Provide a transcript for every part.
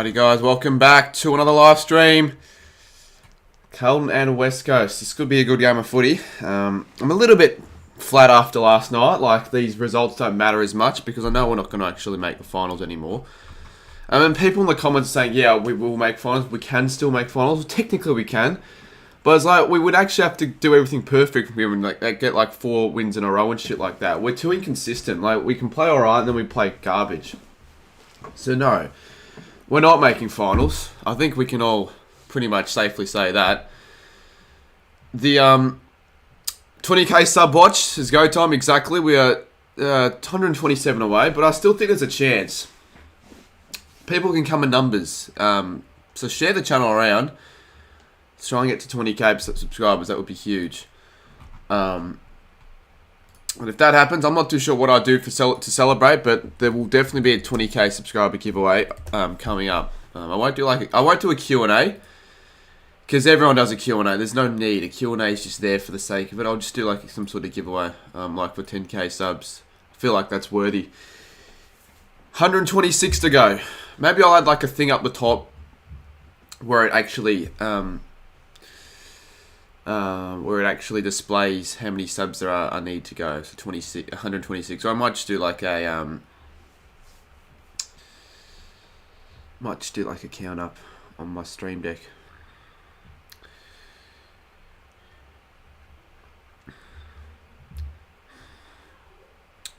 Alrighty guys, welcome back to another live stream. Carlton and West Coast. This could be a good game of footy. I'm a little bit flat after last night. Like, these results don't matter as much because I know we're not going to actually make the finals anymore. And people in the comments saying, yeah, we will make finals. We can still make finals. Technically we can. But it's like, we would actually have to do everything perfect and like, get like 4 wins in a row and shit like that. We're too inconsistent. Like, we can play alright and then we play garbage. So no, we're not making finals. I think we can all pretty much safely say that. The 20k sub watch is go time exactly. We are 127 away, but I still think there's a chance. People can come in numbers. So share the channel around. Let's try and get to 20k subscribers. That would be huge. And if that happens, I'm not too sure what I do to celebrate, but there will definitely be a 20k subscriber giveaway coming up. I won't do a Q&A because everyone does a Q&A. There's no need. A Q&A is just there for the sake of it. I'll just do like some sort of giveaway, like for 10k subs. I feel like that's worthy. 126 to go. Maybe I'll add like a thing up the top where it actually displays how many subs there are I need to go. So 126. Or I might just do like a count up on my stream deck.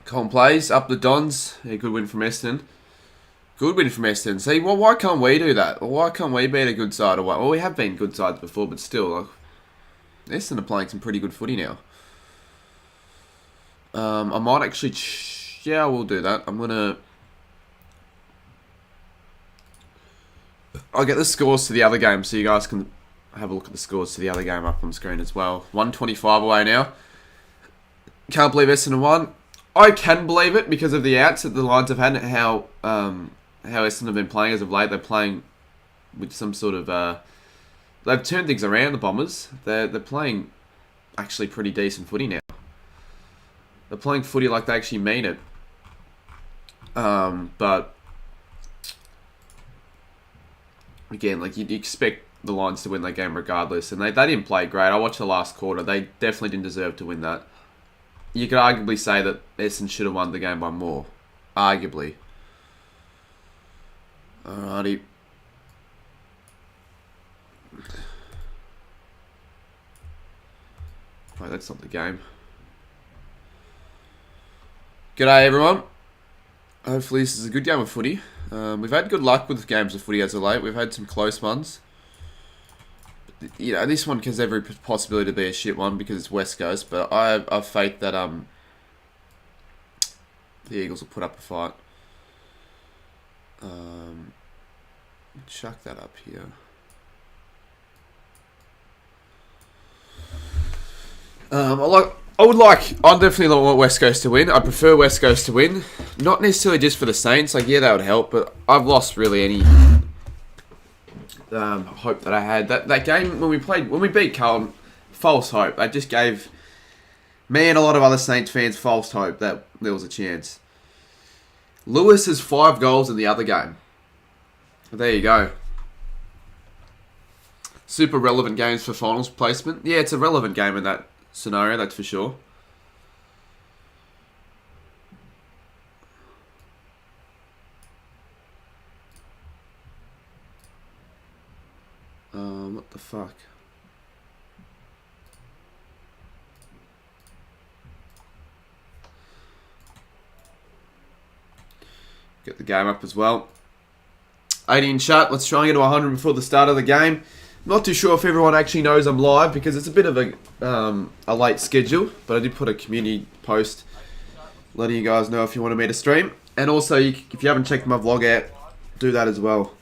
Colin plays up the Dons. Yeah, good win from Essendon. Good win from Essendon. See, well, why can't we do that? Or why can't we beat a good side? Well, we have been good sides before, but still, like, Essendon are playing some pretty good footy now. I might actually... Yeah, we'll do that. I'll get the scores to the other game so you guys can have a look at the scores to the other game up on screen as well. 125 away now. Can't believe Essendon won. I can believe it because of the outs that the Lions have had and how Essendon have been playing as of late. They're playing with some sort of... they've turned things around, the Bombers. They're playing actually pretty decent footy now. They're playing footy like they actually mean it. But again, like you'd expect the Lions to win that game regardless, and they didn't play great. I watched the last quarter. They definitely didn't deserve to win that. You could arguably say that Essendon should have won the game by more. Arguably. Alrighty. Right, that's not the game. G'day everyone. Hopefully this is a good game of footy. We've had good luck with games of footy as of late. We've had some close ones. But, you know, this one has every possibility to be a shit one because it's West Coast. But I have faith that the Eagles will put up a fight. Chuck that up here. I definitely want West Coast to win. I prefer West Coast to win. Not necessarily just for the Saints. Like, yeah, that would help. But I've lost really any hope that I had. That game, when we beat Carlton, false hope. That just gave me and a lot of other Saints fans false hope that there was a chance. Lewis has 5 goals in the other game. There you go. Super relevant games for finals placement. Yeah, it's a relevant game in that scenario, that's for sure. What the fuck? Get the game up as well. 80 in chat. Let's try and get to 100 before the start of the game. Not too sure if everyone actually knows I'm live because it's a bit of a late schedule, but I did put a community post letting you guys know if you wanted me to stream. And also, if you haven't checked my vlog out, do that as well.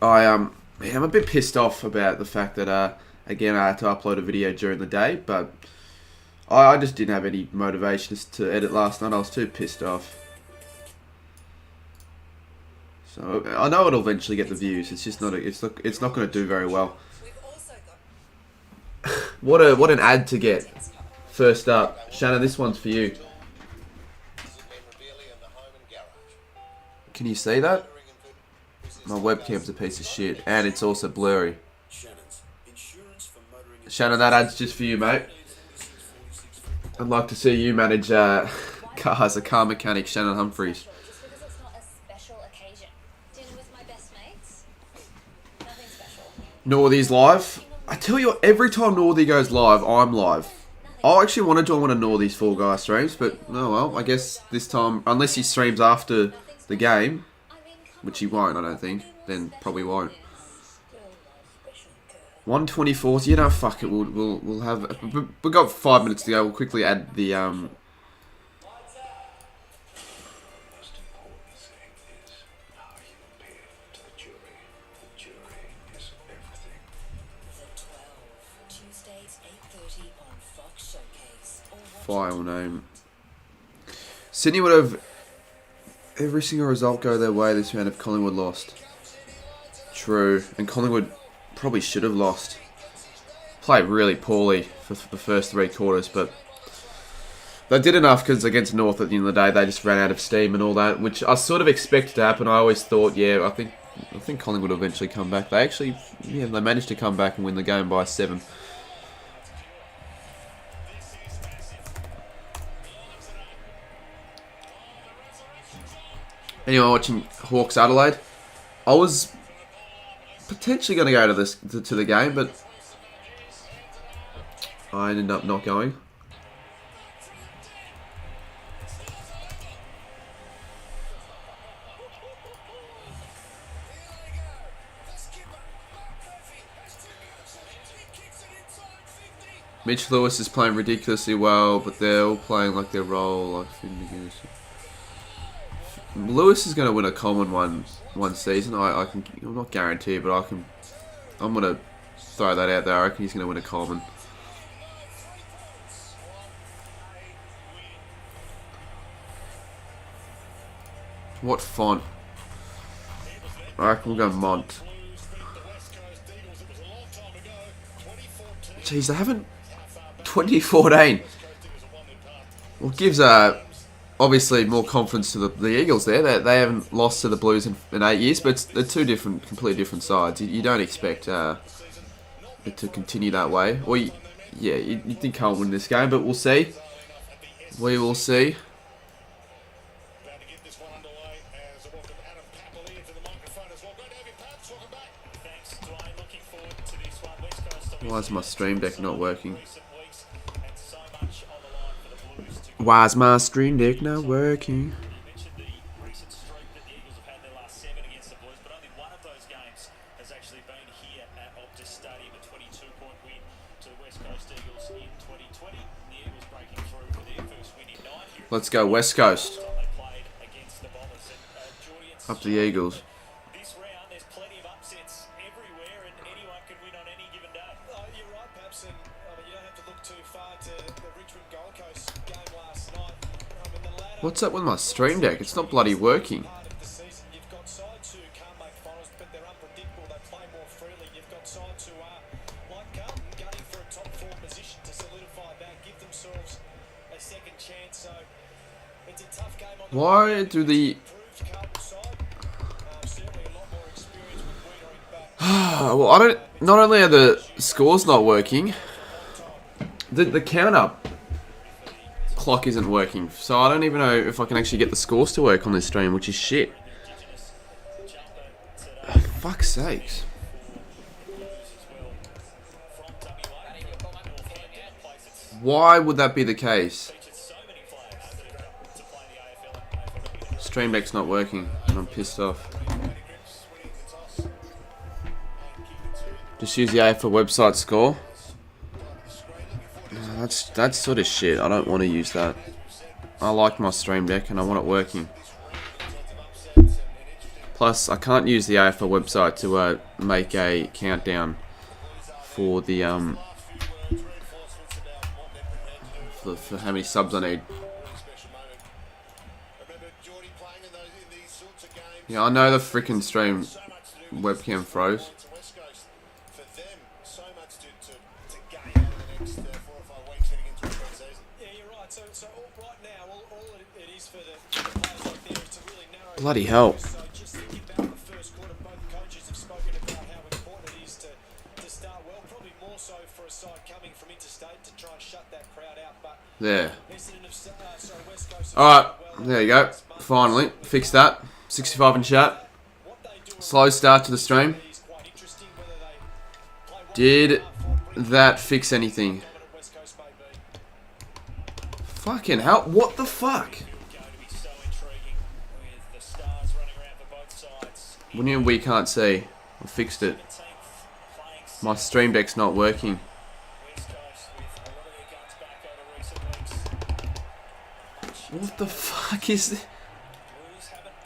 I'm a bit pissed off about the fact that again I had to upload a video during the day, but I just didn't have any motivation to edit last night. I was too pissed off. So I know it'll eventually get the views. It's just not. It's not going to do very well. What an ad to get. First up, Shannon. This one's for you. Can you see that? My webcam's a piece of shit, and it's also blurry. Shannon, that ad's just for you, mate. I'd like to see you manage cars, a car mechanic, Shannon Humphreys. Northy's live. I tell you what, every time Northy goes live, I'm live. I actually want to join one of Northy's Fall Guy streams, but oh well, I guess this time, unless he streams after the game, which he won't, I don't think, then probably won't. 124, so you know, fuck it, we'll have, we've got 5 minutes to go, we'll quickly add the, file name. Sydney would have every single result go their way this round if Collingwood lost. True, and Collingwood probably should have lost. Played really poorly for the first 3 quarters, but they did enough because against North at the end of the day they just ran out of steam and all that, which I sort of expected to happen. I always thought, yeah, I think Collingwood would eventually come back. They actually, yeah, they managed to come back and win the game by 7. Anyway, watching Hawks Adelaide, I was potentially going to go to the game, but I ended up not going. Mitch Lewis is playing ridiculously well, but they're all playing like their role, like Lewis is going to win a common one season. I'm not guaranteed, but I'm going to throw that out there. I reckon he's going to win a common. What font? I reckon we'll go Mont. Jeez, they haven't 2014. Well, it gives obviously more confidence to the Eagles there. They haven't lost to the Blues in 8 years, but they're two completely different sides. You don't expect it to continue that way. Or you think Carlton win this game, but we'll see. We will see. Why is my stream deck not working? Why is my stream deck not working? Let's go West Coast. Up the Eagles. What's up with my stream deck? It's not bloody working. Why do the... well, I don't... Not only are the scores not working, the count-up clock isn't working, so I don't even know if I can actually get the scores to work on this stream, which is shit. Oh, fuck's sakes. Why would that be the case? Stream deck's not working, and I'm pissed off. Just use the AFL website score. That's sort of shit. I don't want to use that. I like my stream deck and I want it working. Plus, I can't use the AFL website to make a countdown for the for how many subs I need. Yeah, I know the freaking stream webcam froze. Bloody hell. There. Alright, there you go. Finally, fixed that. 65 in chat. Slow start to the stream. Did that fix anything? Fucking hell, what the fuck? What do you mean we can't see? I fixed it. My stream deck's not working. What the fuck is this?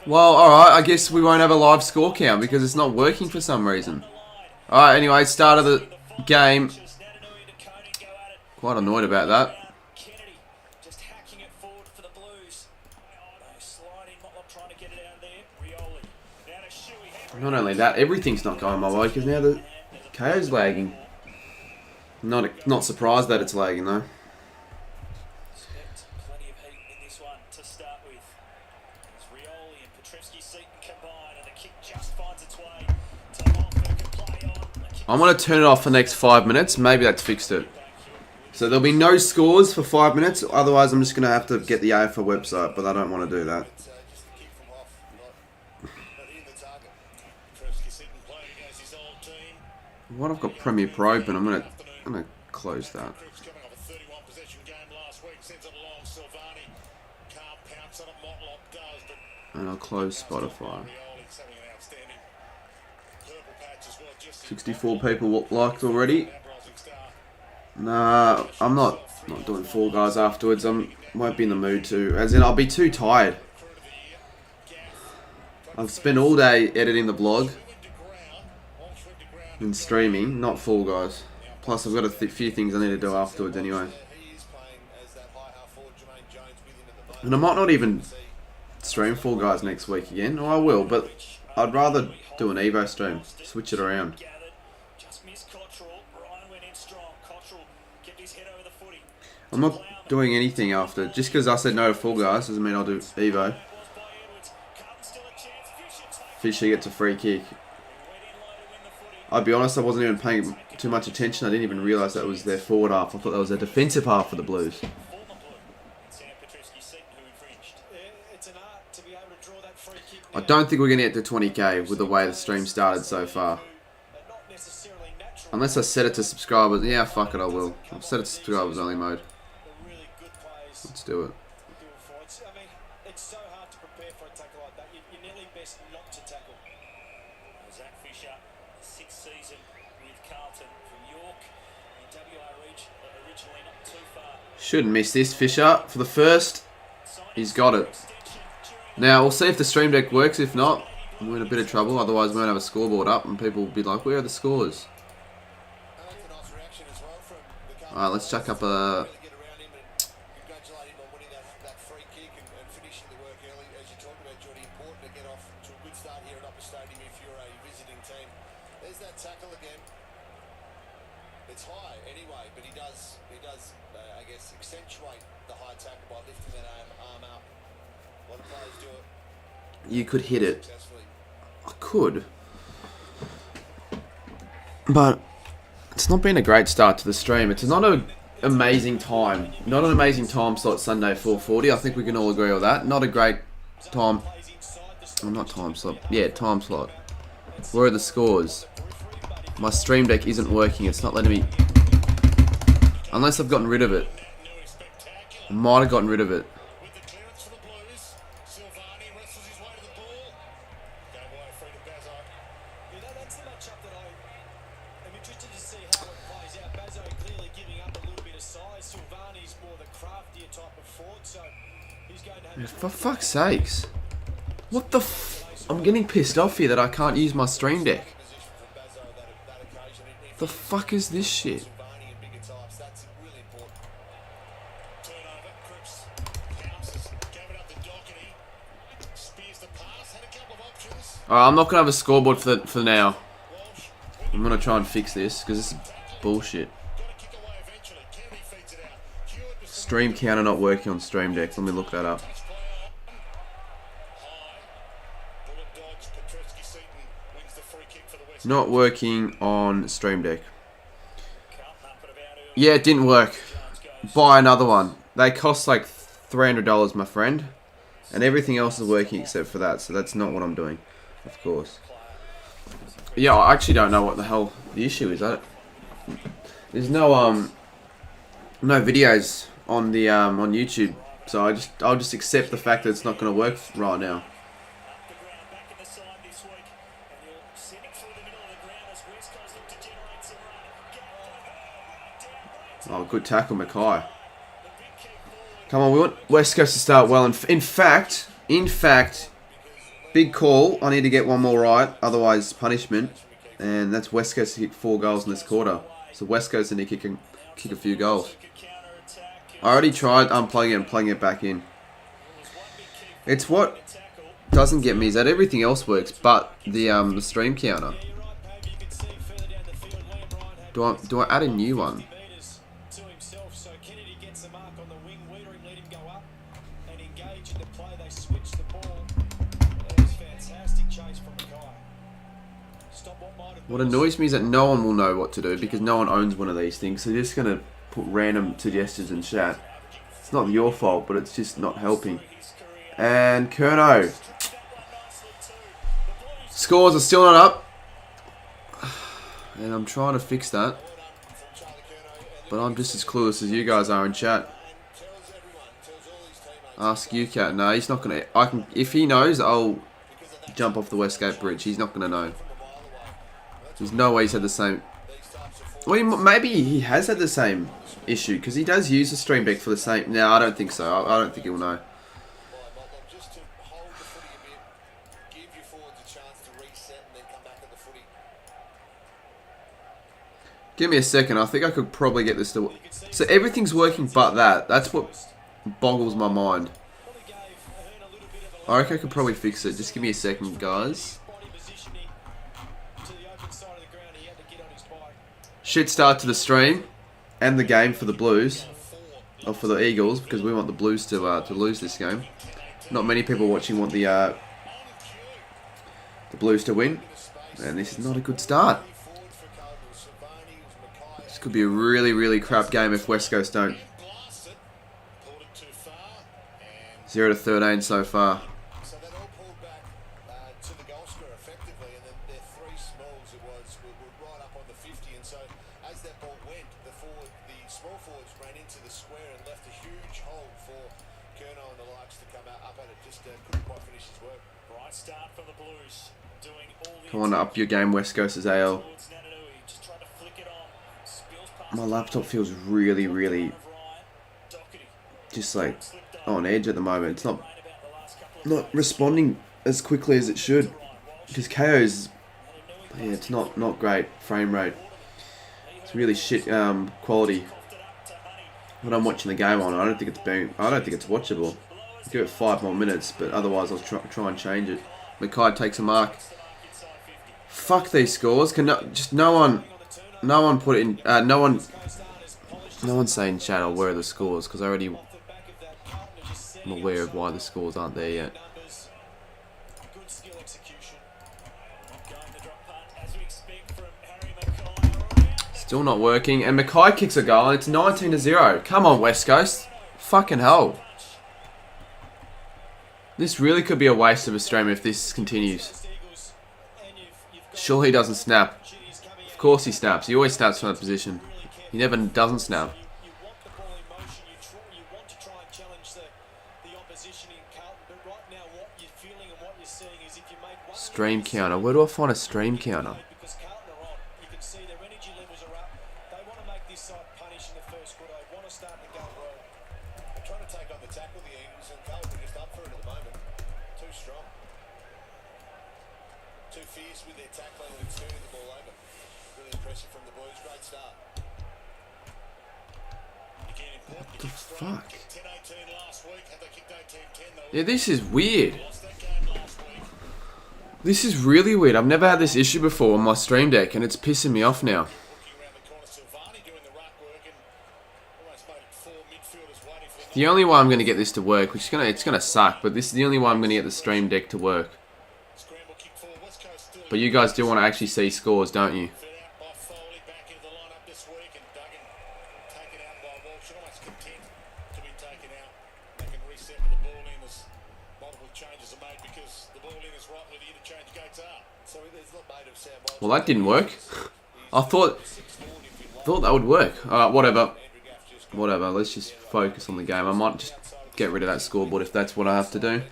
Well, alright, I guess we won't have a live score count because it's not working for some reason. Alright, anyway, start of the game. Quite annoyed about that. Not only that, everything's not going my way because now the KO's lagging. Not surprised that it's lagging though. I'm going to turn it off for the next 5 minutes. Maybe that's fixed it. So there'll be no scores for 5 minutes. Otherwise, I'm just going to have to get the AFL website. But I don't want to do that. What, I've got Premier Pro open. I'm going to close that. And I'll close Spotify. 64 people liked already. Nah, I'm not doing Fall Guys afterwards. Won't be in the mood to. As in, I'll be too tired. I've spent all day editing the blog and streaming, not Fall Guys. Plus, I've got a few things I need to do afterwards anyway. And I might not even stream Fall Guys next week again. Or I will, but I'd rather do an Evo stream. Switch it around. I'm not doing anything after. Just because I said no to Fall Guys doesn't mean I'll do Evo. Fisher gets a free kick. I'll be honest, I wasn't even paying too much attention. I didn't even realise that was their forward half. I thought that was their defensive half for the Blues. I don't think we're going to get to 20k with the way the stream started so far. Unless I set it to subscribers. Yeah, fuck it, I will. I'll set it to subscribers only mode. Let's do it. It's so hard to prepare for a tackle like that. You're nearly best not to tackle. Zach Fisher, 6th season with Carlton from York in WA originally not too far. Shouldn't miss this. Fisher for the first. He's got it. Now we'll see if the stream deck works. If not, we're in a bit of trouble. Otherwise, we won't have a scoreboard up, and people will be like, "Where are the scores?" All right, let's chuck up a. You could hit it. I could. But it's not been a great start to the stream. It's not an amazing time. Not an amazing time slot Sunday 4:40. I think we can all agree on that. Not a great time. Well, not time slot. Yeah, time slot. Where are the scores? My stream deck isn't working. It's not letting me... Unless I've gotten rid of it. I might have gotten rid of it. For fuck's sakes. What the f... I'm getting pissed off here that I can't use my stream deck. The fuck is this shit? Alright, I'm not going to have a scoreboard for now. I'm I'm going to try and fix this because this is bullshit. Stream counter not working on Stream Deck. Let me look that up. Not working on Stream Deck. Yeah, it didn't work. Buy another one. They cost like $300, my friend. And everything else is working except for that. So that's not what I'm doing, of course. Yeah, I actually don't know what the hell the issue is. There's no videos on the on YouTube, so I'll just accept the fact that it's not going to work right now. Oh, good tackle, Mackay. Come on, we want West Coast to start well. And in fact, big call. I need to get one more right, otherwise punishment. And that's West Coast to kick 4 goals in this quarter. So West Coast need to kick a few goals. I already tried unplugging it and plugging it back in. It's what doesn't get me is that everything else works, but the stream counter. Do I add a new one? What annoys me is that no one will know what to do because no one owns one of these things. So they're just going to put random suggestions in chat. It's not your fault, but it's just not helping. And Kerno. Scores are still not up. And I'm trying to fix that. But I'm just as clueless as you guys are in chat. Ask you, Cat. No, he's not going to... if he knows, I'll jump off the Westgate Bridge. He's not going to know. There's no way he's had the same... Well, maybe he has had the same issue, because he does use the Stream Deck for the same... No, I don't think so. I don't think he'll know. Give me a second. I think I could probably get this to... So everything's working but that. That's what boggles my mind. I reckon I could probably fix it. Just give me a second, guys. Shit start to the stream and the game for the Blues, or for the Eagles, because we want the Blues to lose this game. Not many people watching want the Blues to win, and this is not a good start. This could be a really, really crap game if West Coast don't. 0-13 so far. Come on, up your game, West Coast as AL. My laptop feels really, really just like on edge at the moment. It's not responding as quickly as it should. Because KO's, yeah, it's not great frame rate. It's really shit quality. When I'm watching the game on, I don't think it's watchable. I'll give it 5 more minutes, but otherwise I'll try and change it. Mackay takes a mark. Fuck these scores. Can no one put it in. No one's saying chat or where are the scores, because I already am aware of why the scores aren't there yet. Still not working, and Mackay kicks a goal, and it's 19-0. Come on, West Coast. Fucking hell. This really could be a waste of a stream if this continues. Sure, he doesn't snap. Of course he snaps. He always snaps from that position. He never doesn't snap. Stream counter. Where do I find a stream counter? What the fuck? Yeah, this is weird. This is really weird. I've never had this issue before on my stream deck, and it's pissing me off now. The only way I'm going to get this to work, which is it's going to suck, but this is the only way I'm going to get the stream deck to work. But you guys do want to actually see scores, don't you? Well, that didn't work. I thought that would work. Alright, whatever. Whatever, let's just focus on the game. I might just get rid of that scoreboard if that's what I have to do.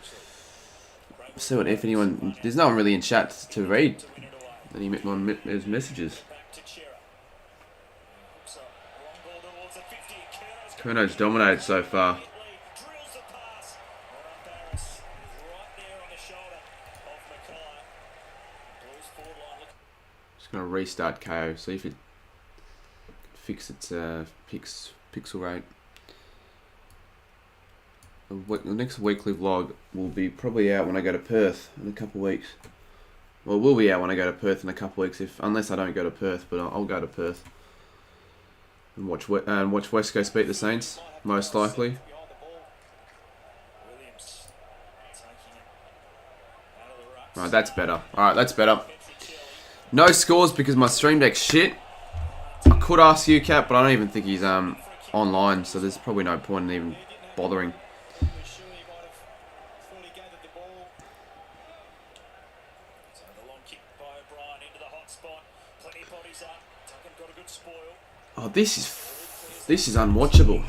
So if anyone... There's no one really in chat to read anyone his messages. Kerno's dominated so far. Just going to restart KO, see if it fix its pixel rate. The next weekly vlog will be probably out when I go to Perth in a couple of weeks. Well, we'll be out when I go to Perth in a couple of weeks, unless I don't go to Perth, but I'll go to Perth and watch West Coast beat the Saints, most likely. Alright, that's better. Alright, that's better. No scores because my stream deck's shit. I could ask you, Cap, but I don't even think he's online, so there's probably no point in even bothering. Oh, this is unwatchable.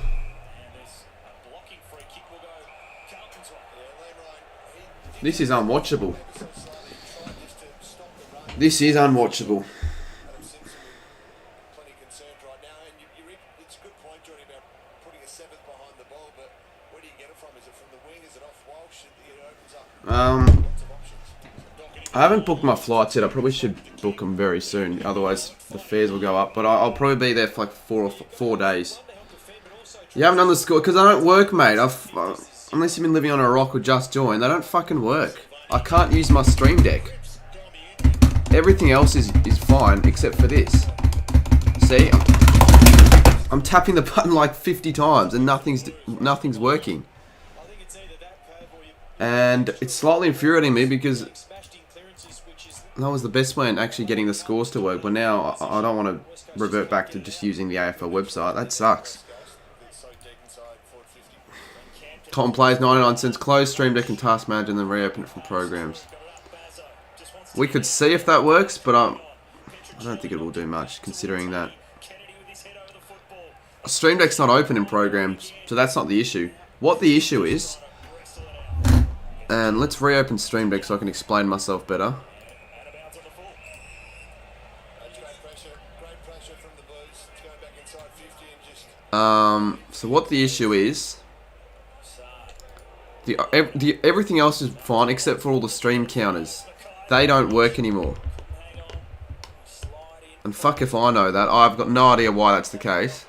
This is unwatchable. This is unwatchable. I haven't booked my flights yet. I probably should book them very soon. Otherwise, the fares will go up. But I'll probably be there for like 4 days. You haven't done the score because I don't work, mate. Unless you've been living on a rock or just joined, they don't fucking work. I can't use my stream deck. Everything else is fine except for this. See, I'm tapping the button like 50 times and nothing's working. And it's slightly infuriating me because that was the best way in actually getting the scores to work. But now I don't want to revert back to just using the AFL website. That sucks. Carlton plays 99 cents. Close Stream Deck and Task Manager and then reopen it from programs. We could see if that works, but I don't think it will do much considering that Stream Deck's not open in programs, so that's not the issue. What the issue is, and let's reopen Stream Deck so I can explain myself better. So what the issue is, everything else is fine except for all the stream counters. They don't work anymore. And fuck if I know that. I've got no idea why that's the case.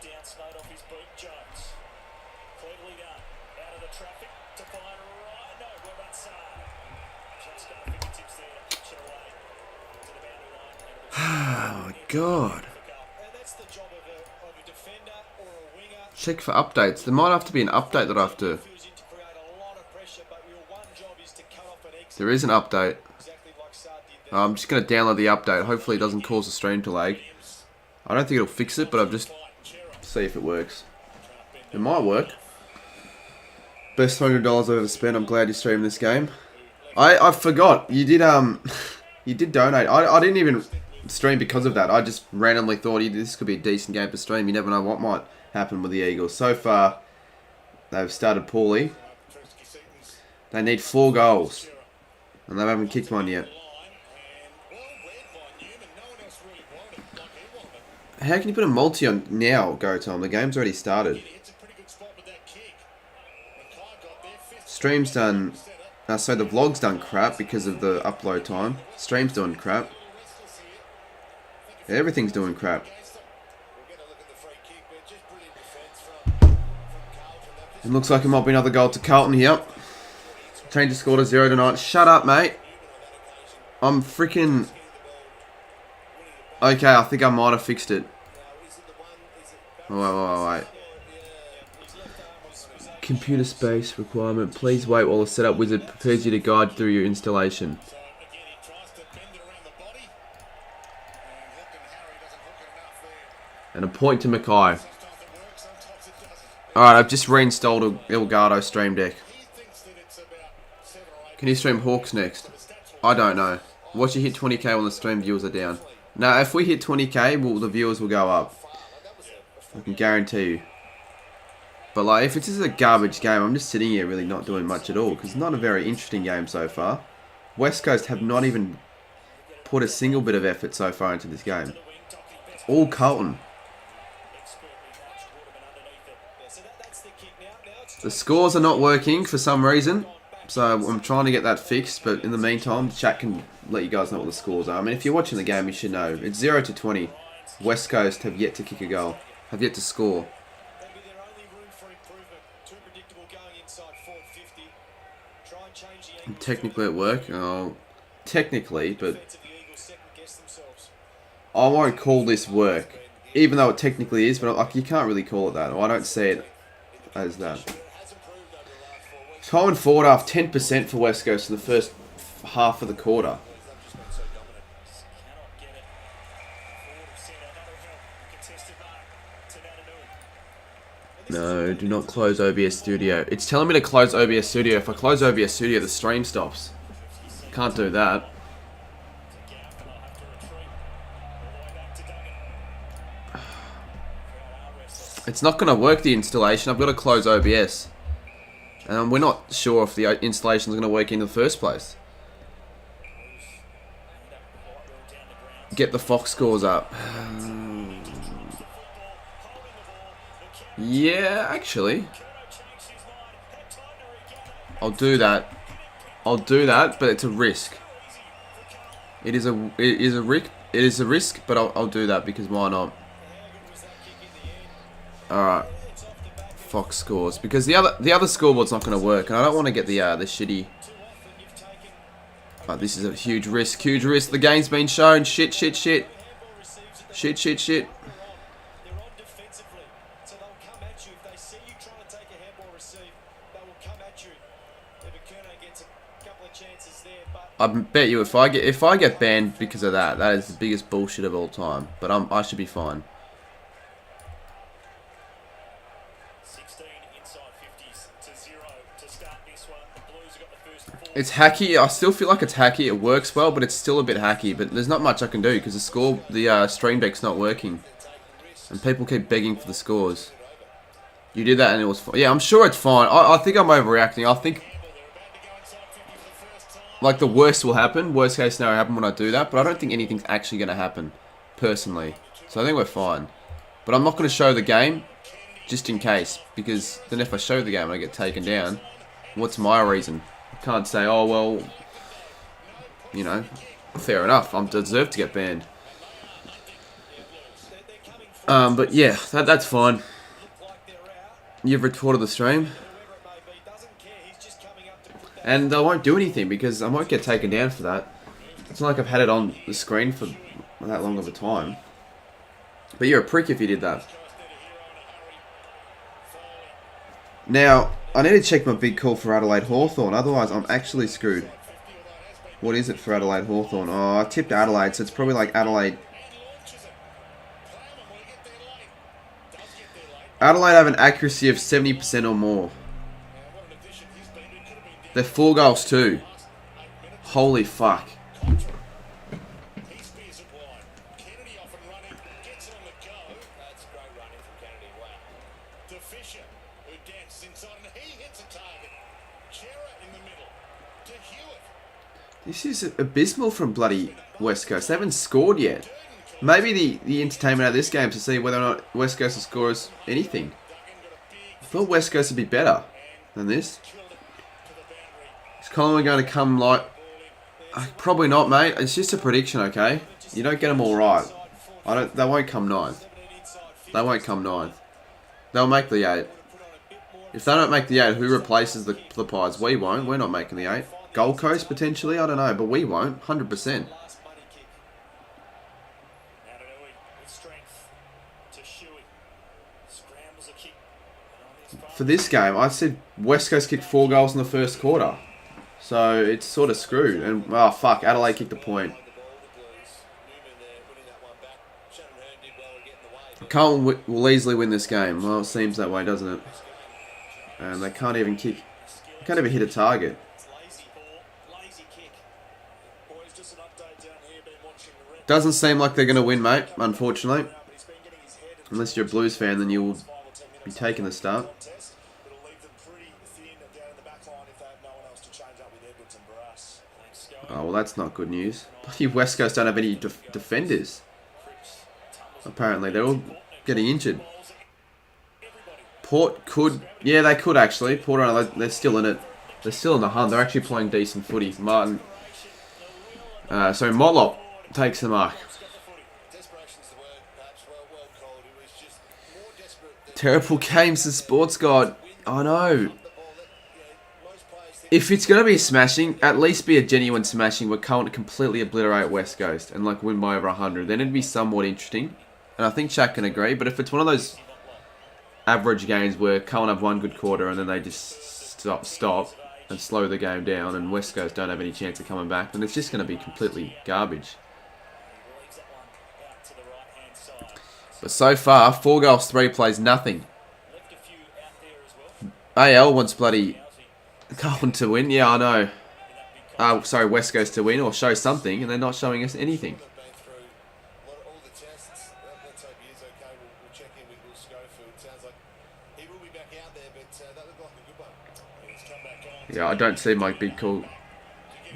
Oh my god. Check for updates. There might have to be an update that I have to... There is an update. I'm just going to download the update. Hopefully it doesn't cause the stream to lag. I don't think it'll fix it, but I'll just see if it works. It might work. Best $100 I've ever spent. I'm glad you streamed this game. I forgot. You did you did donate. I didn't even stream because of that. I just randomly thought this could be a decent game to stream. You never know what might happen with the Eagles. So far, they've started poorly. They need 4 goals. And they haven't kicked one yet. How can you put a multi on now, Go Tom? The game's already started. Stream's done... so the vlog's done crap because of the upload time. Stream's doing crap. Everything's doing crap. It looks like it might be another goal to Carlton here. Change the score to 0-9. Shut up, mate. I'm freaking... Okay, I think I might have fixed it. Wait. Computer space requirement. Please wait while the setup wizard prepares you to guide through your installation. And a point to Mackay. Alright, I've just reinstalled Elgato Stream Deck. Can you stream Hawks next? I don't know. Watch you hit 20k when the stream viewers are down. Now, if we hit 20k, the viewers will go up. I can guarantee you. But like, if it's just a garbage game, I'm just sitting here really not doing much at all. Because it's not a very interesting game so far. West Coast have not even put a single bit of effort so far into this game. All Carlton. The scores are not working for some reason. So I'm trying to get that fixed. But in the meantime, the chat can let you guys know what the scores are. I mean, if you're watching the game, you should know. It's 0-20. West Coast have yet to kick a goal. Have yet to score. I'm technically at work. Oh, technically, but I won't call this work. Even though it technically is, but like, you can't really call it that. Or I don't see it as that. Time forward half, 10% for West Coast in the first half of the quarter. No, do not close OBS Studio. It's telling me to close OBS Studio. If I close OBS Studio, the stream stops. Can't do that. It's not going to work, the installation. I've got to close OBS. And we're not sure if the installation is going to work in the first place. Get the Fox scores up. Yeah, actually. I'll do that. I'll do that, but it's a risk. It is a risk, but I'll do that because why not? Alright. Fox scores. Because the other scoreboard's not going to work, and I don't want to get the shitty... Oh, this is a huge risk, huge risk. The game's been shown. Shit. Shit. I bet you if I get banned because of that, that is the biggest bullshit of all time. But I should be fine. It's hacky. I still feel like it's hacky. It works well, but it's still a bit hacky. But there's not much I can do because the stream deck's not working, and people keep begging for the scores. You did that and it was fine. Yeah, I'm sure it's fine. I think I'm overreacting. I think like the worst will happen. Worst case scenario happen when I do that, but I don't think anything's actually going to happen personally. So I think we're fine. But I'm not going to show the game just in case, because then if I show the game and I get taken down, what's my reason? Can't say, oh, well, you know, fair enough. I deserve to get banned. But yeah, that's fine. You've recorded the stream. And I won't do anything because I won't get taken down for that. It's not like I've had it on the screen for that long of a time. But you're a prick if you did that. Now, I need to check my big call for Adelaide Hawthorn, otherwise I'm actually screwed. What is it for Adelaide Hawthorn? Oh, I tipped Adelaide, so it's probably like Adelaide. Adelaide have an accuracy of 70% or more. They're 4 goals too. Holy fuck. This is abysmal from bloody West Coast. They haven't scored yet. Maybe the entertainment out of this game is to see whether or not West Coast will score us anything. I thought West Coast would be better than this. Is Collingwood going to come like... Probably not, mate. It's just a prediction, okay? You don't get them all right. They won't come 9th. They won't come 9th. They'll make the 8. If they don't make the 8, who replaces the Pies? We won't. We're not making the 8. Gold Coast potentially, I don't know, but we won't, 100%. For this game, I said West Coast kicked 4 goals in the first quarter. So it's sort of screwed. And, oh fuck, Adelaide kicked a point. Carlton will easily win this game. Well, it seems that way, doesn't it? And they can't even kick. They can't even hit a target. Doesn't seem like they're going to win, mate, unfortunately. Unless you're a Blues fan, then you will be taking the start. Oh, well, that's not good news. Bloody West Coast don't have any defenders. Apparently, they're all getting injured. Port could... Yeah, they could, actually. Port, they're still in it. They're still in the hunt. They're actually playing decent footy. Motlop takes the mark. Terrible games to Sports God. I know. If it's going to be a smashing, at least be a genuine smashing where Carlton completely obliterate West Coast and like win by over 100. Then it'd be somewhat interesting. And I think Shaq can agree. But if it's one of those average games where Carlton have one good quarter and then they just stop and slow the game down and West Coast don't have any chance of coming back, then it's just going to be completely garbage. But so far, 4 goals, 3 plays, nothing. AL wants bloody Carlton to win. Yeah, I know. Sorry, West Coast to win or show something, and they're not showing us anything. Yeah, I don't see my big call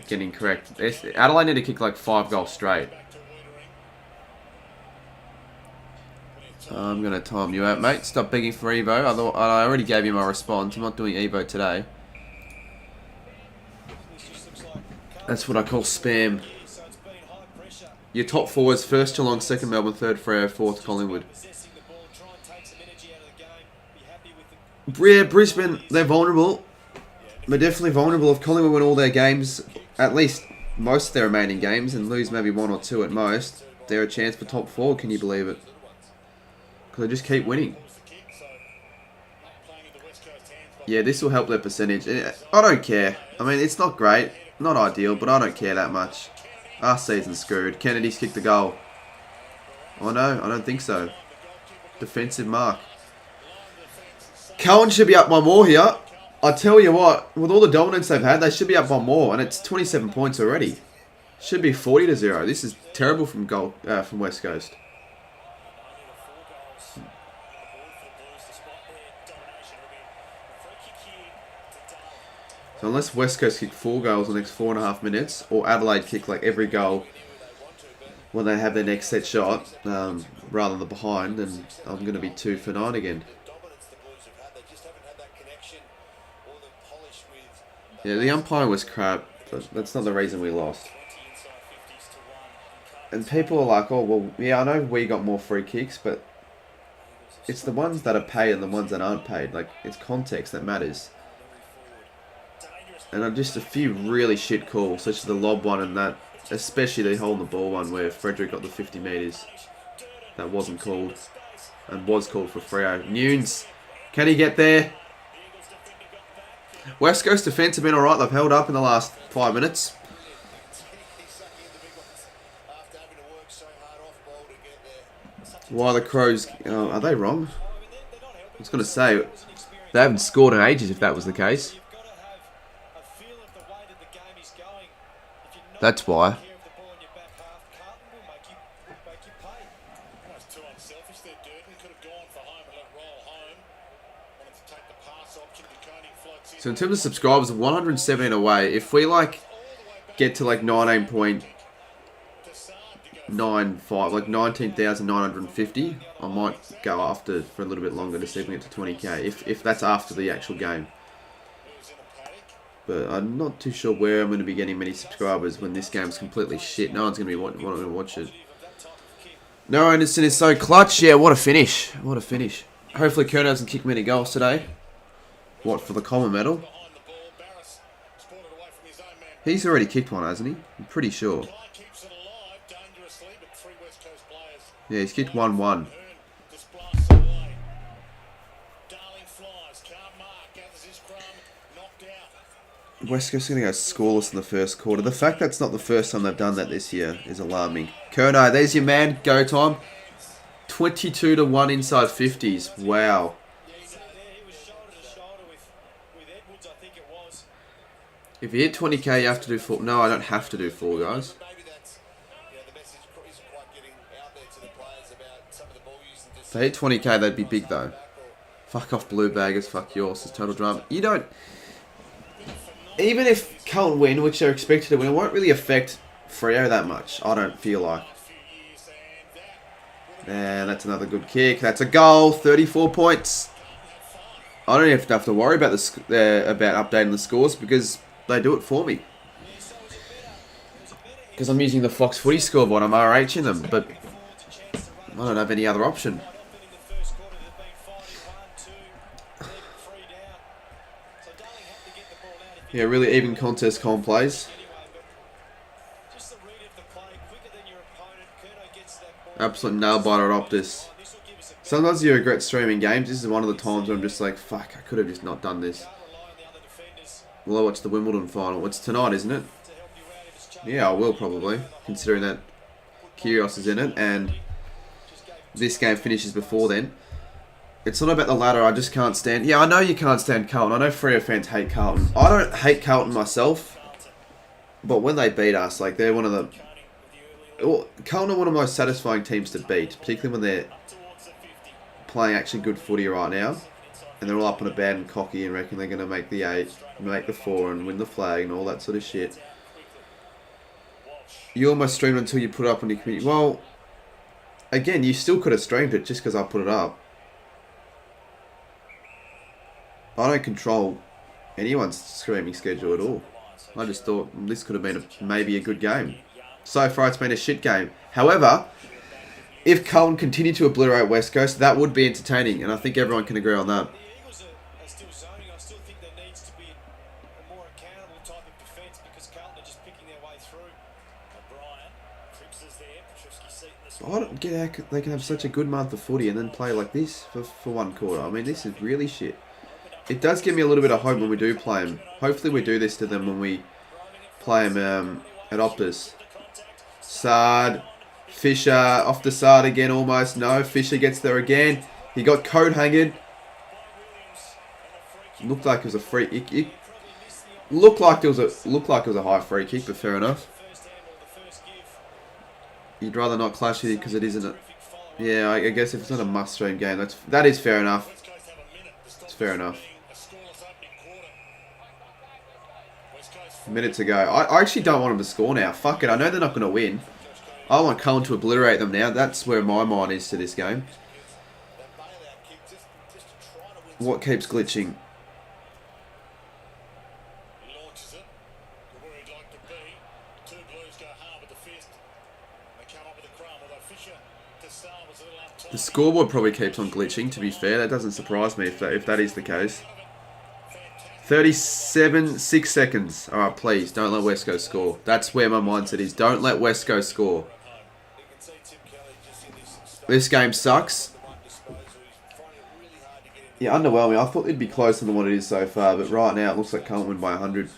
getting correct. Adelaide need to kick like 5 goals straight. I'm going to time you out, mate. Stop begging for Evo. I already gave you my response. I'm not doing Evo today. That's what I call spam. Your top 4 is first Geelong, second Melbourne, third Freo, fourth Collingwood. Yeah, Brisbane, they're vulnerable. They're definitely vulnerable. If Collingwood win all their games, at least most of their remaining games, and lose maybe 1 or 2 at most, they're a chance for top 4, can you believe it? Because they just keep winning. Yeah, this will help their percentage. I don't care. I mean, it's not great. Not ideal, but I don't care that much. Our season's screwed. Kennedy's kicked the goal. Oh no, I don't think so. Defensive mark. Cowan should be up 1 more here. I tell you what, with all the dominance they've had, they should be up 1 more, and it's 27 points already. Should be 40-0. This is terrible from West Coast. So unless West Coast kick 4 goals in the next 4.5 minutes, or Adelaide kick like every goal when they have their next set shot, rather than behind, then I'm going to be 2 for 9 again. Yeah, the umpire was crap, but that's not the reason we lost. And people are like, oh, well, yeah, I know we got more free kicks, but it's the ones that are paid and the ones that aren't paid. Like, it's context that matters. And just a few really shit calls, such as the lob one and that, especially the holding the ball one where Frederick got the 50 metres. That wasn't called. And was called for Freo. Nunes, can he get there? West Coast defence have been alright. They've held up in the last 5 minutes. Why the Crows... are they wrong? I was going to say, they haven't scored in ages if that was the case. That's why. So in terms of subscribers, 117 away. If we like get to like 19.95, like 19,950, I might go after for a little bit longer to see if we get to 20k. If that's after the actual game. But I'm not too sure where I'm going to be getting many subscribers when this game's completely shit. No one's going to be wanting to watch it. No, Anderson is so clutch. Yeah, what a finish. What a finish. Hopefully Kerr doesn't kick many goals today. What, for the common medal? He's already kicked one, hasn't he? I'm pretty sure. Yeah, he's kicked 1-1. West Coast are going to go scoreless in the first quarter. The fact that's not the first time they've done that this year is alarming. Kerno, there's your man. Go time. 22-1 inside 50s. Wow. If you hit 20k, you have to do 4. No, I don't have to do 4, guys. If they hit 20k, they'd be big, though. Fuck off, blue baggers. Fuck yours. It's total drama. You don't... Even if Carlton win, which they're expected to win, it won't really affect Freo that much. I don't feel like. And that's another good kick. That's a goal. 34 points. I don't even have to worry about about updating the scores because they do it for me. Because I'm using the Fox Footy scoreboard. I'm RH in them, but I don't have any other option. Yeah, really even contest plays. Absolute nail biter at Optus. Sometimes you regret streaming games. This is one of the times where I'm just like, fuck, I could have just not done this. Will I watch the Wimbledon final? It's tonight, isn't it? Yeah, I will probably, considering that Kyrgios is in it and this game finishes before then. It's not about the ladder, I just can't stand... Yeah, I know you can't stand Carlton. I know Freo fans hate Carlton. I don't hate Carlton myself, but when they beat us, like, they're one of the... Well, Carlton are one of the most satisfying teams to beat, particularly when they're playing actually good footy right now, and they're all up on a bad and cocky and reckon they're going to make the 8, make the 4 and win the flag and all that sort of shit. You almost streamed until you put it up on your community. Well, again, you still could have streamed it just because I put it up. I don't control anyone's streaming schedule at all. I just thought this could have been maybe a good game. So far, it's been a shit game. However, if Carlton continue to obliterate West Coast, that would be entertaining, and I think everyone can agree on that. I don't get how they can have such a good month of footy and then play like this for one quarter. I mean, this is really shit. It does give me a little bit of hope when we do play them. Hopefully we do this to them when we play them at Optus. Sard. Fisher off the side again almost. No, Fisher gets there again. He got coat hanging. Looked like it was a free... It looked like it was a high free kick, but fair enough. You'd rather not clash with it because it isn't a... Yeah, I guess if it's not a must-stream game, that is fair enough. It's fair enough. Minutes ago. I actually don't want them to score now. Fuck it, I know they're not going to win. I want Cullen to obliterate them now. That's where my mind is to this game. What keeps glitching? The scoreboard probably keeps on glitching, to be fair. That doesn't surprise me if that is the case. 37, 6 seconds. Alright, please, don't let West Coast score. That's where my mindset is. Don't let West Coast score. This game sucks. Yeah, underwhelming. I thought it'd be closer than what it is so far, but right now it looks like Carlton win by 100.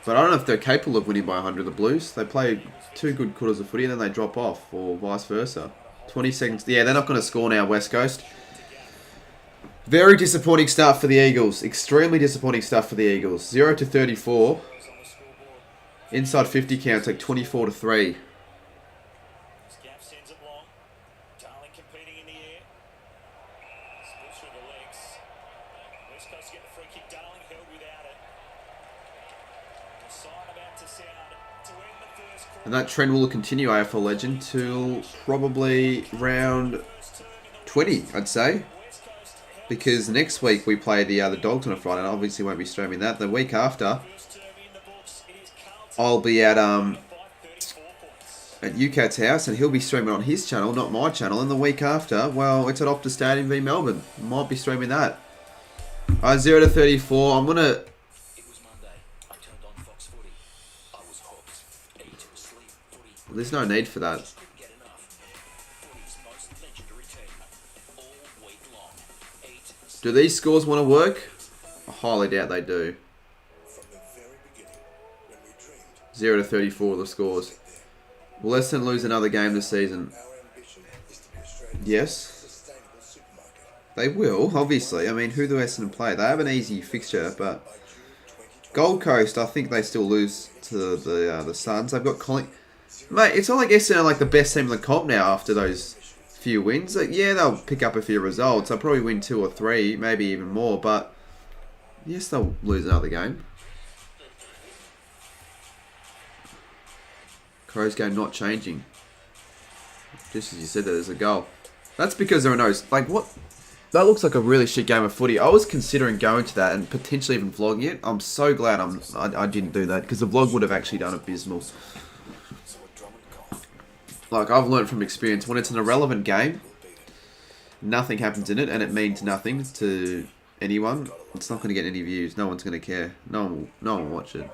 But I don't know if they're capable of winning by 100, the Blues. They play 2 good quarters of footy and then they drop off, or vice versa. 20 seconds. Yeah, they're not going to score now, West Coast. Very disappointing start for the Eagles. Extremely disappointing stuff for the Eagles. 0-34. Inside 50 count, take 24-3. And that trend will continue, AFL Legend, till probably round 20, I'd say. Because next week we play the Dogs on a Friday, and I obviously won't be streaming that. The week after, I'll be at UCAT's house, and he'll be streaming on his channel, not my channel. And the week after, well, it's at Optus Stadium v Melbourne. Might be streaming that. 0-34. I'm gonna. There's no need for that. Do these scores want to work? I highly doubt they do. 0 to 34 the scores. Will Essendon lose another game this season? Yes. They will, obviously. I mean, who do Essendon play? They have an easy fixture, but Gold Coast, I think they still lose to the Suns. They've got Mate, it's not like Essendon are like the best team in the comp now after those few wins. Like, yeah, they'll pick up a few results. They'll probably win 2 or 3, maybe even more, but yes, they'll lose another game. Crows game not changing. Just as you said, there's a goal. That's because there are no... Like, what? That looks like a really shit game of footy. I was considering going to that and potentially even vlogging it. I'm so glad I didn't do that, because the vlog would have actually done abysmal. Like, I've learned from experience, when it's an irrelevant game, nothing happens in it, and it means nothing to anyone, it's not going to get any views. No one's going to care. No one will watch it.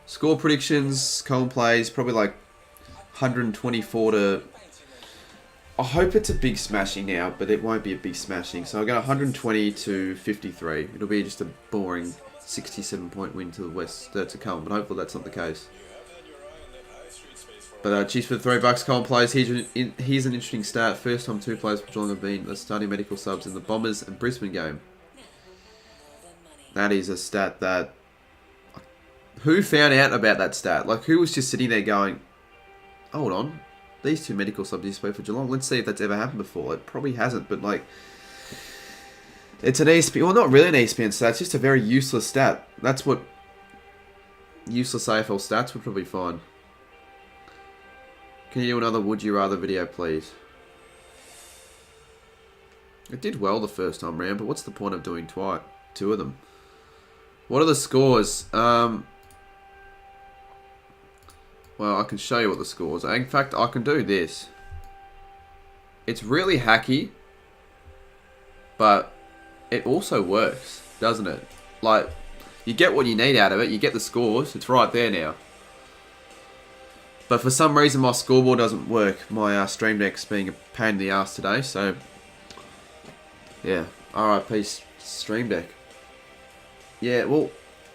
Score predictions, Colin plays, probably like 124 to... I hope it's a big smashing now, but it won't be a big smashing. So I'll go 120 to 53. It'll be just a boring 67-point win to the West, to Colin, but hopefully that's not the case. But cheers for the $3. Colin plays. Here's an interesting stat. First time 2 players for Geelong have been the starting medical subs in the Bombers and Brisbane game. That is a stat that... Who found out about that stat? Like, who was just sitting there going, hold on, these 2 medical subs used to play for Geelong. Let's see if that's ever happened before. It probably hasn't, but like... It's an ESPN... Well, not really an ESPN stat. It's just a very useless stat. That's what useless AFL stats would probably find. Can you do another Would You Rather video, please? It did well the first time round, but what's the point of doing 2 of them? What are the scores? Well, I can show you what the scores are. In fact, I can do this. It's really hacky, but it also works, doesn't it? Like, you get what you need out of it. You get the scores. It's right there now. But for some reason, my scoreboard doesn't work. My Stream Deck's being a pain in the ass today, so... Yeah, RIP Stream Deck. Yeah, well,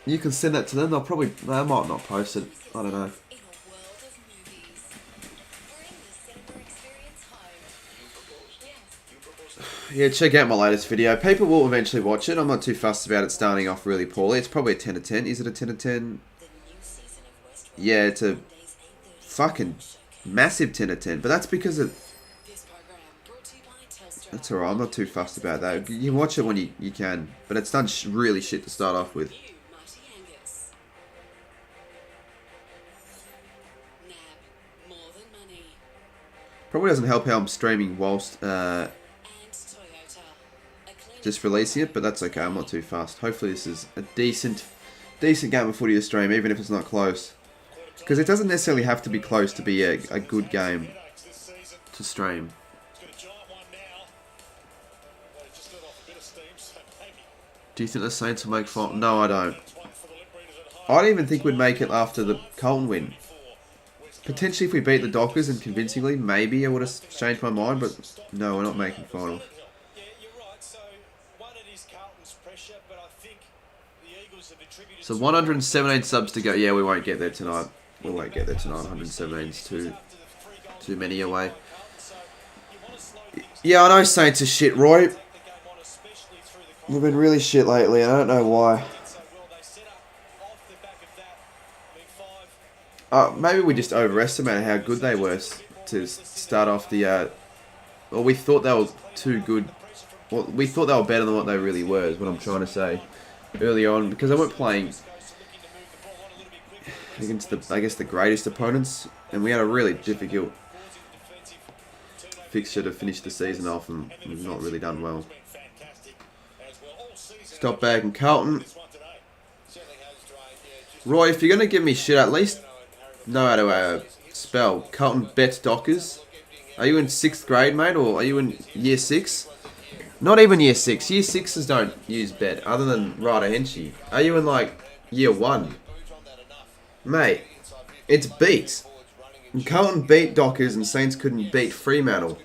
you can send that to them. They might not post it. I don't know. Yeah, check out my latest video. People will eventually watch it. I'm not too fussed about it starting off really poorly. It's probably a 10 to 10. Is it a 10 to 10? Yeah, it's a fucking massive 10 to 10. But that's because of... That's alright. I'm not too fussed about that. You can watch it when you can. But it's done really shit to start off with. Probably doesn't help how I'm streaming whilst just releasing it, but that's okay. I'm not too fast. Hopefully this is a decent game of footy to stream, even if it's not close. Because it doesn't necessarily have to be close to be a good game to stream. Do you think the Saints will make final? No, I don't. I don't even think we'd make it after the Carlton win. Potentially if we beat the Dockers and convincingly, maybe I would have changed my mind, but no, we're not making finals. So 117 subs to go. Yeah, we won't get there tonight. We won't get there tonight. 117 is too many away. Yeah, I know Saints are shit, Roy. We've been really shit lately, and I don't know why. Maybe we just overestimated how good they were to start off the... Well, we thought they were too good. Well, we thought they were better than what they really were, is what I'm trying to say. Early on, because they weren't playing against the greatest opponents, and we had a really difficult fixture to finish the season off, and we've not really done well. Stop back and Carlton. Roy, if you're going to give me shit, at least know how to spell. Carlton bet Dockers. Are you in 6th grade, mate, or are you in year 6? Not even year 6. Year 6s don't use bet, other than Ryder Henchy. Are you in, like, year 1? Mate, it's beat. And Carlton beat Dockers and Saints couldn't beat Fremantle.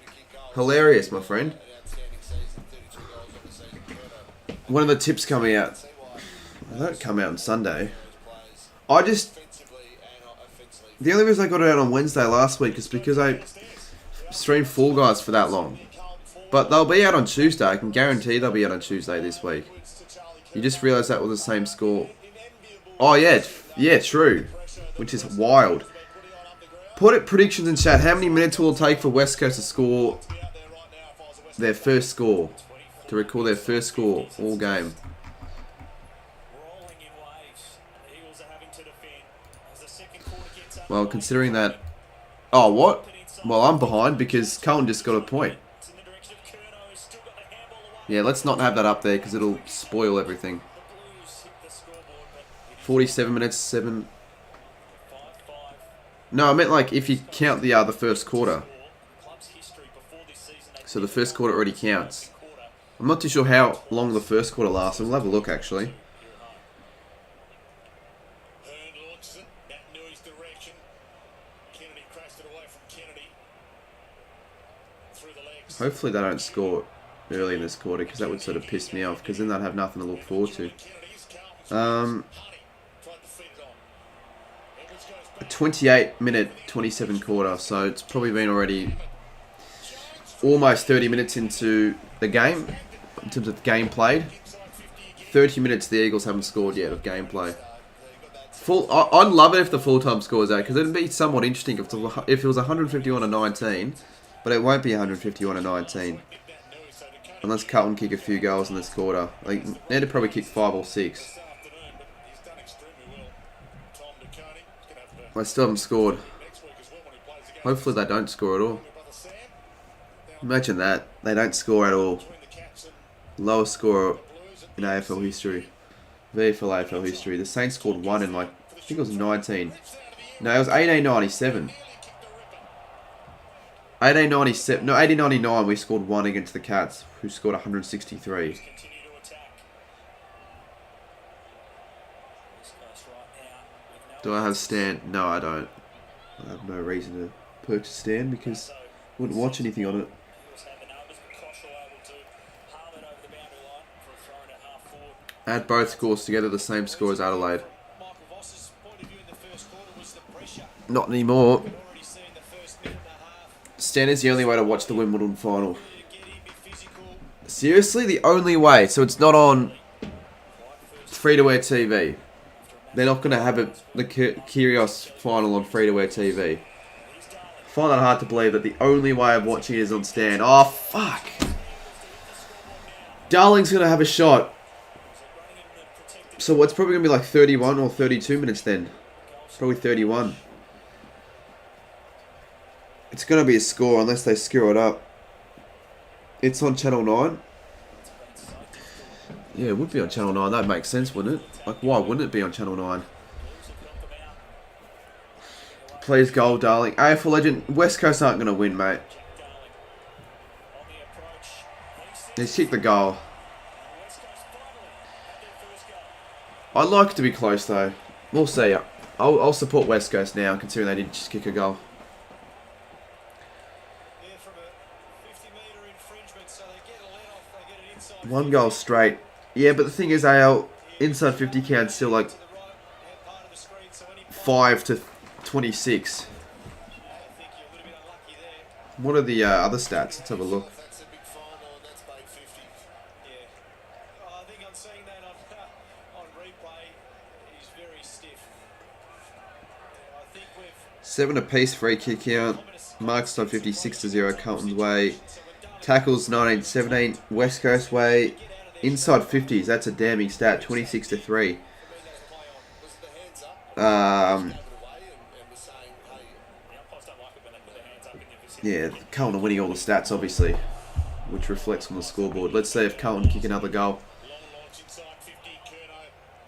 Hilarious, my friend. When are the tips coming out? They don't come out on Sunday. The only reason I got it out on Wednesday last week is because I streamed Fall Guys for that long. But they'll be out on Tuesday. I can guarantee they'll be out on Tuesday this week. You just realised that was the same score. Oh, yeah. Yeah, true. Which is wild. Put it predictions in chat. How many minutes will it take for West Coast to score their first score? To record their first score all game. Well, considering that... Oh, what? Well, I'm behind because Carlton just got a point. Yeah, let's not have that up there because it'll spoil everything. 47 minutes, 7... No, I meant like if you count the first quarter. So the first quarter already counts. I'm not too sure how long the first quarter lasts. We'll have a look actually. Hopefully they don't score early in this quarter because that would sort of piss me off because then they'd have nothing to look forward to. A 28-minute, 27 quarter, so it's probably been already almost 30 minutes into the game, in terms of the game played. 30 minutes the Eagles haven't scored yet of gameplay. I'd love it if the full-time scores out, because it'd be somewhat interesting if it was 151-19, but it won't be 151-19. Unless Carlton kick a few goals in this quarter. They need to probably kick 5 or 6. I still haven't scored. Hopefully they don't score at all. Imagine that. They don't score at all. Lowest score in AFL history. VFL AFL history. The Saints scored 1 in like, I think it was 19. No, it was 1897. 1897. No, 1899 we scored 1 against the Cats, who scored 163. Do I have Stan? No, I don't. I have no reason to purchase Stan because I wouldn't watch anything on it. Add both scores together, the same score as Adelaide. Not anymore. Stan is the only way to watch the Wimbledon final. Seriously? The only way? So it's not on free-to-air TV? They're not going to have the Kyrgios final on free-to-air TV. I find that hard to believe that the only way of watching it is on Stan. Oh, fuck. Darling's going to have a shot. So it's probably going to be like 31 or 32 minutes then. Probably 31. It's going to be a score unless they screw it up. It's on Channel 9. Yeah, it would be on Channel 9. That makes sense, wouldn't it? Like, why wouldn't it be on Channel 9? Please goal, darling. AFL Legend. West Coast aren't going to win, mate. Let's kick the goal. I'd like it to be close, though. We'll see. I'll support West Coast now, considering they did just kick a goal. One goal straight. Yeah, but the thing is, AL, inside 50 counts still like 5 to 26. What are the other stats? Let's have a look. Seven apiece free kick count. Marks on 56 to 0 Carlton's way. Tackles 19-17 West Coast way. Inside 50s, that's a damning stat. 26 to 3. Yeah, Carlton are winning all the stats, obviously, which reflects on the scoreboard. Let's see if Carlton kick another goal.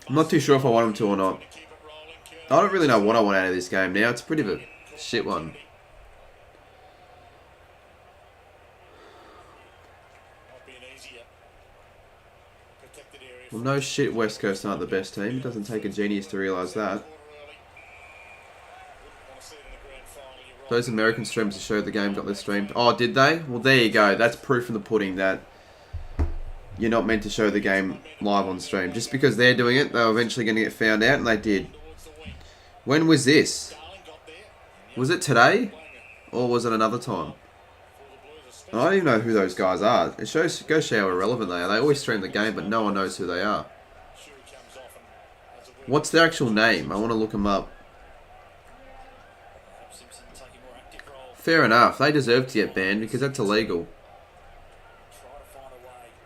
I'm not too sure if I want them to or not. I don't really know what I want out of this game now. It's pretty of a shit one. Well, no shit, West Coast aren't the best team. It doesn't take a genius to realise that. Those American streamers that showed the game got their streamed. Oh, did they? Well, there you go. That's proof in the pudding that you're not meant to show the game live on stream. Just because they're doing it, they're eventually going to get found out, and they did. When was this? Was it today? Or was it another time? I don't even know who those guys are. It goes show how irrelevant they are. They always stream the game, but no one knows who they are. What's their actual name? I want to look them up. Fair enough. They deserve to get banned because that's illegal.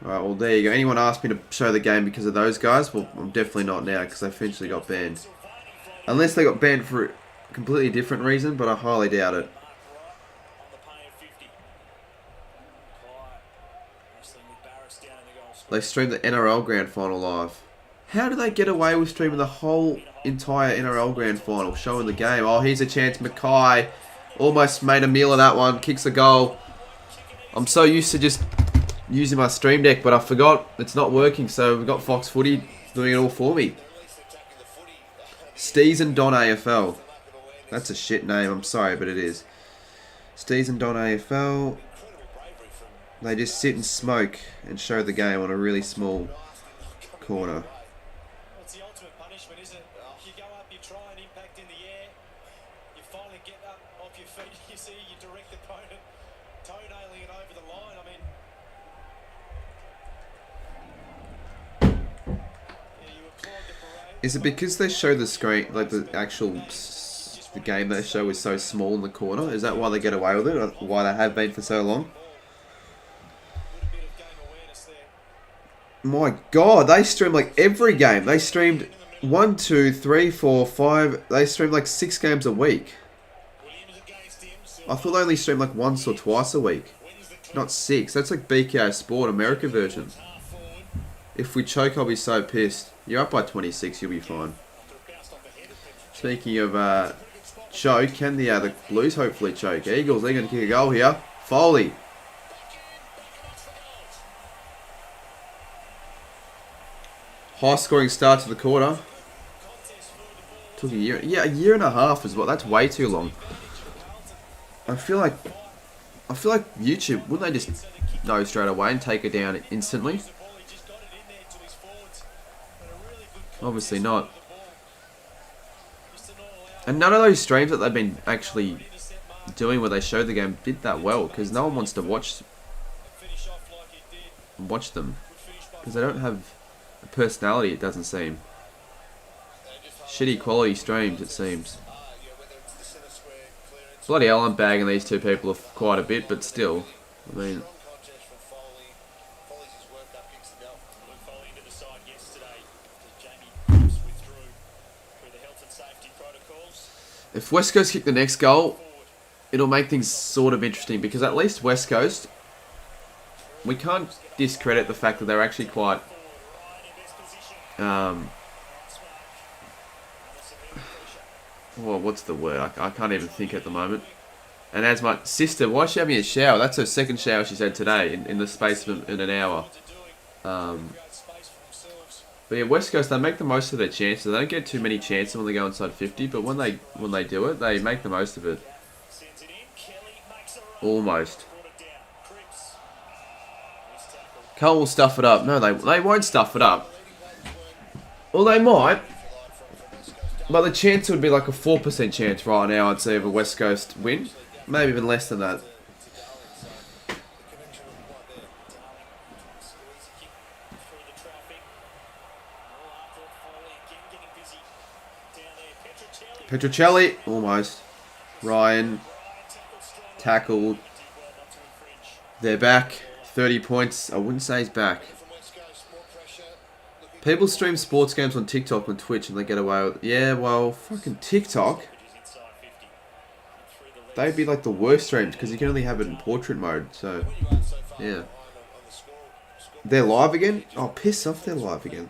Alright, well there you go. Anyone asked me to show the game because of those guys? Well, I'm definitely not now because they eventually got banned. Unless they got banned for a completely different reason, but I highly doubt it. They streamed the NRL Grand Final live. How do they get away with streaming the whole entire NRL Grand Final, showing the game? Oh, here's a chance. Mackay almost made a meal of that one. Kicks a goal. I'm so used to just using my stream deck, but I forgot it's not working, so we've got Fox Footy doing it all for me. Steez and Don AFL. That's a shit name, I'm sorry, but it is. Steez and Don AFL. They just sit and smoke and show the game on a really small corner. It's the ultimate punishment, isn't it? You go up, you try and impact in the air. You finally get up off your feet. You see your direct opponent toenailing it over the line. I mean, yeah, you applaud the parade. Is it because they show the screen, like the actual the game they show is so small in the corner? Is that why they get away with it, or why they have been for so long? My God, they streamed like every game. They streamed 1, 2, 3, 4, 5. They streamed like 6 games a week. I thought they only streamed like once or twice a week, not 6. That's like BKO Sport America version. If we choke, I'll be so pissed. You're up by 26. You'll be fine. Speaking of choke, can the Blues hopefully choke? Eagles, they're going to kick a goal here. Foley. High scoring start to the quarter. Took a year. Yeah, a year and a half is what. That's way too long. I feel like YouTube, wouldn't they just know straight away and take it down instantly? Obviously not. And none of those streams that they've been actually doing where they show the game did that well, because no one wants to watch them because they don't have a personality, it doesn't seem. Shitty quality streams, it seems. Bloody hell, I'm bagging these two people quite a bit, but still, I mean... If West Coast kick the next goal, it'll make things sort of interesting, because at least West Coast, we can't discredit the fact that they're actually quite... well, what's the word? I can't even think at the moment. And as my sister, why is she having a shower? That's her second shower she's had today in the space of an hour. But yeah, West Coast, they make the most of their chances. They don't get too many chances when they go inside 50, but when they do it, they make the most of it. Almost. Cole will stuff it up. No, they won't stuff it up. Well, they might. But the chance would be like a 4% chance right now, I'd say, of a West Coast win. Maybe even less than that. Petrocelli, almost. Ryan, tackled. They're back. 30 points. I wouldn't say he's back. People stream sports games on TikTok and Twitch and they get away with it. Yeah, well, fucking TikTok. They'd be like the worst streams because you can only have it in portrait mode. So, yeah. They're live again? Oh, piss off, they're live again.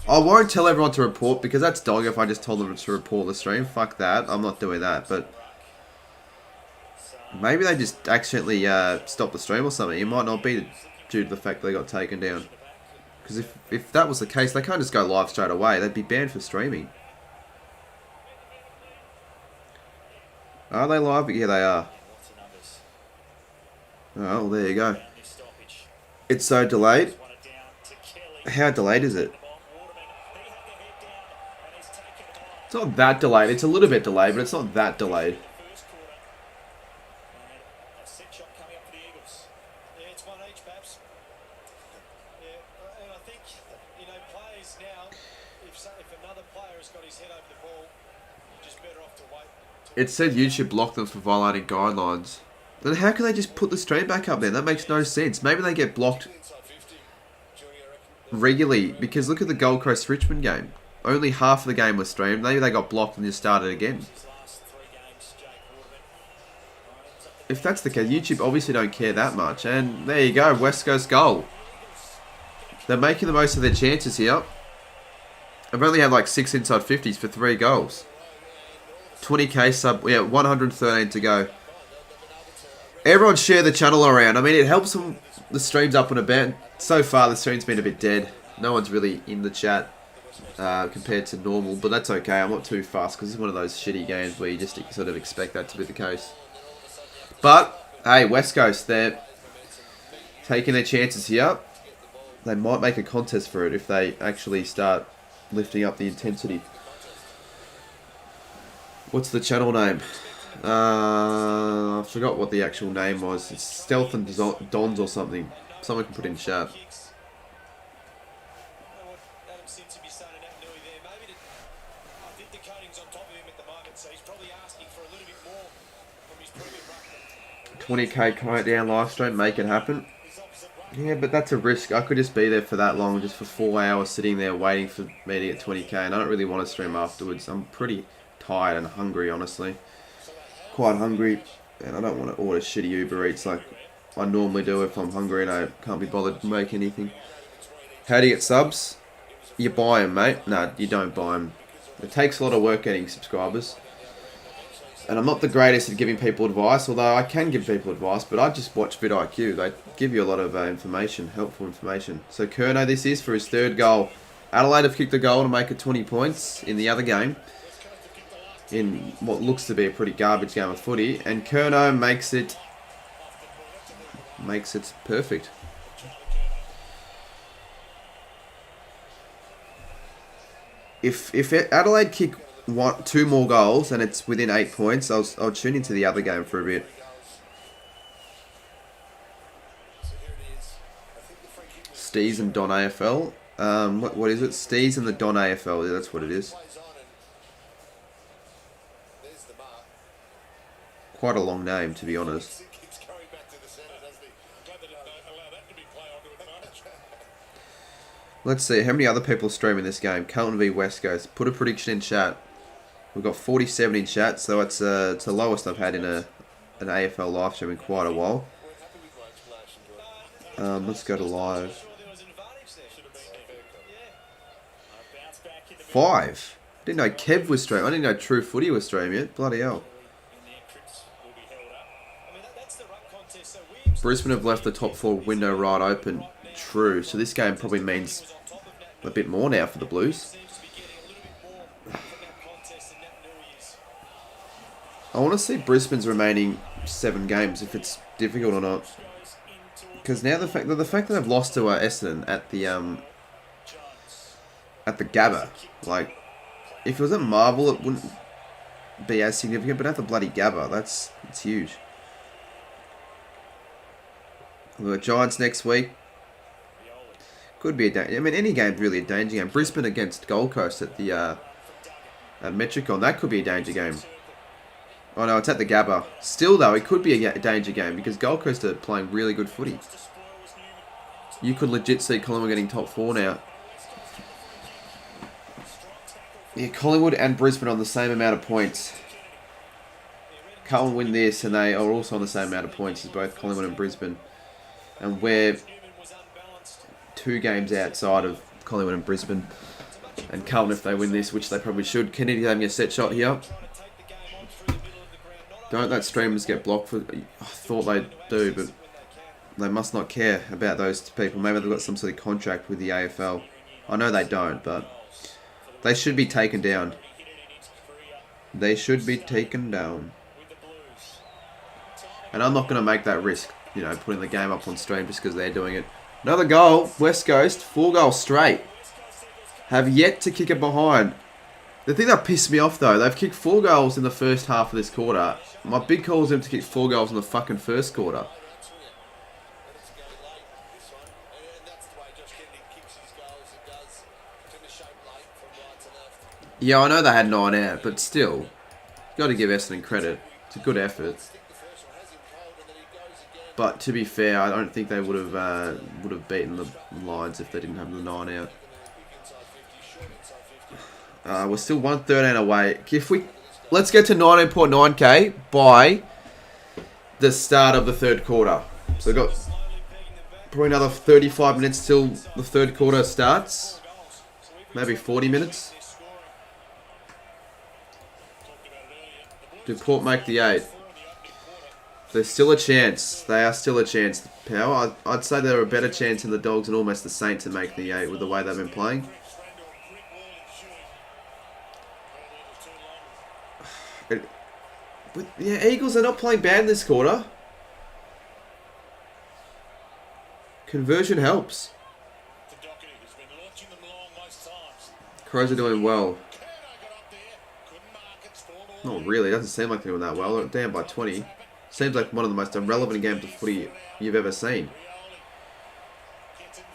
I won't tell everyone to report because that's dog if I just told them to report the stream. Fuck that. I'm not doing that. But maybe they just accidentally stopped the stream or something. It might not be due to the fact they got taken down. Because if that was the case, they can't just go live straight away. They'd be banned for streaming. Are they live? Yeah, they are. Lots of numbers. Oh, well, there you go. Down this stoppage. It's so delayed. Won it down to Kelly. How delayed is it? Waterman, he had the head down and he's taken it on. It's not that delayed. It's a little bit delayed, but it's not that delayed. First quarter. And a set shot coming up for the Eagles. Yeah, it's one each, perhaps. Yeah, and I think, players now, if another player has got his head over the ball, you're just better off to wait. It said YouTube blocked them for violating guidelines. Then how can they just put the stream back up there? That makes no sense. Maybe they get blocked regularly, because look at the Gold Coast Richmond game. Only half of the game was streamed. Maybe they got blocked and just started again. If that's the case, YouTube obviously don't care that much. And there you go, West Coast goal. They're making the most of their chances here. I've only had like 6 inside 50s for 3 goals. 20k sub, yeah, 113 to go. Everyone share the channel around. I mean, it helps them, the stream's up and about. So far, the stream's been a bit dead. No one's really in the chat compared to normal, but that's okay. I'm not too fast because it's one of those shitty games where you just sort of expect that to be the case. But, hey, West Coast, they're taking their chances here. They might make a contest for it if they actually start lifting up the intensity. What's the channel name? I forgot what the actual name was. It's Stealth and Dons or something. Someone can put in chat. I think the coating's on top of him at the moment, so he's probably asking for a little bit more from his previous ruckman. 20k countdown live stream, make it happen. Yeah, but that's a risk. I could just be there for that long, just for 4 hours sitting there waiting for me to get 20k, and I don't really want to stream afterwards. I'm pretty tired and hungry, honestly. Quite hungry, and I don't want to order shitty Uber Eats like I normally do if I'm hungry and I can't be bothered to make anything. How do you get subs? You buy them, mate. No, you don't buy them. It takes a lot of work getting subscribers. And I'm not the greatest at giving people advice, although I can give people advice, but I just watch vidIQ. They give you a lot of information, helpful information. So Curnow, this is for his 3rd goal. Adelaide have kicked a goal to make it 20 points in the other game, in what looks to be a pretty garbage game of footy, and Curnow makes it perfect. If Adelaide kick 2 more goals and it's within 8 points, I'll tune into the other game for a bit. Steez and Don AFL. What is it? Steez and the Don AFL. Yeah, that's what it is. Quite a long name, to be honest. Let's see, how many other people are streaming this game? Carlton v West Coast. Put a prediction in chat. We've got 47 in chat, so it's the lowest I've had in an AFL live stream in quite a while. Let's go to live. 5. Didn't know Kev was streaming. I didn't know True Footy was streaming it. Bloody hell. Brisbane have left the top 4 window right open. True. So this game probably means a bit more now for the Blues. I want to see Brisbane's remaining 7 games, if it's difficult or not. Because now the fact that they've lost to Essendon at the Gabba, like, if it was at Marvel, it wouldn't be as significant, but at the bloody Gabba, it's huge. We've got Giants next week. Could be any game's really a danger game. Brisbane against Gold Coast at the at Metricon, that could be a danger game. Oh no, it's at the Gabba. Still though, it could be a danger game because Gold Coast are playing really good footy. You could legit see Collingwood getting top 4 now. Yeah, Collingwood and Brisbane on the same amount of points. Carlton win this and they are also on the same amount of points as both Collingwood and Brisbane. And we're 2 games outside of Collingwood and Brisbane. And Carlton, if they win this, which they probably should. Kennedy having a set shot here. Don't let streamers get blocked for... I thought they do, but they must not care about those people. Maybe they've got some sort of contract with the AFL. I know they don't, but they should be taken down. They should be taken down. And I'm not going to make that risk, you know, putting the game up on stream just because they're doing it. Another goal. West Coast, 4 goals straight. Have yet to kick it behind. The thing that pissed me off, though, they've kicked 4 goals in the first half of this quarter. My big call is them to kick 4 goals in the fucking first quarter. Yeah, I know they had 9 out, but still, got to give Essendon credit. It's a good effort. But to be fair, I don't think they would have beaten the Lions if they didn't have the 9 out. We're still 113 away. Let's get to 19.9k by the start of the third quarter. So we've got probably another 35 minutes till the third quarter starts. Maybe 40 minutes. Do Port make the 8? There's still a chance. They are still a chance. Power. I'd say they're a better chance in the Dogs and almost the Saints to make the 8 with the way they've been playing. But yeah, Eagles are not playing bad this quarter. Conversion helps. Crows are doing well. Not really. It doesn't seem like they're doing that well. They're down by 20. Seems like one of the most irrelevant games of footy you've ever seen.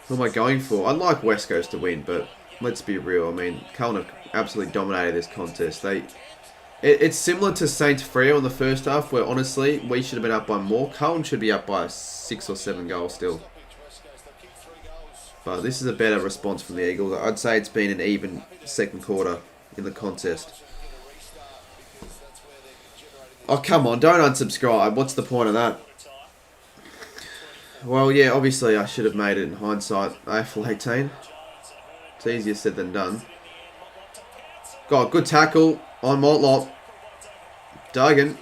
What am I going for? I'd like West Coast to win, but let's be real. I mean, Carlton have absolutely dominated this contest. It's similar to Saints Freo in the first half, where honestly, we should have been up by more. Carlton should be up by 6 or 7 goals still. But this is a better response from the Eagles. I'd say it's been an even second quarter in the contest. Oh, come on, don't unsubscribe. What's the point of that? Well, yeah, obviously I should have made it in hindsight. AFL 18. It's easier said than done. God, good tackle on Motlop. Duggan.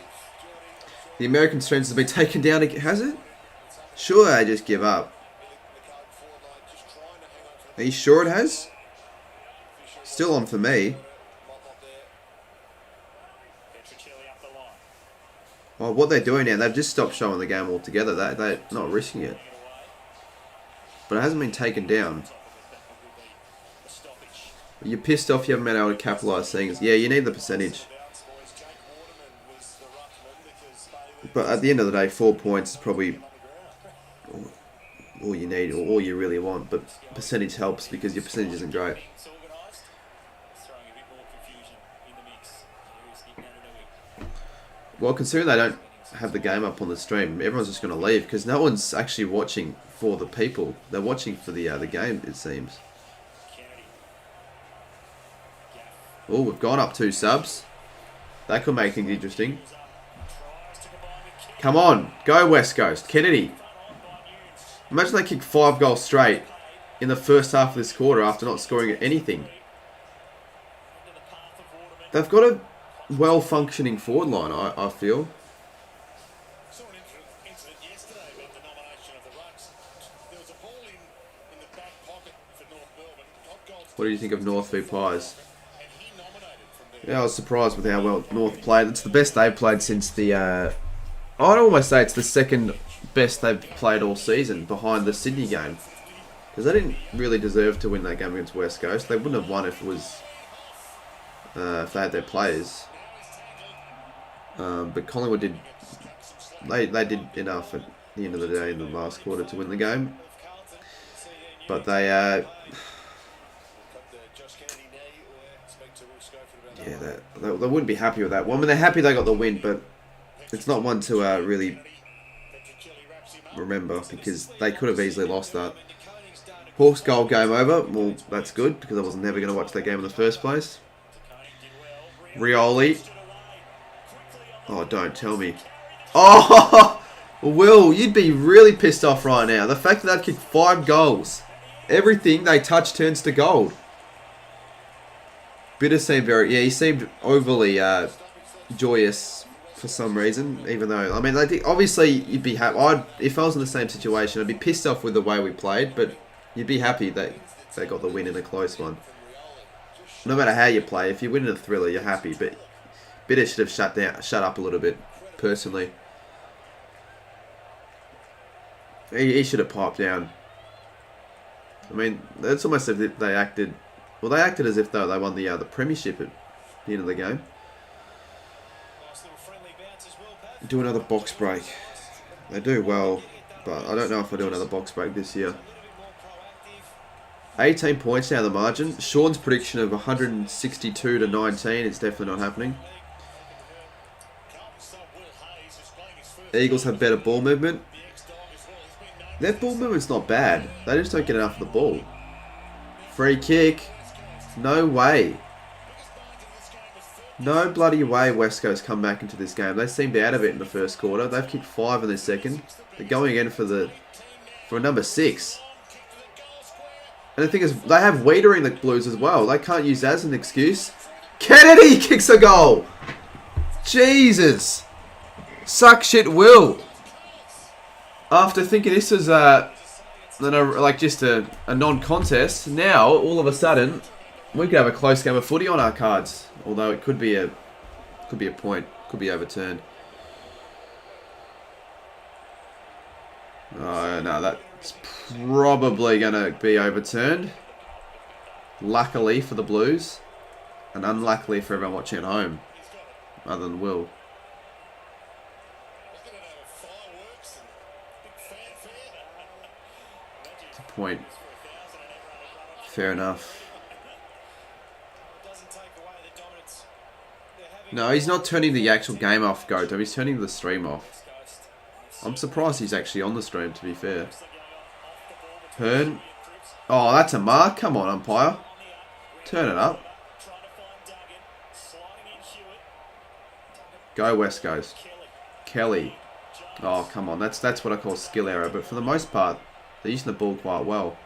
The American strength has been taken down again. Has it? Sure, they just give up. Are you sure it has? Still on for me. Well, what they're doing now, they've just stopped showing the game altogether. They're not risking it. But it hasn't been taken down. You're pissed off you haven't been able to capitalise things. Yeah, you need the percentage. But at the end of the day, 4 points is probably all you need, or all you really want. But percentage helps because your percentage isn't great. Well, considering they don't have the game up on the stream, everyone's just going to leave because no one's actually watching for the people. They're watching for the game, it seems. Oh, we've gone up 2 subs. That could make things interesting. Come on, go West Coast. Kennedy. Imagine they kick 5 goals straight in the first half of this quarter after not scoring anything. They've got a well-functioning forward line, I feel. What do you think of Northy Pies? Yeah, I was surprised with how well North played. It's the best they've played since the... I'd almost say it's the second best they've played all season behind the Sydney game. Because they didn't really deserve to win that game against West Coast. They wouldn't have won if it was... if they had their players. But Collingwood did... They did enough at the end of the day in the last quarter to win the game. But they... yeah, they wouldn't be happy with that one. I mean, they're happy they got the win, but it's not one to really remember because they could have easily lost that. Hawks goal, game over. Well, that's good because I was never going to watch that game in the first place. Rioli. Oh, don't tell me. Oh, Will, you'd be really pissed off right now. The fact that they've kicked 5 goals. Everything they touch turns to gold. Bitter seemed very... Yeah, he seemed overly joyous for some reason. Even though... I mean, obviously, you'd be happy... if I was in the same situation, I'd be pissed off with the way we played. But you'd be happy that they got the win in a close one. No matter how you play, if you win in a thriller, you're happy. But Bitter should have shut up a little bit, personally. He should have piped down. I mean, it's almost as if they acted... Well, they acted as if though they won the premiership at the end of the game. Do another box break. They do well, but I don't know if I do another box break this year. 18 points now the margin. Shaun's prediction of 162 to 19 is definitely not happening. Eagles have better ball movement. Their ball movement's not bad. They just don't get enough of the ball. Free kick. No way. No bloody way West Coast come back into this game. They seemed out of it in the first quarter. They've kicked 5 in the second. They're going again for number 6. And the thing is, they have Weeder in the Blues as well. They can't use that as an excuse. Kennedy kicks a goal. Jesus. Suck shit will. After thinking this was like just a non-contest, now all of a sudden we could have a close game of footy on our cards. Although it could be a point, could be overturned. Oh no, that's probably going to be overturned. Luckily for the Blues, and unluckily for everyone watching at home, other than Will. It's a point. Fair enough. No, he's not turning the actual game off, Goto. He's turning the stream off. I'm surprised he's actually on the stream, to be fair. Hearn. Oh, that's a mark. Come on, umpire. Turn it up. Go West Coast. Kelly. Oh, come on. That's what I call skill error. But for the most part, they're using the ball quite well.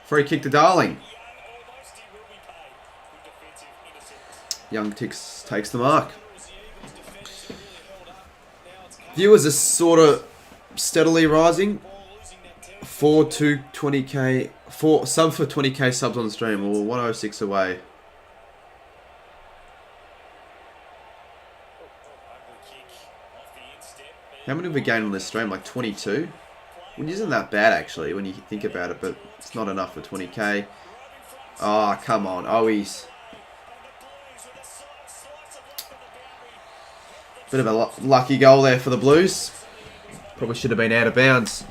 Free kick to Darling. Young takes the mark. Viewers are sort of steadily rising. 4 to 20k, sub for 20k subs on the stream. We're 106 away. How many have we gained on this stream? Like 22? Which isn't that bad actually when you think about it, but it's not enough for 20k. Oh, come on. Owies. Bit of a lucky goal there for the Blues. Probably should have been out of bounds.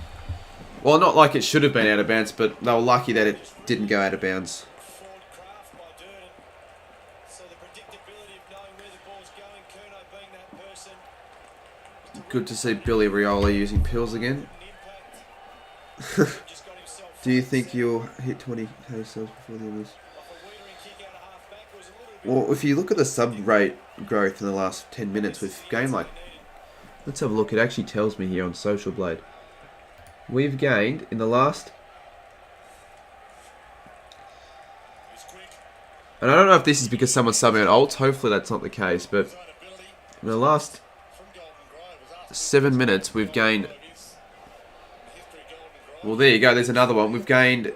Well, not like it should have been out of bounds, but they were lucky that it didn't go out of bounds. Good to see Billy Rioli using pills again. Do you think you'll hit 20k subs before the others? Well, if you look at the sub rate growth in the last 10 minutes, we've gained like... Let's have a look. It actually tells me here on Social Blade. We've gained in the last... And I don't know if this is because someone's subbing at Alt. Hopefully that's not the case. But in the last 7 minutes, we've gained... Well, there you go. There's another one. We've gained...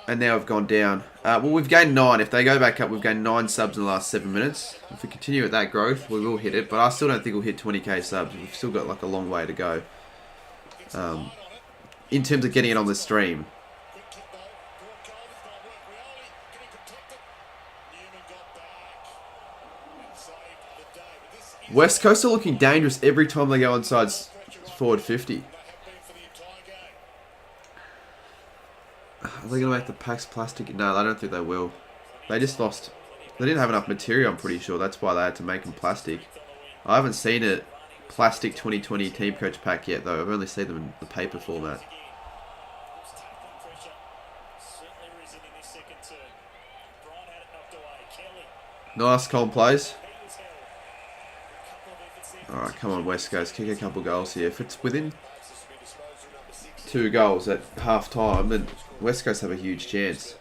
And now we've gone down. Well, we've gained 9. If they go back up, we've gained 9 subs in the last 7 minutes. If we continue at that growth, we will hit it. But I still don't think we'll hit 20k subs. We've still got like a long way to go. In terms of getting it on the stream. West Coast are looking dangerous every time they go inside forward 50. Are they going to make the packs plastic? No, I don't think they will. They just lost. They didn't have enough material, I'm pretty sure. That's why they had to make them plastic. I haven't seen a plastic 2020 Team Coach pack yet, though. I've only seen them in the paper format. Nice Colin plays. Alright, come on West Coast. Kick a couple goals here. If it's within 2 goals at half time, then West Coast have a huge chance.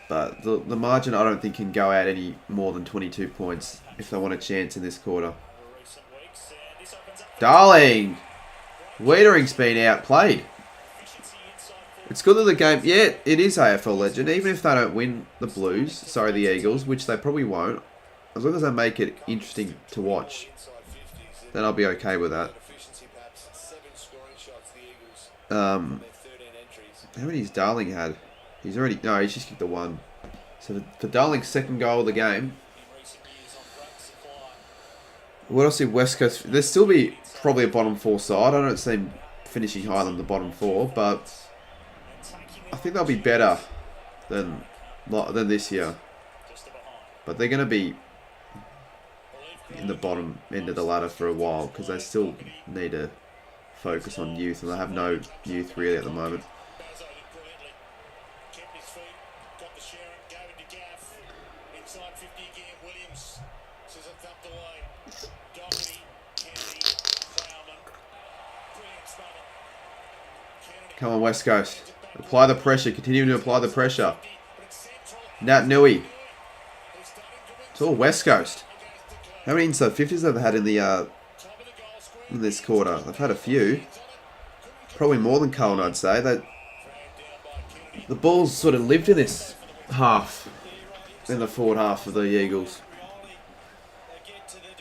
But the margin I don't think can go out any more than 22 points if they want a chance in this quarter. Darling! Wiedering's been outplayed. It's good that the game... Yeah, it is AFL Legend. Even if they don't win the Blues, sorry, the Eagles, which they probably won't, as long as they make it interesting to watch, then I'll be okay with that. How many has Darling had? He's already... No, he's just kicked the one. So for Darling's second goal of the game... What else did West Coast... There'll still be probably a bottom 4 side. I don't see them finishing higher than the bottom 4, but... I think they'll be better than this year. But they're going to be in the bottom end of the ladder for a while, because they still need to focus on youth, and they have no youth really at the moment. Come on, West Coast. Apply the pressure. Continue to apply the pressure. Nat Nui. It's all West Coast. How many inside 50s have they had in the in this quarter? They've had a few. Probably more than Carlton, I'd say. The Bulls sort of lived in this half. In the forward half of the Eagles.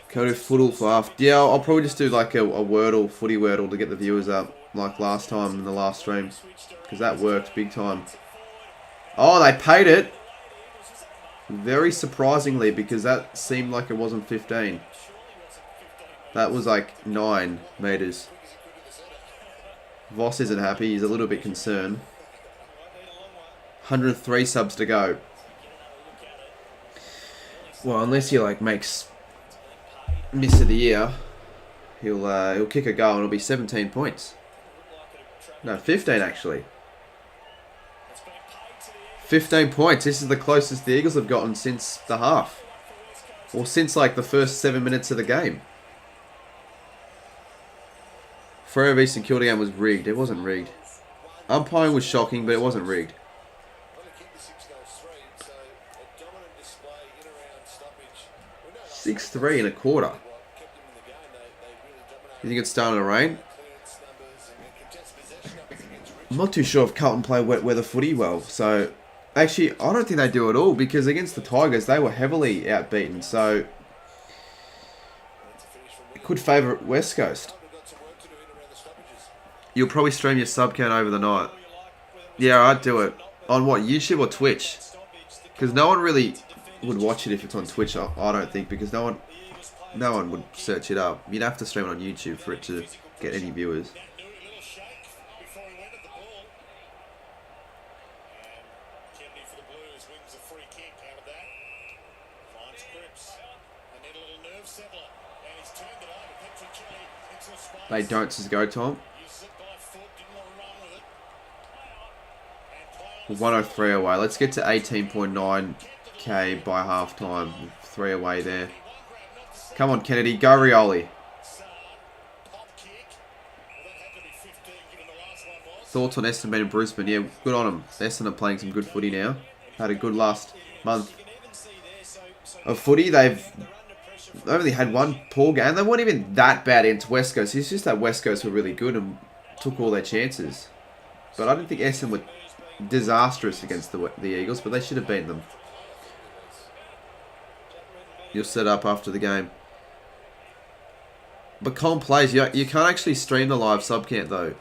Cody Football for half. Yeah, I'll probably just do like a Wordle, footy Wordle to get the viewers up. Like last time in the last stream. Because that worked big time. Oh, they paid it. Very surprisingly, because that seemed like it wasn't 15. That was like 9 metres. Voss isn't happy. He's a little bit concerned. 103 subs to go. Well, unless he like makes miss of the year, he'll kick a goal and it'll be 17 points. No, 15 actually. 15 points. This is the closest the Eagles have gotten since the half. Or since like the first 7 minutes of the game. Freo v St Kilda game was rigged. It wasn't rigged. Umpiring was shocking, but it wasn't rigged. 6-3 in a quarter. You think it's starting to rain? I'm not too sure if Carlton play wet weather footy well. So, actually, I don't think they do at all. Because against the Tigers, they were heavily outbeaten. So, it could favour West Coast. You'll probably stream your sub count over the night. Yeah, I'd do it. On what, YouTube or Twitch? Because no one really would watch it if it's on Twitch, I don't think. Because no one would search it up. You'd have to stream it on YouTube for it to get any viewers. They don't just go, Tom. 103 away. Let's get to 18.9k by half time. 3 away there. Come on, Kennedy. Go, Rioli. Thoughts on Essendon and Brisbane? Yeah, good on them. Essendon are playing some good footy now. Had a good last month of footy. They've only had one poor game. They weren't even that bad against West Coast. It's just that West Coast were really good and took all their chances. But I didn't think Essendon were disastrous against the Eagles, but they should have beaten them. You'll set up after the game. But Colin plays. You can't actually stream the live sub count though,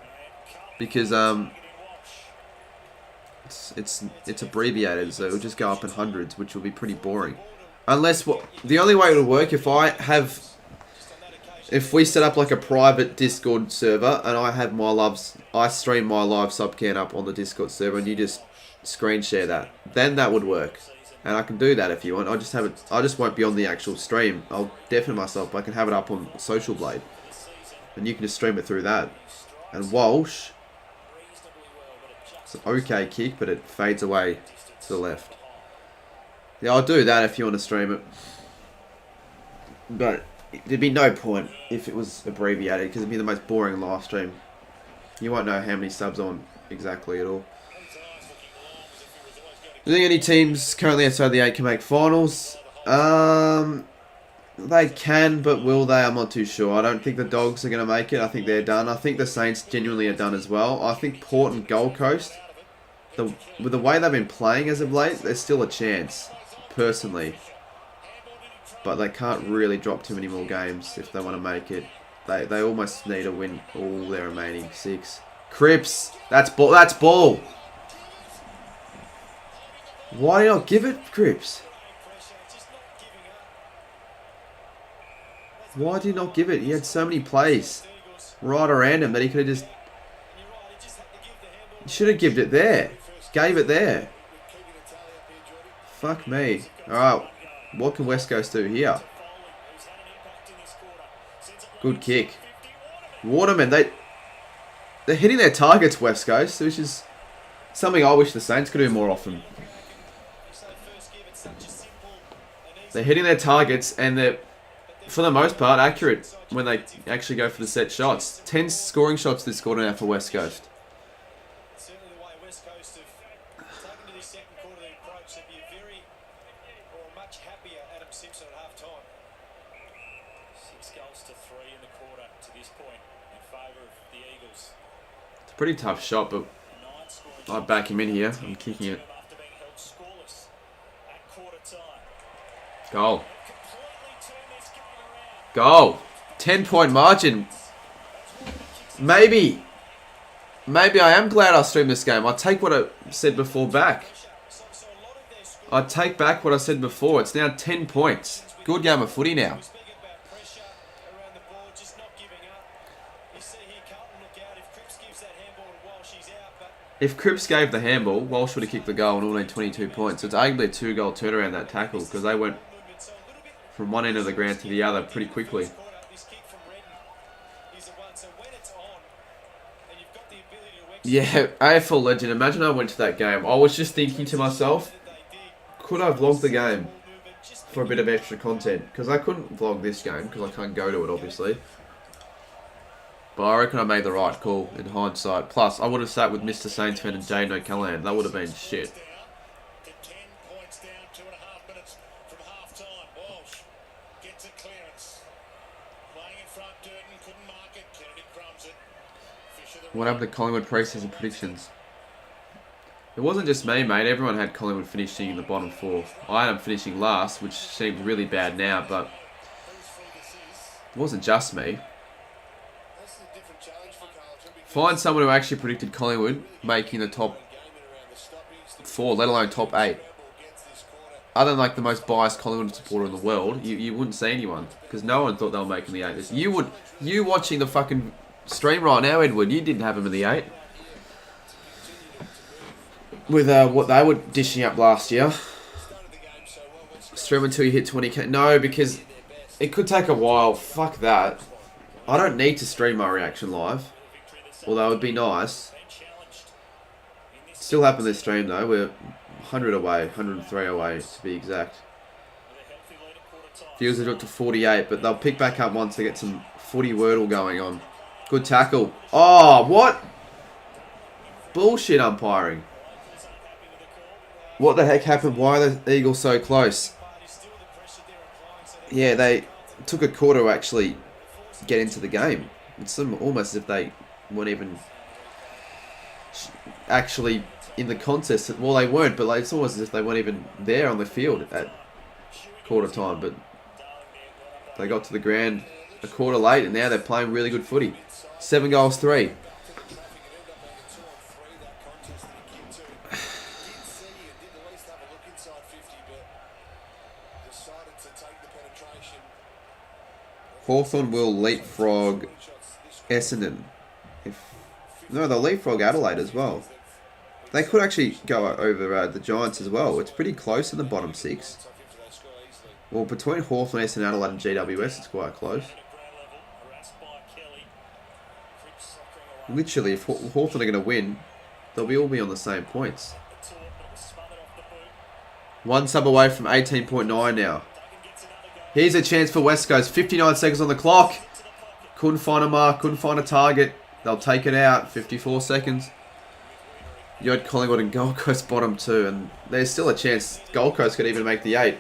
because it's abbreviated, so it'll just go up in hundreds, which will be pretty boring. Unless the only way it'll work if we set up like a private Discord server and I stream my live sub count up on the Discord server and you just screen share that, then that would work. And I can do that if you want. I just won't be on the actual stream. I'll deafen myself, but I can have it up on Social Blade. And you can just stream it through that. And Walsh, it's an okay kick, but it fades away to the left. Yeah, I'll do that if you want to stream it. But there'd be no point if it was abbreviated, because it'd be the most boring live stream. You won't know how many subs on exactly at all. Do you think any teams currently outside the 8 can make finals? They can, but will they? I'm not too sure. I don't think the Dogs are going to make it. I think they're done. I think the Saints genuinely are done as well. I think Port and Gold Coast, with the way they've been playing as of late, there's still a chance, personally. But they can't really drop too many more games if they want to make it. They almost need to win all their remaining 6. Cripps, that's ball. That's ball. Why do you not give it, Cripps? Why did he not give it? He had so many plays right around him that he could have just... He should have given it there. Gave it there. Fuck me. Alright, what can West Coast do here? Good kick. Waterman, they're hitting their targets, West Coast, which is something I wish the Saints could do more often. They're hitting their targets and they're, for the most part, accurate when they actually go for the set shots. 10 scoring shots this quarter now for West Coast. Certainly the way West Coast have taken to this second quarter of the approach, they'd be a very, or a much happier Adam Simpson at half time. 6 goals to 3 in the quarter to this point in favour of the Eagles. It's a pretty tough shot, but I back him in here. I'm kicking it. Goal. Goal. 10-point margin. Maybe I am glad I streamed this game. I take what I said before back. I take back what I said before. It's now 10 points. Good game of footy now. If Cripps gave the handball, Walsh would have kicked the goal and all need 22 points. So it's arguably a 2-goal turnaround, that tackle, because they went from one end of the ground to the other pretty quickly. Yeah, AFL legend. Imagine I went to that game. I was just thinking to myself, could I vlog the game for a bit of extra content? Because I couldn't vlog this game because I can't go to it, obviously. But I reckon I made the right call in hindsight. Plus, I would have sat with Mr. Saints fan and Jane O'Callaghan. That would have been shit. What happened to Collingwood pre-season predictions? It wasn't just me, mate. Everyone had Collingwood finishing in the bottom 4. I had them finishing last, which seems really bad now, but it wasn't just me. Find someone who actually predicted Collingwood making the top 4, let alone top 8. Other than like the most biased Collingwood supporter in the world, you wouldn't see anyone because no one thought they were making the 8. You watching the fucking stream right now, Edward, you didn't have them in the 8. With what they were dishing up last year. Stream until you hit 20k. No, because it could take a while. Fuck that. I don't need to stream my reaction live. Although it would be nice. Still happened this stream though. We're 100 away, 103 away to be exact. Viewers are up to 48, but they'll pick back up once they get some footy wordle going on. Good tackle. Oh, what? Bullshit umpiring. What the heck happened? Why are the Eagles so close? Yeah, they took a quarter to actually get into the game. It's almost as if they weren't even actually in the contest. Well, they weren't, but like, it's almost as if they weren't even there on the field at quarter time. But they got to the ground a quarter late, and now they're playing really good footy. 7 goals, 3. Hawthorn will leapfrog Essendon. No, they'll leapfrog Adelaide as well. They could actually go over the Giants as well. It's pretty close in the bottom 6. Well, between Hawthorn, Essendon, Adelaide and GWS, it's quite close. Literally, if Hawthorn are going to win, they'll all be on the same points. 1 sub away from 18.9 now. Here's a chance for West Coast. 59 seconds on the clock. Couldn't find a mark, couldn't find a target. They'll take it out. 54 seconds. You had Collingwood and Gold Coast bottom 2, and there's still a chance Gold Coast could even make the 8.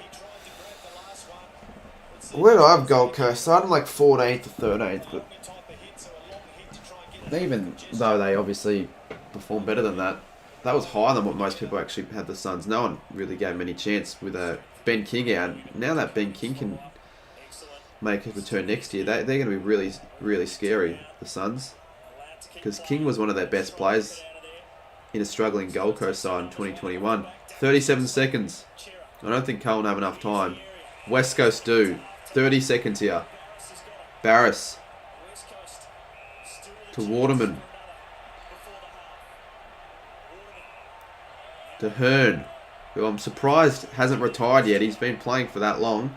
Where do I have Gold Coast? I had them like 14th or 13th, but even though they obviously performed better than that, that was higher than what most people actually had the Suns. No one really gave them any chance with Ben King out. Now that Ben King can make a return next year, they're going to be really, really scary, the Suns. Because King was one of their best players in a struggling Gold Coast side in 2021. 37 seconds. I don't think Carlton have enough time. West Coast do. 30 seconds here. Barris. To Waterman. To Hearn, who I'm surprised hasn't retired yet. He's been playing for that long.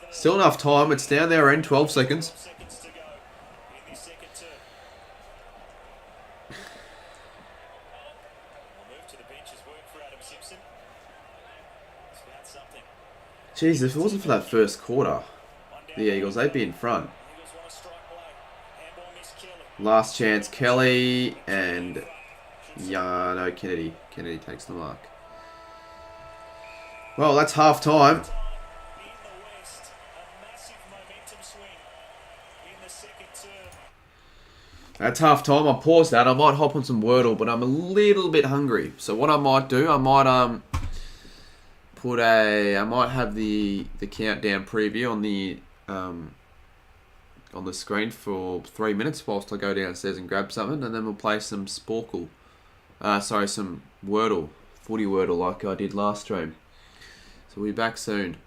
Still enough time. It's down there in 12 seconds. Jeez, if it wasn't for that first quarter, the Eagles, they'd be in front. Last chance, Kelly and... Yeah, no, Kennedy. Kennedy takes the mark. Well, that's half time. That's half time. I'll pause that. I might hop on some Wordle, but I'm a little bit hungry. So what I might do, I might I might have the countdown preview on the screen for 3 minutes whilst I go downstairs and grab something, and then we'll play some Sporkle. Some Wordle, footy Wordle like I did last stream. So we'll be back soon.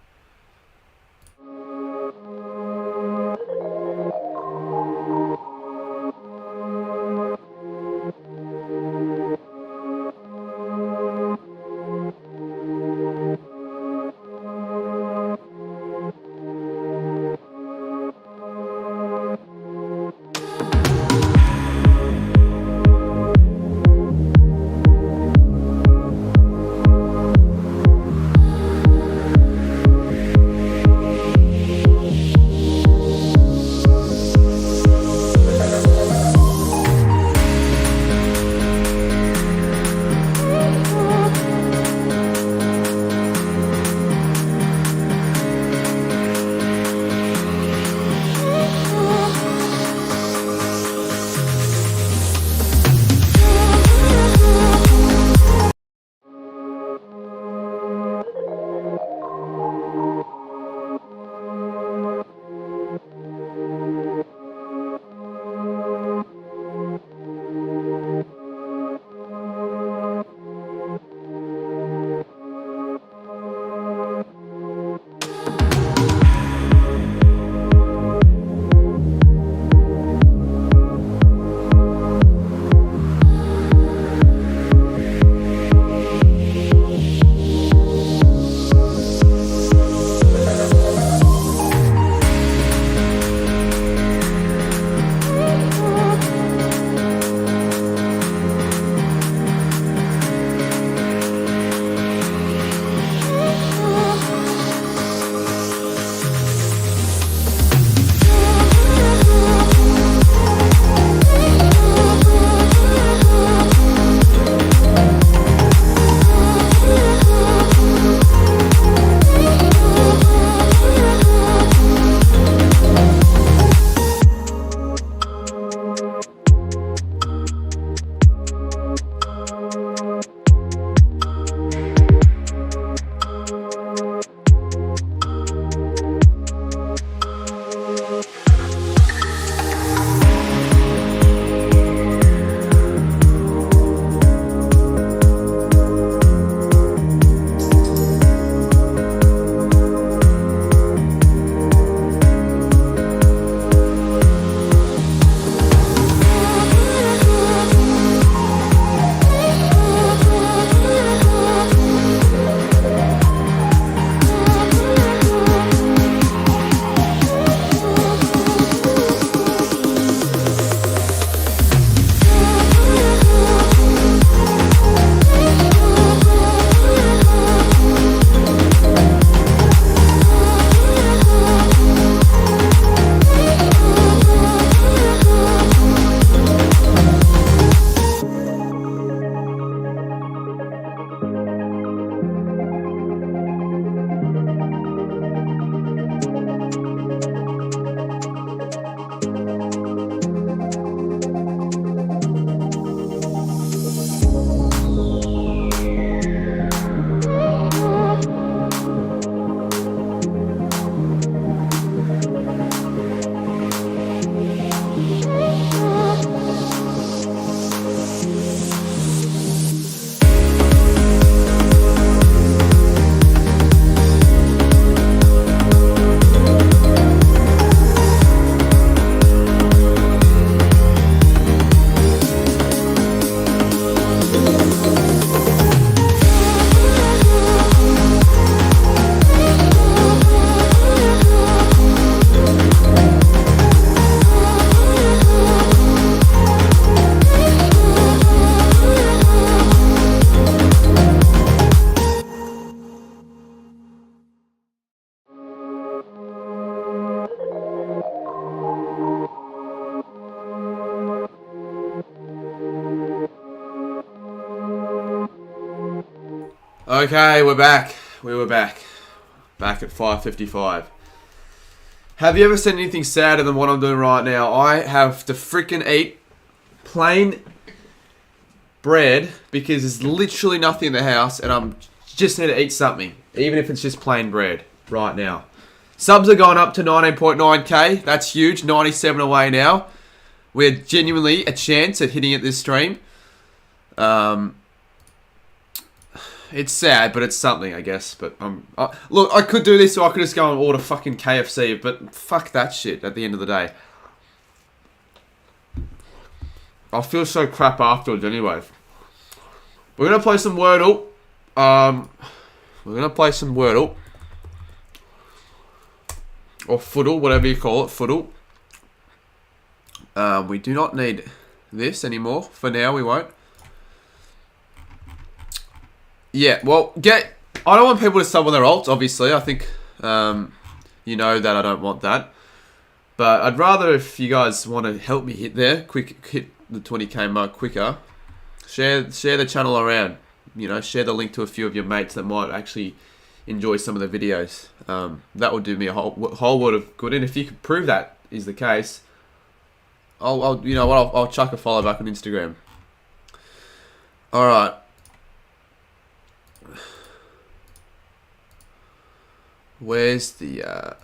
Okay, we're back. We were back. Back at 5:55. Have you ever seen anything sadder than what I'm doing right now? I have to freaking eat plain bread because there's literally nothing in the house and I'm just need to eat something. Even if it's just plain bread right now. Subs are going up to 19.9k. That's huge. 97 away now. We're genuinely a chance at hitting it this stream. It's sad, but it's something, I guess. But look, I could do this, or I could just go and order fucking KFC. But fuck that shit. At the end of the day, I feel so crap afterwards. Anyway, we're gonna play some Wordle. We're gonna play some Wordle or Foodle, whatever you call it, Foodle. We do not need this anymore. For now, we won't. Yeah, well, I don't want people to sub on their alts, obviously. I think, you know that I don't want that. But I'd rather, if you guys want to help me hit the 20k mark quicker, share the channel around. You know, share the link to a few of your mates that might actually enjoy some of the videos. That would do me a whole world of good. And if you could prove that is the case, I'll chuck a follow back on Instagram. All right. Where's the...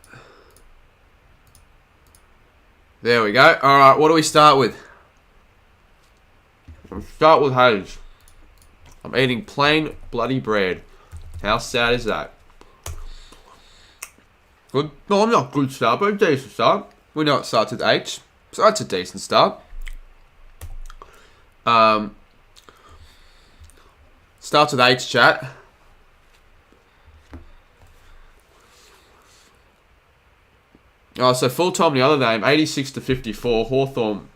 There we go. Alright, what do we start with? We'll start with Hayes. I'm eating plain bloody bread. How sad is that? Good? No, I'm not good start, but a decent start. We know it starts with H. So that's a decent start. Starts with H, chat. Oh, so full time the other game, 86-54. Hawthorn.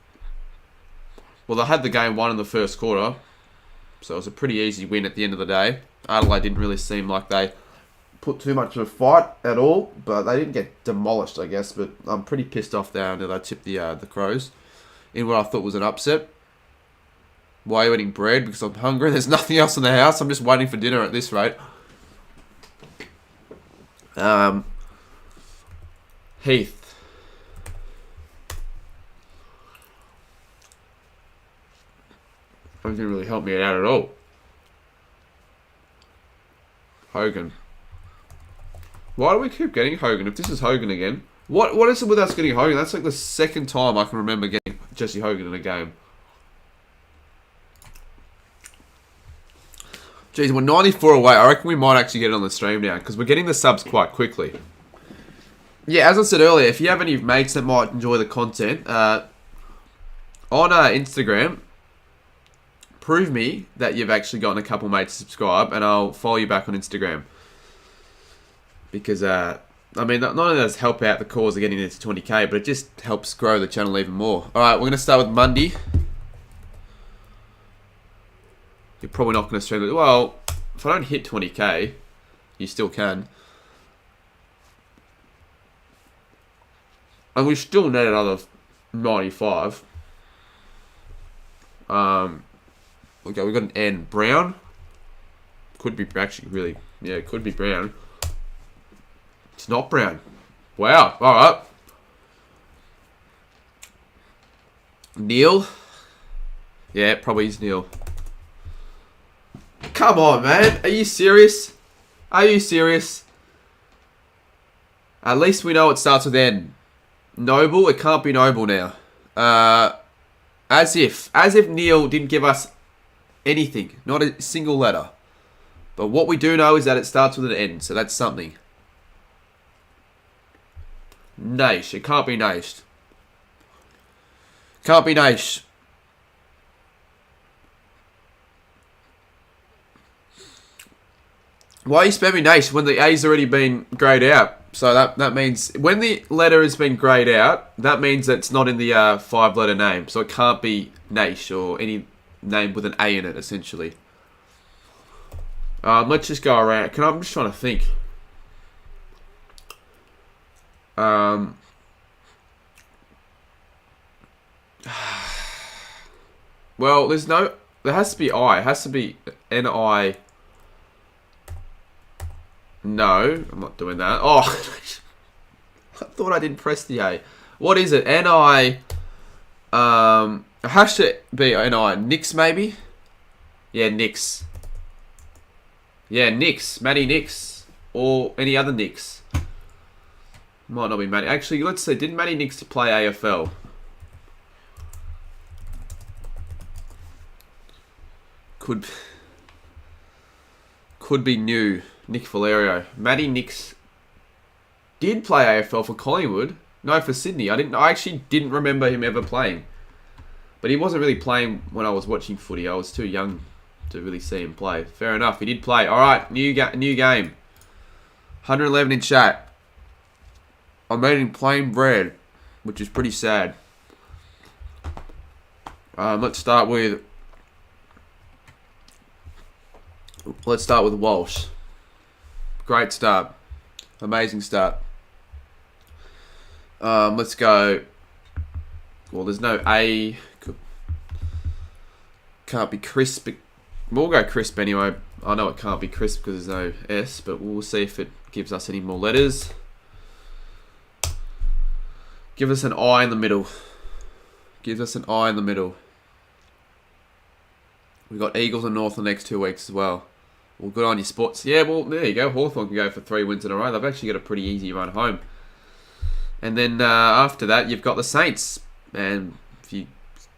Well, they had the game won in the first quarter, so it was a pretty easy win at the end of the day. Adelaide didn't really seem like they put too much of a fight at all, but they didn't get demolished, I guess. But I'm pretty pissed off there until they tipped the Crows in what I thought was an upset. Why are you eating bread? Because I'm hungry. There's nothing else in the house. I'm just waiting for dinner at this rate. Heath. That didn't really help me out at all. Hogan. Why do we keep getting Hogan? If this is Hogan again. What is it with us getting Hogan? That's like the second time I can remember getting Jesse Hogan in a game. Jeez, we're 94 away. I reckon we might actually get it on the stream now because we're getting the subs quite quickly. Yeah, as I said earlier, if you have any mates that might enjoy the content, on Instagram, prove me that you've actually gotten a couple mates to subscribe, and I'll follow you back on Instagram. Because, I mean, not only does it help out the cause of getting it to 20k, but it just helps grow the channel even more. Alright, we're going to start with Monday. You're probably not going to stream it. Well, if I don't hit 20k, you still can. And we still need another 95. Okay, we got an N. Brown. Could be actually really... Yeah, it could be Brown. It's not Brown. Wow. Alright. Neil. Yeah, it probably is Neil. Come on, man. Are you serious? Are you serious? At least we know it starts with N. Noble? It can't be Noble now. As if Neil didn't give us anything. Not a single letter. But what we do know is that it starts with an N. So that's something. Naish. It can't be Naish. Can't be Naish. Why are you spamming Naish when the A's already been greyed out? So that means when the letter has been greyed out, that means that it's not in the 5-letter name. So it can't be Naish or any name with an A in it, essentially. Let's just go around. I'm just trying to think. Well, there has to be I. It has to be N-I. No, I'm not doing that. Oh, I thought I didn't press the A. What is it? N-I... It has to be N-I. Nix, maybe? Yeah, Nix. Yeah, Nix. Matty Nix. Or any other Nix. Might not be Matty. Actually, let's see. Didn't Matty Nix play AFL? Could be new. Nick Valerio. Matty Nix did play AFL for Collingwood. No, for Sydney. I actually didn't remember him ever playing. But he wasn't really playing when I was watching footy. I was too young to really see him play. Fair enough. He did play. All right, new game. 111 in chat. I made him plain bread, which is pretty sad. Let's start with Walsh. Great start. Amazing start. Let's go. Well, there's no A. Can't be crisp. We'll go crisp anyway. I know it can't be crisp because there's no S, but we'll see if it gives us any more letters. Give us an I in the middle. Gives us an I in the middle. We've got Eagles and North the next 2 weeks as well. Well, good on your sports. Yeah, well, there you go. Hawthorn can go for 3 wins in a row. They've actually got a pretty easy run home. And then after that, you've got the Saints. And if you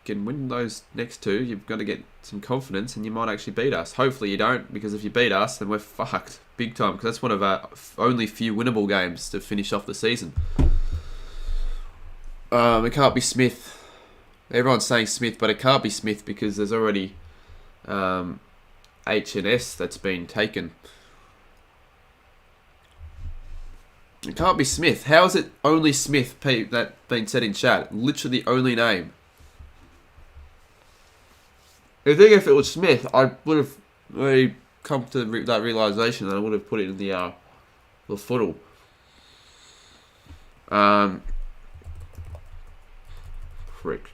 can win those next 2, you've got to get some confidence and you might actually beat us. Hopefully you don't, because if you beat us, then we're fucked big time. Because that's one of our only few winnable games to finish off the season. It can't be Smith. Everyone's saying Smith, but it can't be Smith because there's already H and S that's been taken. It can't be Smith. How is it only Smith that been said in chat? Literally the only name. I think if it was Smith, I would have already come to that realization and I would have put it in the footle. Frick.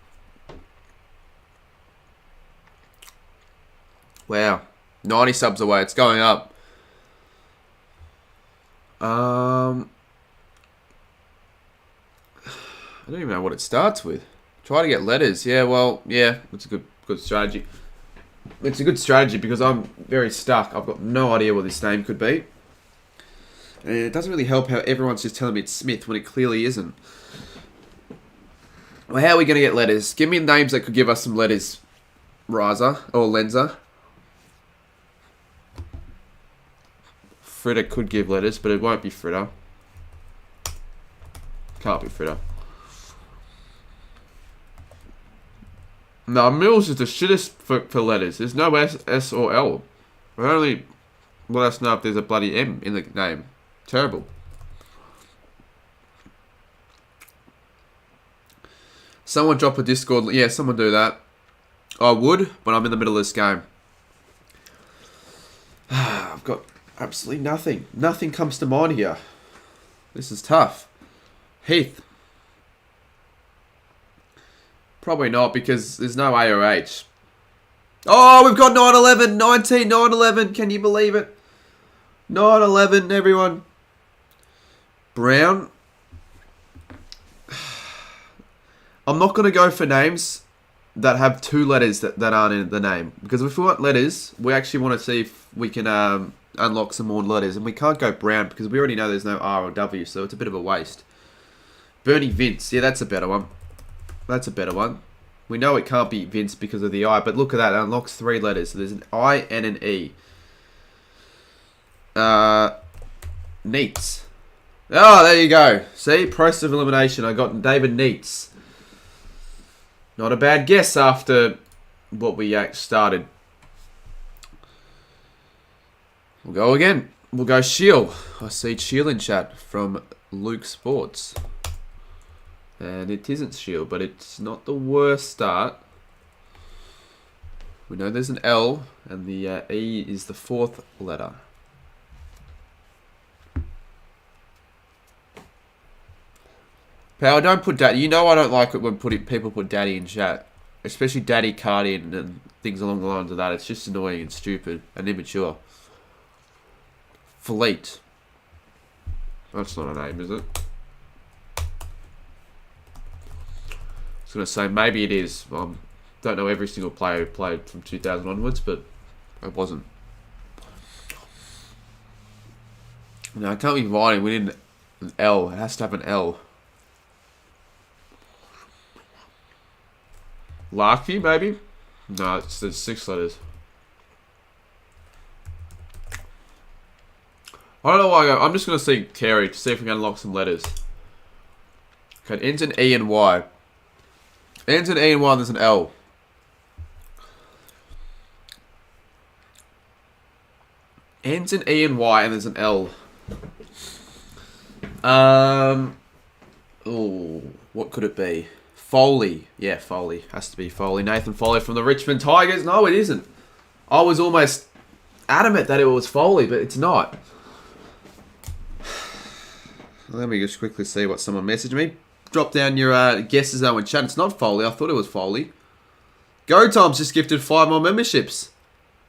Wow. 90 subs away. It's going up. I don't even know what it starts with. Try to get letters. Yeah, well, yeah. It's a good strategy. It's a good strategy because I'm very stuck. I've got no idea what this name could be. And it doesn't really help how everyone's just telling me it's Smith when it clearly isn't. Well, how are we going to get letters? Give me names that could give us some letters. Riser or Lenza. Fritter could give letters, but it won't be Fritter. Can't be Fritter. No, Mills is the shittest for letters. There's no S or L. They only let us know if there's a bloody M in the name. Terrible. Someone drop a Discord. Yeah, someone do that. I would, but I'm in the middle of this game. I've got absolutely nothing. Nothing comes to mind here. This is tough. Heath. Probably not because there's no A or H. Oh, we've got 9-11, 19, 9-11. Can you believe it? 9-11, everyone. Brown. I'm not going to go for names that have 2 letters that aren't in the name. Because if we want letters, we actually want to see if we can unlock some more letters. And we can't go Brown because we already know there's no R or W. So it's a bit of a waste. Bernie Vince. Yeah, that's a better one. That's a better one. We know it can't be Vince because of the I. But look at that. It unlocks 3 letters. So there's an I and an E. Neats. Oh, there you go. See? Process of elimination. I got David Neats. Not a bad guess after what we started. We'll go again. We'll go Shield. I see Shield in chat from Luke Sports. And it isn't Shield, but it's not the worst start. We know there's an L, and the E is the 4th letter. Power, don't put daddy. You know I don't like it when people put daddy in chat. Especially daddy card in and things along the lines of that. It's just annoying and stupid and immature. Fleet. That's not a name, is it? I was going to say, maybe it is. Don't know every single player who played from 2000 onwards, but it wasn't. No, it can't be writing. We need an L. It has to have an L. Larky, maybe? No, it's 6 letters. I don't know why I go. I'm just going to see Terry to see if we can unlock some letters. Okay, it ends in E and Y. It ends in E and Y and there's an L. Ends in E and Y and there's an L. Oh, what could it be? Foley. Yeah, Foley. Has to be Foley. Nathan Foley from the Richmond Tigers. No, it isn't. I was almost adamant that it was Foley, but it's not. Let me just quickly see what someone messaged me. Drop down your guesses though in chat. It's not Foley. I thought it was Foley. Go Tom's just gifted 5 more memberships.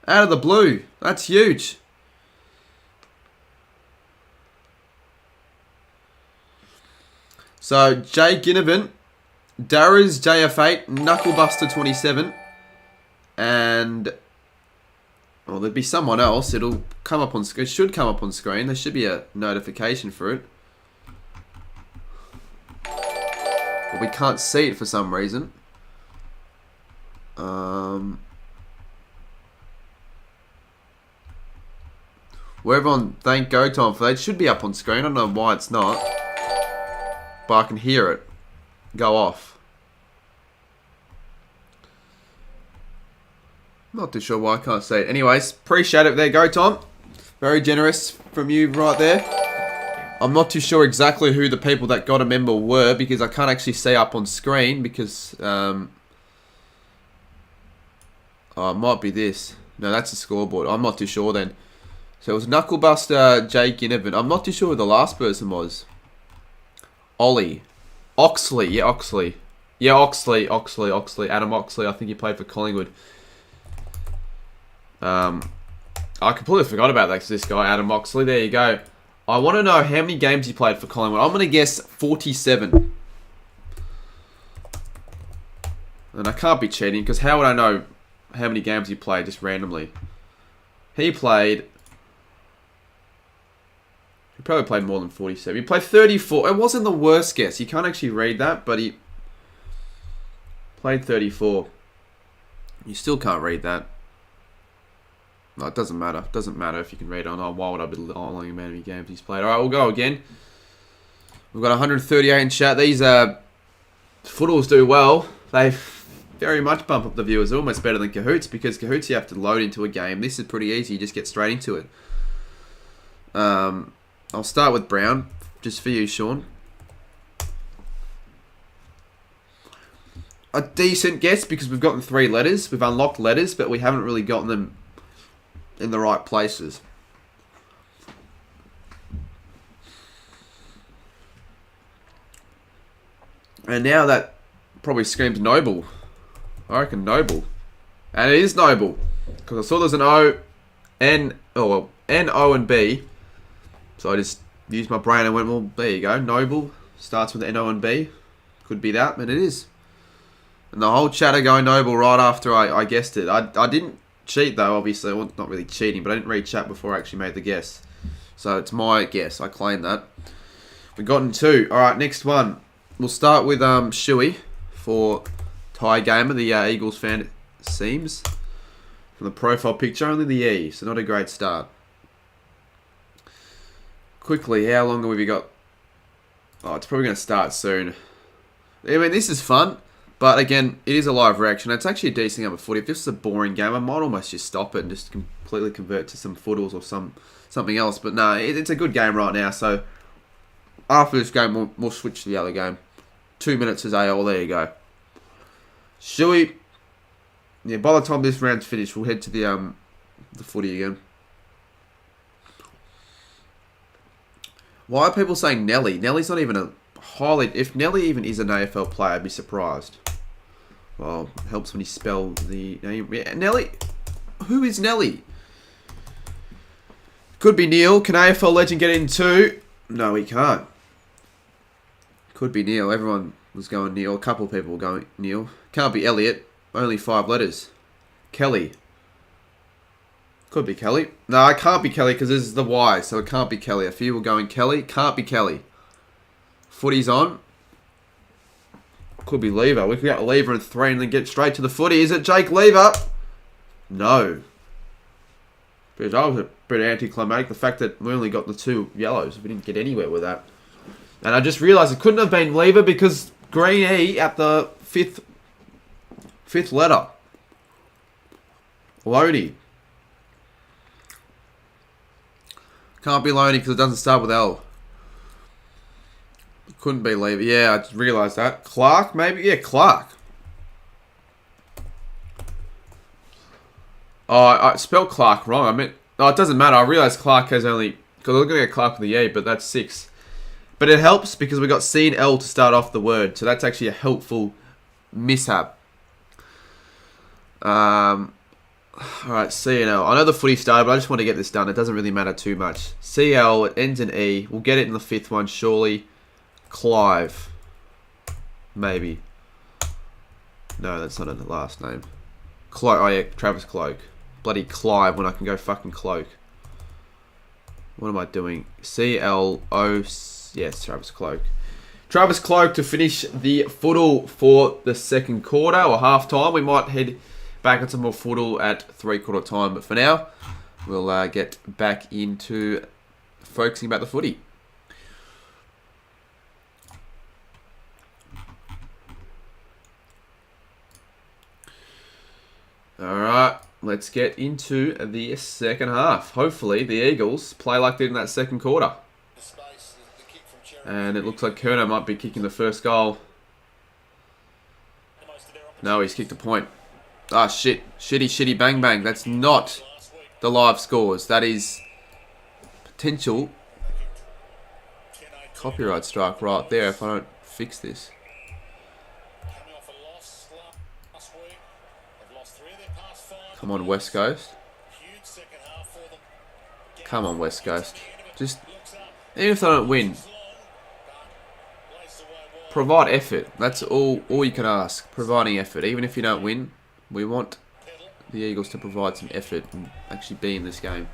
Out of the blue. That's huge. So, Jay Ginnivan, Darrers JF8, Knucklebuster 27, and well, there'd be someone else. It'll come up on screen. It should come up on screen. There should be a notification for it. But we can't see it for some reason. Well, everyone, thank GoTime for that. It should be up on screen. I don't know why it's not. But I can hear it go off. Not too sure why I can't see it. Anyways, appreciate it there, GoTime. Very generous from you right there. I'm not too sure exactly who the people that got a member were because I can't actually see up on screen because oh, it might be this. No, that's the scoreboard. I'm not too sure then. So it was Knucklebuster, Jay Ginnivan. I'm not too sure who the last person was. Ollie. Oxley. Yeah, Oxley. Yeah, Oxley. Adam Oxley. I think he played for Collingwood. I completely forgot about that because this guy, Adam Oxley. There you go. I want to know how many games he played for Collingwood. I'm going to guess 47. And I can't be cheating because how would I know how many games he played just randomly? He played... He probably played more than 47. He played 34. It wasn't the worst guess. You can't actually read that, but he played 34. You still can't read that. No, it doesn't matter. It doesn't matter if you can read it or not. Why would I be lying about how many games he's played? Alright, we'll go again. We've got 138 in chat. These footballs do well. They very much bump up the viewers. They're almost better than Cahoots because Cahoots you have to load into a game. This is pretty easy. You just get straight into it. I'll start with Brown, just for you, Shaun. A decent guess because we've gotten 3 letters. We've unlocked letters, but we haven't really gotten them in the right places. And now that probably screams Noble. I reckon Noble. And it is Noble. Because I saw there's an O, N, oh well, N, O, and B. So I just used my brain and went, well, there you go. Noble starts with N, O, and B. Could be that, but it is. And the whole chat are going Noble right after I guessed it. I didn't cheat, though, obviously. Well, not really cheating, but I didn't read chat before I actually made the guess. So it's my guess. I claim that. We've gotten 2. All right, next one. We'll start with Shuey for Tie Gamer, the Eagles fan, it seems. From the profile picture, only the E, so not a great start. Quickly, how long have we got? Oh, it's probably going to start soon. I mean, this is fun, but again, it is a live reaction. It's actually a decent game of footy. If this is a boring game, I might almost just stop it and just completely convert to some footballs or something else. But no, it's a good game right now, so after this game, we'll switch to the other game. 2 minutes is AL, there you go. Shuey, yeah, by the time this round's finished, we'll head to the footy again. Why are people saying Nelly? Nelly's not even a highly... If Nelly even is an AFL player, I'd be surprised. Well, helps when you spell the name. Yeah, Nelly. Who is Nelly? Could be Neil. Can AFL legend get in too? No, he can't. Could be Neil. Everyone was going Neil. A couple of people were going Neil. Can't be Elliot. Only 5 letters. Kelly. Could be Kelly. No, it can't be Kelly because this is the Y, so it can't be Kelly. A few were going Kelly. Can't be Kelly. Footy's on. Could be Lever. We could get Lever in 3 and then get straight to the footy. Is it Jake Lever? No. Because I was a bit anticlimactic. The fact that we only got the 2 yellows. We didn't get anywhere with that. And I just realised it couldn't have been Lever because green E at the fifth letter. Loney. Can't be Loney because it doesn't start with L. Couldn't be Lever. Yeah, I just realised that. Clark, maybe? Yeah, Clark. Oh, I spelled Clark wrong. I meant... Oh, it doesn't matter. I realised Clark has only... Because I was going to get Clark with the E, but that's 6. But it helps because we got C and L to start off the word. So that's actually a helpful mishap. Alright, C and L. I know the footy started, but I just want to get this done. It doesn't really matter too much. CL, it ends in E. We'll get it in the 5th one, surely. Clive. Maybe. No, that's not a last name. Cloak. Oh yeah, Travis Cloak. Bloody Clive when I can go fucking Cloak. What am I doing? CLO. Yes, Travis Cloak. Travis Cloak to finish the footle for the 2nd quarter or half time. We might head back into more footle at 3/4 time, but for now, we'll get back into focusing about the footy. Alright, let's get into the 2nd half. Hopefully, the Eagles play like they did in that 2nd quarter. And it looks like Kerno might be kicking the first goal. No, he's kicked a point. Ah, shit. Shitty, bang, bang. That's not the live scores. That is potential copyright strike right there if I don't fix this. Come on, West Coast. Come on, West Coast. Just, even if they don't win, provide effort. That's all you can ask. Providing effort. Even if you don't win, we want the Eagles to provide some effort and actually be in this game.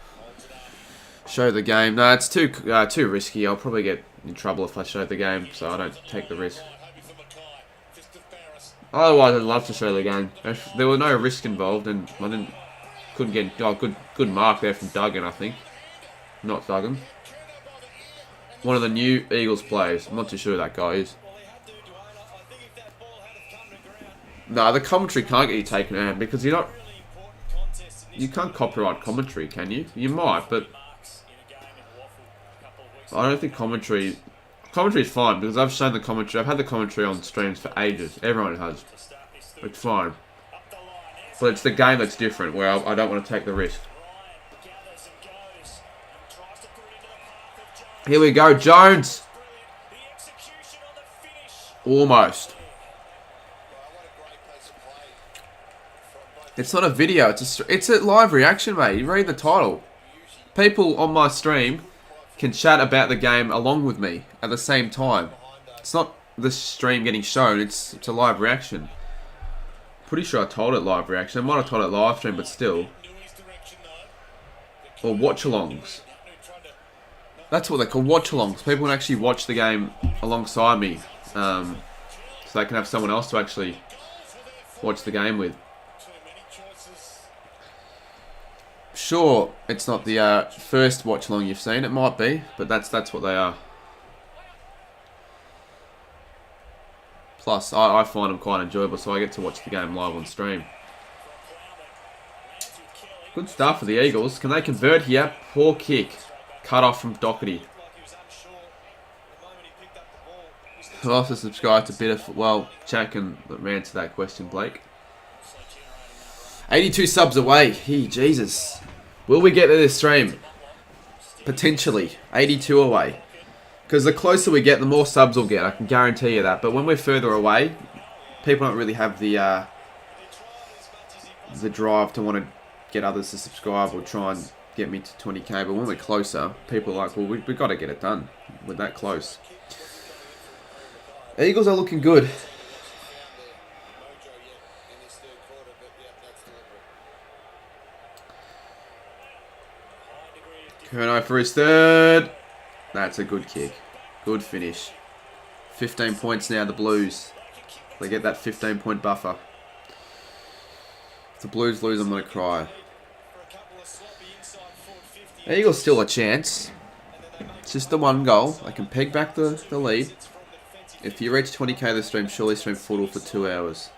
Show the game. No, it's too risky. I'll probably get in trouble if I show the game, so I don't take the risk. Otherwise, I'd love to show the game. If there were no risk involved, and I couldn't get good mark there from Duggan, I think. Not Duggan. One of the new Eagles players. I'm not too sure who that guy is. No, the commentary can't get you taken out because you're not. You can't copyright commentary, can you? You might, but I don't think commentary is fine because I've shown the commentary. I've had the commentary on streams for ages. Everyone has. It's fine, but it's the game that's different where I don't want to take the risk. Here we go, Jones. Almost. It's not a video. It's a live reaction, mate. You read the title. People on my stream can chat about the game along with me at the same time. It's not the stream getting shown. It's a live reaction. Pretty sure I told it live reaction. I might have told it live stream, but still. Or watch-alongs. That's what they're called, watch-alongs. People can actually watch the game alongside me. So they can have someone else to actually watch the game with. Sure, it's not the first watch-along you've seen. It might be, but that's what they are. Plus, I find them quite enjoyable, so I get to watch the game live on stream. Good start for the Eagles. Can they convert here? Poor kick. Cut off from Doherty. Who else has subscribed to Bit of... Well, chat can answer that question, Blake. 82 subs away. Hey, Jesus. Will we get to this stream? Potentially. 82 away. Because the closer we get, the more subs we'll get. I can guarantee you that. But when we're further away, people don't really have the drive to want to get others to subscribe or try and get me to 20k, but when we're closer, people are like, well, we've got to get it done. We're that close. Eagles are looking good. Kerno for his third. That's a good kick. Good finish. 15 points now, the Blues. They get that 15-point buffer. If the Blues lose, I'm going to cry. The Eagles still a chance. It's just the one goal. They can peg back the lead. If you reach 20k this stream, surely stream football for 2 hours.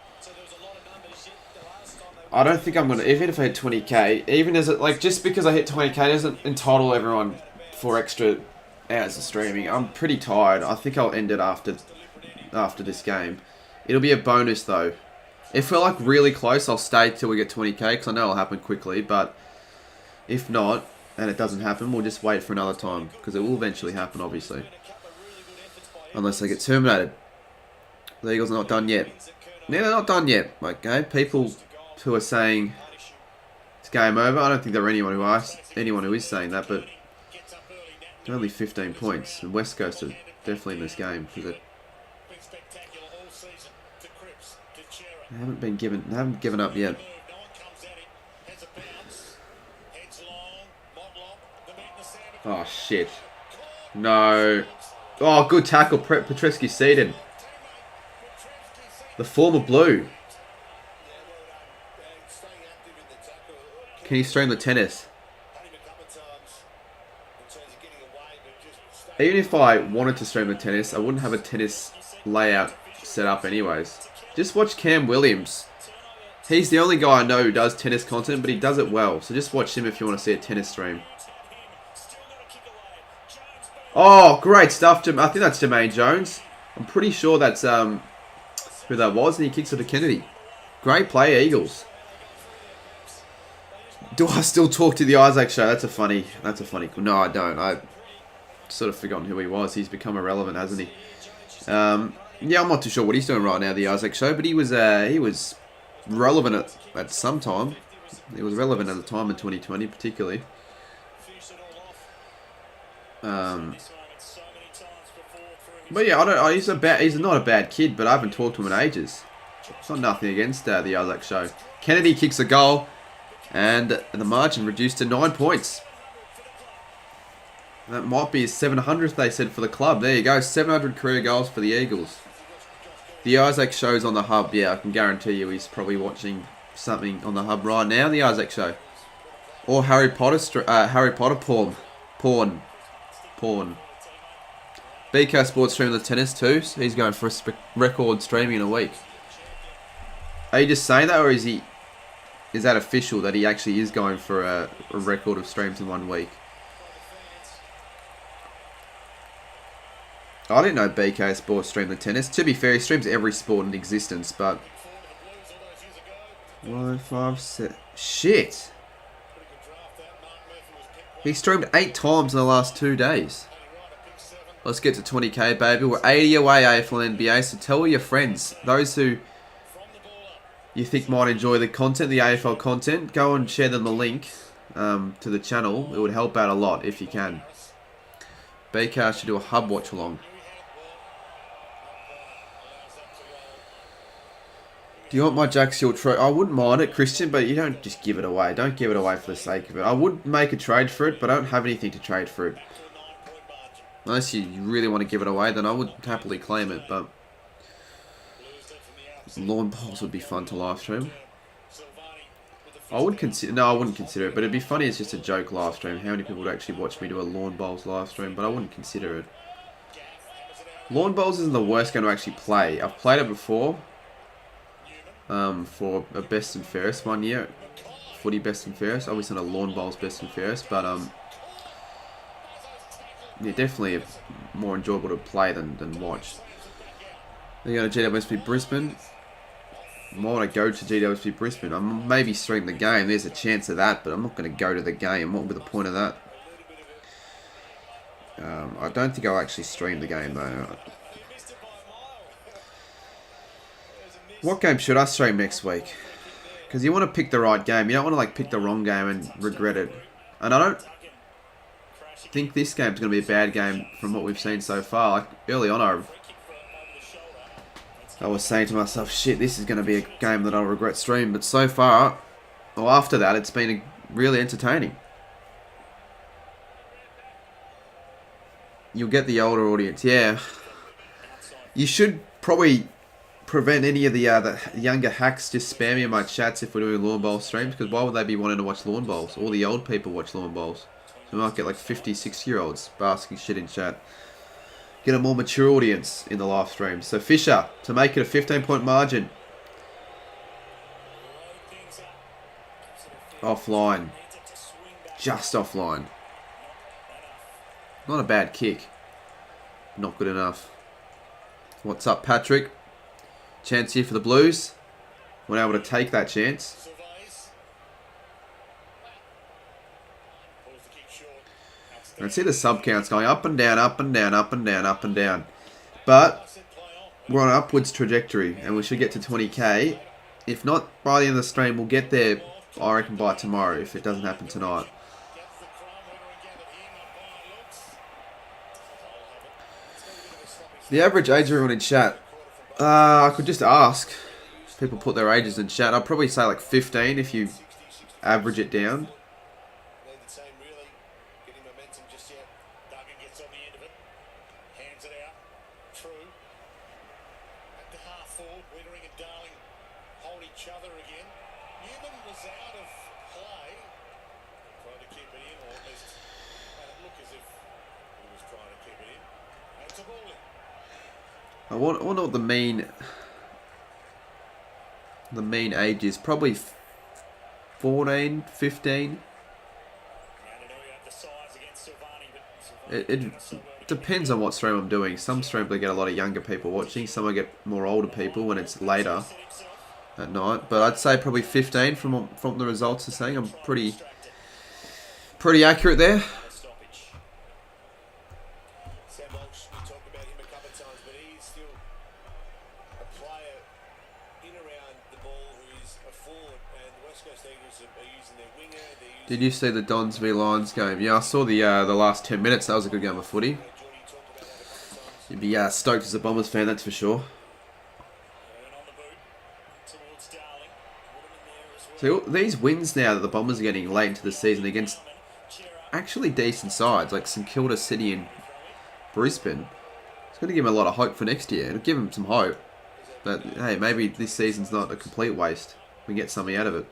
I don't think I'm going to, even if I hit 20k, even as it, like, just because I hit 20k doesn't entitle everyone for extra hours of streaming. I'm pretty tired. I think I'll end it after this game. It'll be a bonus though. If we're like really close, I'll stay till we get 20k because I know it'll happen quickly, but if not, and it doesn't happen, we'll just wait for another time because it will eventually happen, obviously. Unless they get terminated. The Eagles are not done yet. No, they're not done yet. Okay, people who are saying it's game over. I don't think there are anyone who is saying that, but they're only 15 points, and West Coast are definitely in this game because they haven't given up yet. Oh shit! No. Oh, good tackle, Petrescu seated. The former Blue. Can he stream the tennis? Even if I wanted to stream the tennis, I wouldn't have a tennis layout set up anyways. Just watch Cam Williams. He's the only guy I know who does tennis content, but he does it well. So just watch him if you want to see a tennis stream. Oh, great stuff. I think that's Jermaine Jones. I'm pretty sure that's who that was, and he kicks it to Kennedy. Great play, Eagles. Do I still talk to the Isaac show? That's a funny. No, I don't. I sort of forgotten who he was. He's become irrelevant, hasn't he? Yeah, I'm not too sure what he's doing right now, the Isaac show, but he was relevant at some time. He was relevant at the time in 2020, particularly. But yeah, he's not a bad kid, but I haven't talked to him in ages. It's not nothing against the Isaac show. Kennedy kicks a goal, and the margin reduced to 9 points. That might be his 700th, they said, for the club. There you go, 700 career goals for the Eagles. The Isaac show's on the hub. Yeah, I can guarantee you he's probably watching something on the hub right now. The Isaac show, or Harry Potter porn. BK Sports streaming the tennis too. So he's going for a record streaming in a week. Are you just saying that, or is that official that he actually is going for a record of streams in 1 week? I didn't know BK Sports streamed the tennis. To be fair, he streams every sport in existence, but 1, 5, 6. Shit. He streamed 8 times in the last 2 days. Let's get to 20k, baby. We're 80 away, AFL and NBA, so tell all your friends, those who you think might enjoy the content, the AFL content, go and share them the link to the channel. It would help out a lot if you can. BK should do a hub watch along. Do you want my Jack Seal trade? I wouldn't mind it, Christian, but you don't just give it away. Don't give it away for the sake of it. I would make a trade for it, but I don't have anything to trade for it. Unless you really want to give it away, then I would happily claim it, but lawn bowls would be fun to live stream. I wouldn't consider it, but it'd be funny as just a joke live stream. How many people would actually watch me do a lawn bowls live stream, but I wouldn't consider it. Lawn bowls isn't the worst game to actually play. I've played it before. For a best and fairest 1 year, footy best and fairest. Obviously not a lawn bowls best and fairest, but yeah, definitely more enjoyable to play than watch. Then you go to GWSB Brisbane. Why would I go to GWSB Brisbane? I maybe stream the game. There's a chance of that, but I'm not going to go to the game. What would be the point of that? I don't think I'll actually stream the game though. What game should I stream next week? Because you want to pick the right game. You don't want to like pick the wrong game and regret it. And I don't think this game's going to be a bad game from what we've seen so far. Like, early on, I was saying to myself, shit, this is going to be a game that I'll regret streaming. But so far, or after that, it's been really entertaining. You'll get the older audience, yeah. You should probably prevent any of the younger hacks just spamming in my chats if we're doing lawn bowl streams, because why would they be wanting to watch lawn bowls? All the old people watch lawn bowls. So we might get like 50, 60-year-olds basking shit in chat. Get a more mature audience in the live stream. So Fisher, to make it a 15-point margin. Offline. Just offline. Not a bad kick. Not good enough. What's up, Patrick? Chance here for the Blues. We're able to take that chance. And see the sub counts going up and down, up and down, up and down, up and down. But we're on an upwards trajectory and we should get to 20k. If not, by the end of the stream, we'll get there, I reckon, by tomorrow if it doesn't happen tonight. The average age of everyone in chat, I could just ask. People put their ages in chat. I'd probably say like 15 if you average it down. I wonder what the mean age is. Probably 14, 15. It depends on what stream I'm doing. Some streams I get a lot of younger people watching. Some I get more older people when it's later at night. But I'd say probably 15 from the results are saying. I'm pretty accurate there. Did you see the Dons v Lions game? Yeah, I saw the last 10 minutes. That was a good game of footy. You'd be stoked as a Bombers fan, that's for sure. So these wins now that the Bombers are getting late into the season against actually decent sides like St Kilda, City and Brisbane, it's going to give them a lot of hope for next year. It'll give them some hope. But hey, maybe this season's not a complete waste. We get something out of it.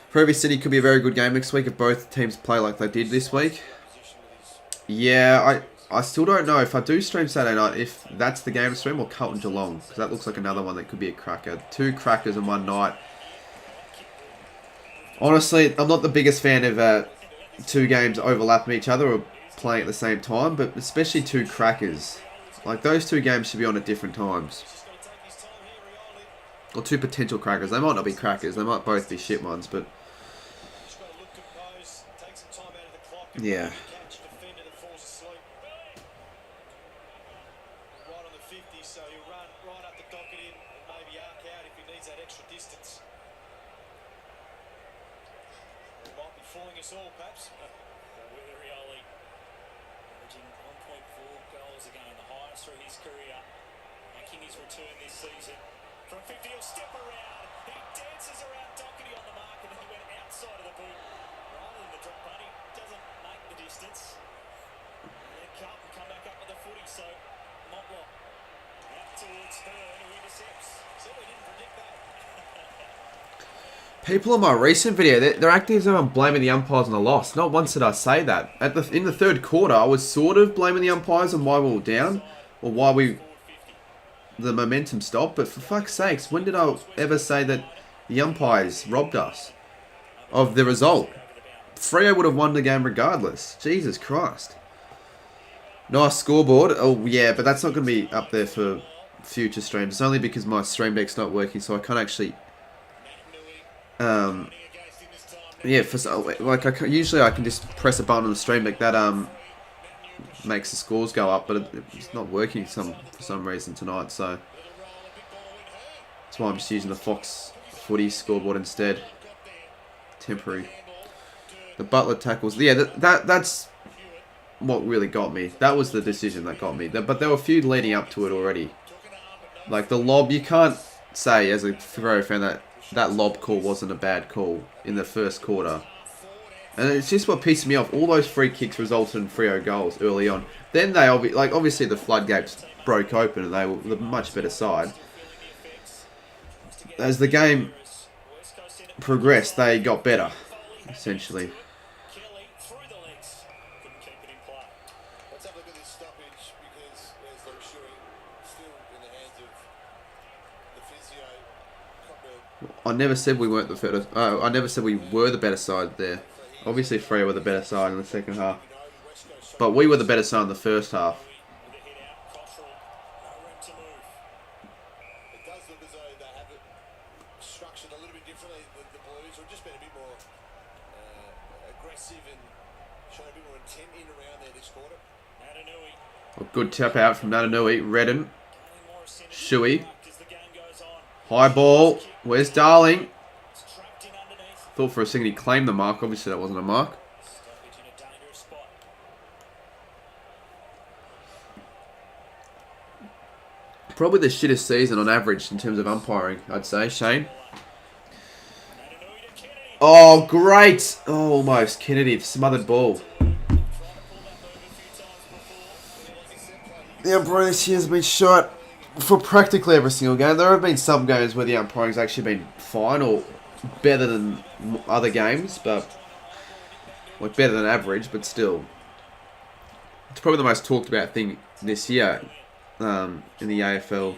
Prairie City could be a very good game next week if both teams play like they did this week. Yeah, I still don't know if I do stream Saturday night, if that's the game stream or Carlton Geelong. Because that looks like another one that could be a cracker. 2 crackers in one night. Honestly, I'm not the biggest fan of 2 games overlapping each other or playing at the same time. But especially 2 crackers. Like, those 2 games should be on at different times. Or 2 potential crackers. They might not be crackers. They might both be shit ones, but... yeah. People on my recent video, they're acting as though I'm blaming the umpires on the loss. Not once did I say that. In the third quarter, I was sort of blaming the umpires on why we were down, or why the momentum stopped. But for fuck's sakes, when did I ever say that the umpires robbed us of the result? Freo would have won the game regardless. Jesus Christ. Nice scoreboard. Oh yeah, but that's not going to be up there for future streams. It's only because my stream deck's not working, so I can't actually... yeah, usually I can just press a button on the stream deck that makes the scores go up, but it's not working for some reason tonight, so that's why I'm just using the Fox Footy scoreboard instead. Temporary. The Butler tackles. Yeah, that's what really got me. That was the decision that got me. But there were a few leading up to it already. Like the lob, you can't say as a Freo fan that lob call wasn't a bad call in the first quarter. And it's just what pissed me off. All those free kicks resulted in Freo goals early on. Then they obviously the floodgates broke open and they were the much better side. As the game progressed, they got better, essentially. I never said we weren't the better. I never said we were the better side there. Obviously, Freo were the better side in the second half, but we were the better side in the first half. A good tap out from Natanui. Redden. Shuey. High ball. Where's Darling? Thought for a second he claimed the mark. Obviously that wasn't a mark. Probably the shittest season on average in terms of umpiring, I'd say. Shane. Oh, great. Oh, almost. Kennedy, smothered ball. The umpiring this year has been shot for practically every single game. There have been some games where the umpiring's actually been fine or better than other games, but like better than average, but still. It's probably the most talked about thing this year in the AFL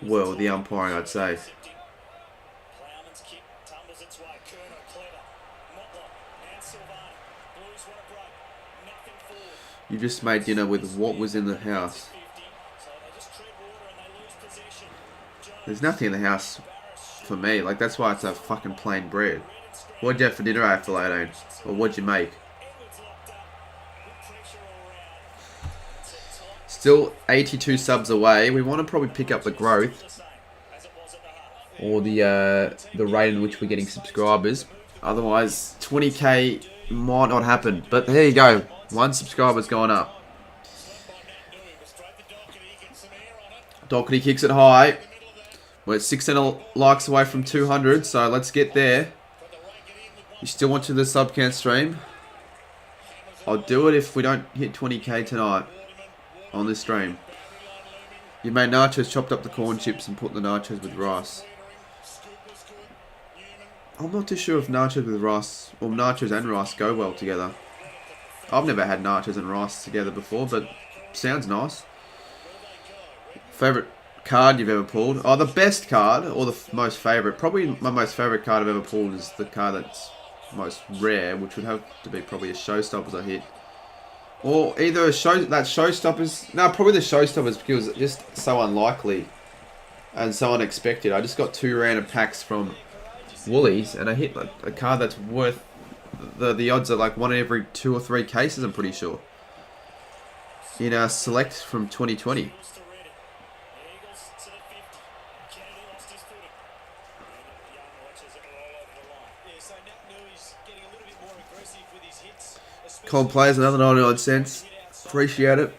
world, the umpiring, I'd say. You just made dinner with what was in the house. There's nothing in the house for me. Like, that's why it's a fucking plain bread. What'd you have for dinner, AFL 18? Or what'd you make? Still 82 subs away. We want to probably pick up the growth. Or the rate in which we're getting subscribers. Otherwise, 20k might not happen. But there you go. One subscriber's gone up. Doherty kicks it high. We're 16 likes away from 200, so let's get there. You still want to the sub count stream? I'll do it if we don't hit 20k tonight on this stream. You made nachos, chopped up the corn chips and put the nachos with rice. I'm not too sure if nachos with rice or nachos and rice go well together. I've never had nachos and rice together before, but sounds nice. Favourite card you've ever pulled? Oh, the best card or the most favourite? Probably my most favourite card I've ever pulled is the card that's most rare, which would have to be probably a Showstoppers I hit. Or either a Showstoppers. No, probably the Showstoppers because it's just so unlikely and so unexpected. I just got 2 random packs from Woolies and I hit a card that's worth... The odds are like 1 in every 2 or 3 cases, I'm pretty sure. In our select from 2020. Colin plays another 99 cents. Appreciate it.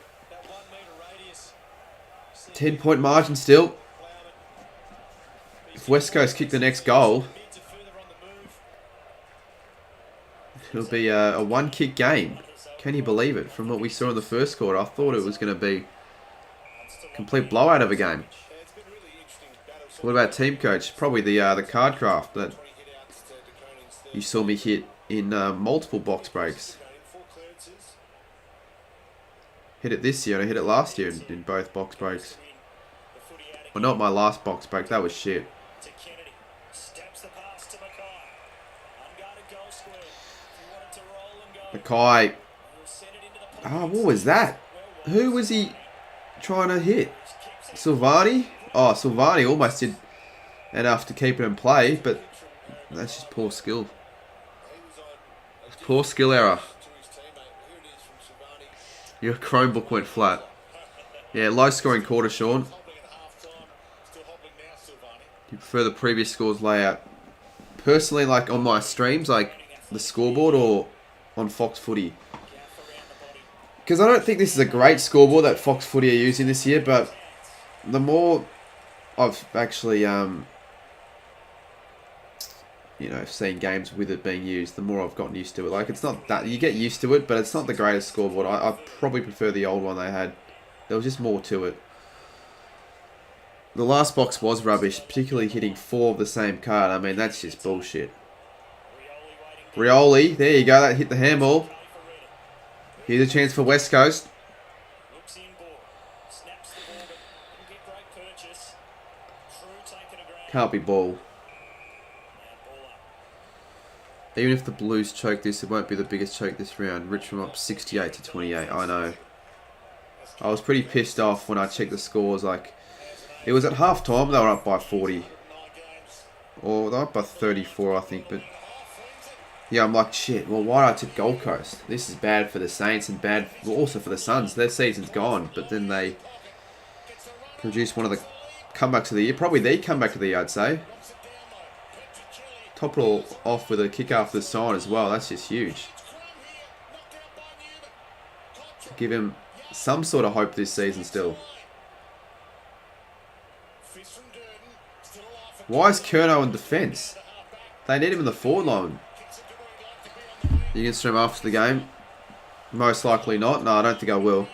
10-point margin still. If West Coast kick the next goal, it'll be a one-kick game. Can you believe it? From what we saw in the first quarter, I thought it was going to be a complete blowout of a game. What about team coach? Probably the card craft that you saw me hit in multiple box breaks. Hit it this year and I hit it last year in both box breaks. Well, not my last box break. That was shit. Mackay. Ah, what was that? Who was he trying to hit? Silvani? Oh, Silvani almost did enough to keep it in play, but that's just poor skill. It's poor skill error. Your Chromebook went flat. Yeah, low scoring quarter, Shaun. You prefer the previous scores layout? Personally, like on my streams, like the scoreboard or on Fox Footy. Because I don't think this is a great scoreboard that Fox Footy are using this year, but the more I've actually, seen games with it being used, the more I've gotten used to it. Like, it's not that, you get used to it, but it's not the greatest scoreboard. I probably prefer the old one they had. There was just more to it. The last box was rubbish, particularly hitting 4 of the same card. I mean, that's just bullshit. Rioli, there you go, that hit the handball. Here's a chance for West Coast. Can't be ball. Even if the Blues choke this, it won't be the biggest choke this round. Richmond up 68 to 28. I know. I was pretty pissed off when I checked the scores. Like, it was at half time, they were up by 40. Or they were up by 34, I think. But yeah, I'm like, shit, well, why did I tip Gold Coast? This is bad for the Saints and bad also for the Suns. Their season's gone. But then they produced one of the comebacks of the year. Probably the comeback of the year, I'd say. Top it all off with a kick after the sign as well. That's just huge. Give him some sort of hope this season still. Why is Curnow in defence? They need him in the forward line. You can stream after the game? Most likely not. No, I don't think I will.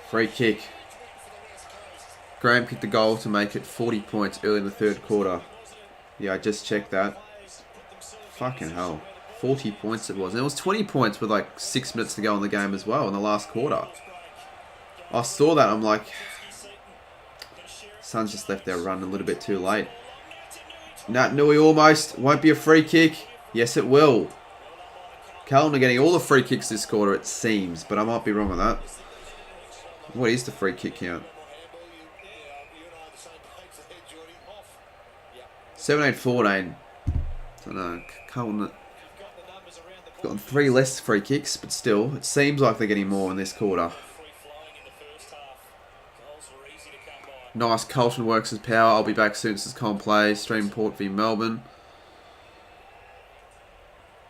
Free kick. Graham kicked the goal to make it 40 points early in the third quarter. Yeah, I just checked that. Fucking hell. 40 points it was. And it was 20 points with like 6 minutes to go in the game as well in the last quarter. I saw that. I'm like, Suns just left their run a little bit too late. Nat Nui almost. Won't be a free kick. Yes, it will. Carlton are getting all the free kicks this quarter, it seems. But I might be wrong on that. What is the free kick count? 17-14. I don't know. Carlton gotten 3 less free kicks, but still, it seems like they're getting more in this quarter. Nice. Carlton works his power. I'll be back soon since Con plays. Stream Port v Melbourne.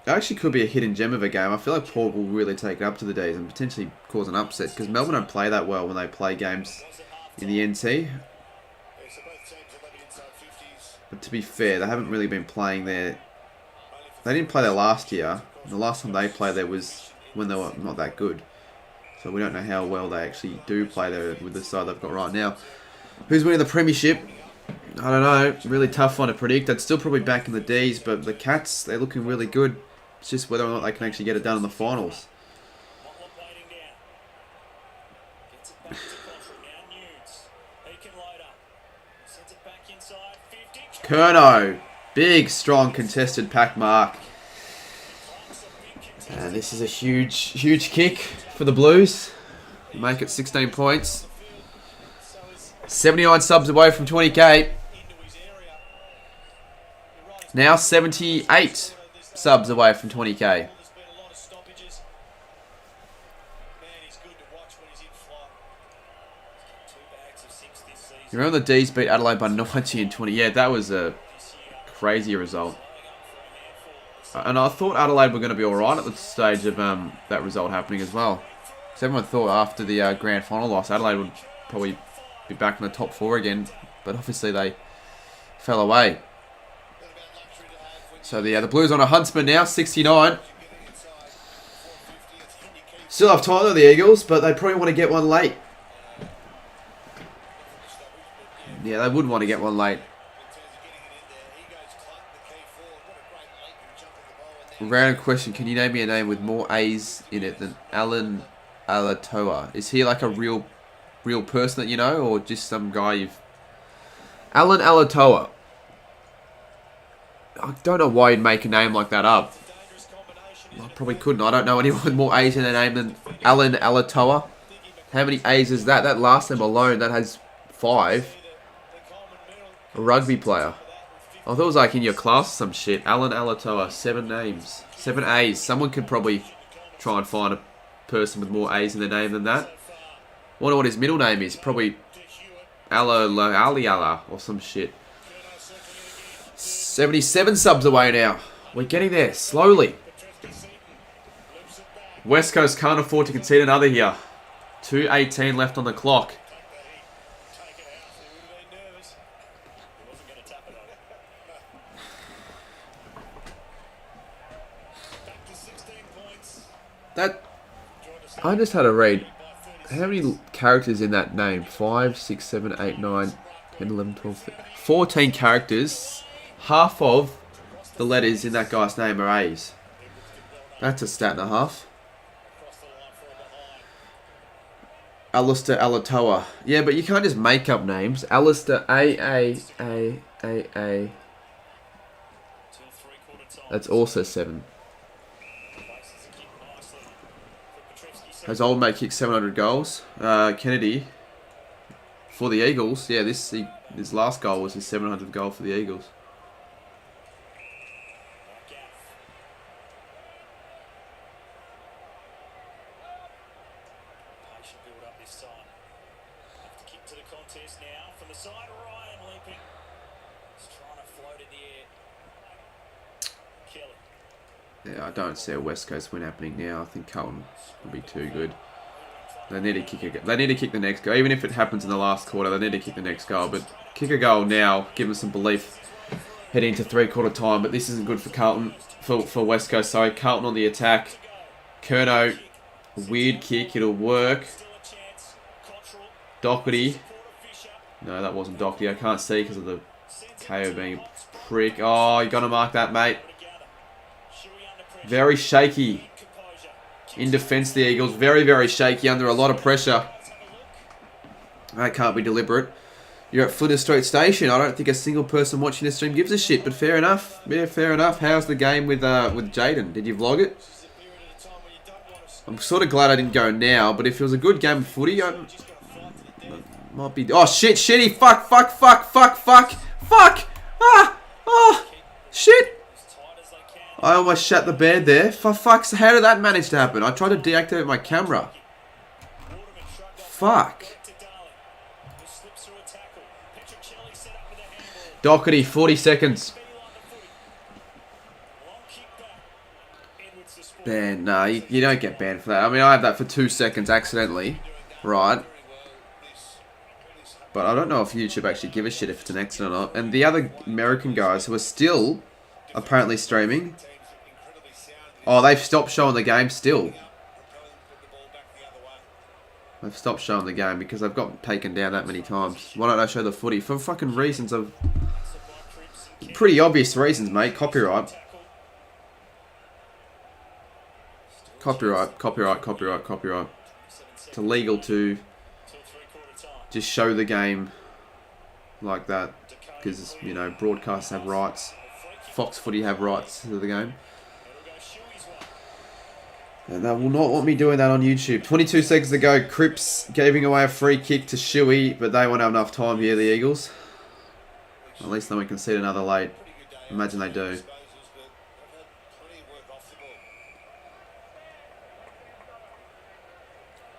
It actually could be a hidden gem of a game. I feel like Port will really take it up to the D's and potentially cause an upset because Melbourne don't play that well when they play games in the NT. But to be fair, they haven't really been playing there. They didn't play there last year. The last time they played there was when they were not that good. So we don't know how well they actually do play there with the side they've got right now. Who's winning the premiership? I don't know. Really tough one to predict. I'd still probably back in the D's, but the Cats, they're looking really good. It's just whether or not they can actually get it done in the finals. Curnow. Big, strong, contested pack mark. And this is a huge kick for the Blues. Make it 16 points. 79 subs away from 20k. Now 78 subs away from 20k. You remember the D's beat Adelaide by 90 and 20? Yeah, that was a crazy result. And I thought Adelaide were going to be alright at the stage of that result happening as well. Because everyone thought after the grand final loss, Adelaide would probably be back in the top 4 again. But obviously they fell away. So the Blues on a huntsman now, 69. Still have time though, the Eagles, but they probably want to get one late. Yeah, they would want to get one late. Random question, can you name me a name with more A's in it than Alan Alatoa? Is he like a real person that you know, or just some guy you've... Alan Alatoa. I don't know why you'd make a name like that up. I probably couldn't. I don't know anyone with more A's in their name than Alan Alatoa. How many A's is that? That last name alone, that has 5. A rugby player. I thought it was like in your class or some shit. Alan Alatoa, 7 names. 7 A's. Someone could probably try and find a person with more A's in their name than that. Wonder what his middle name is. Probably Aliala or some shit. 77 subs away now. We're getting there slowly. West Coast can't afford to concede another here. 2:18 left on the clock. That I just had a read. How many characters in that name? 5, 6, 7, 8, 9, 10, 11, 12, 14 characters. Half of the letters in that guy's name are A's. That's a stat and a half. Alistair Alatoa. Yeah, but you can't just make up names. Alistair A. That's also 7. Has old mate kicked 700 goals? Kennedy for the Eagles. Yeah, his last goal was his 700th goal for the Eagles. Yeah, I don't see a West Coast win happening now. I think Carlton will be too good. They need to kick They need to kick the next goal, even if it happens in the last quarter. They need to kick the next goal, but kick a goal now, give them some belief heading into three-quarter time. But this isn't good for Carlton, for West Coast. Sorry, Carlton on the attack. Curnow, weird kick. It'll work. Doherty. No, that wasn't Doherty. I can't see because of the KO being a prick. Oh, you got to mark that, mate. Very shaky in defence, the Eagles. Very, very shaky under a lot of pressure. That can't be deliberate. You're at Flinders Street Station. I don't think a single person watching this stream gives a shit, but fair enough. Yeah, fair enough. How's the game with Jaden? Did you vlog it? I'm sort of glad I didn't go now, but if it was a good game of footy, I might be... Oh, shit, shitty. Fuck. Ah, oh, shit. I almost shut the bed there. For fuck's sake, how did that manage to happen? I tried to deactivate my camera. Fuck. Doherty, 40 seconds. Ban, nah, you don't get banned for that. I mean, I had that for 2 seconds accidentally. Right. But I don't know if YouTube actually give a shit if it's an accident or not. And the other American guys who are still apparently streaming... Oh, they've stopped showing the game still. They've stopped showing the game because they've got taken down that many times. Why don't I show the footy? For fucking reasons of... Pretty obvious reasons, mate. Copyright. Copyright. It's illegal to just show the game like that. Because, you know, broadcasts have rights. Fox Footy have rights to the game. And they will not want me doing that on YouTube. 22 seconds to go. Cripps giving away a free kick to Shuey, but they won't have enough time here, the Eagles. At least then we can see another late. Imagine they do.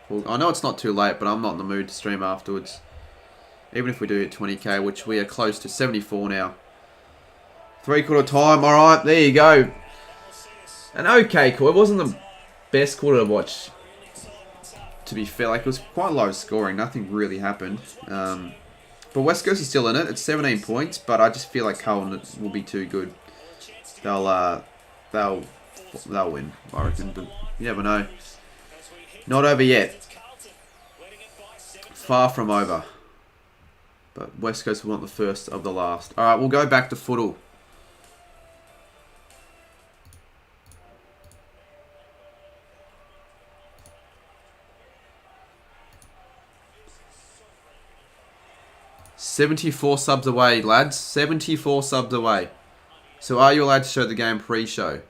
Well, I know it's not too late, but I'm not in the mood to stream afterwards. Even if we do hit 20k, which we are close to 74 now. Three-quarter time. Alright, there you go. And okay, cool. It wasn't the best quarter to watch, to be fair. Like, it was quite low scoring. Nothing really happened. But West Coast is still in it. It's 17 points, but I just feel like Carlton will be too good. They'll win, I reckon. But you never know. Not over yet. Far from over. But West Coast will want the first of the last. All right, we'll go back to footle. $74 subs away, lads. 74 subs away. So are you allowed to show the game pre-show?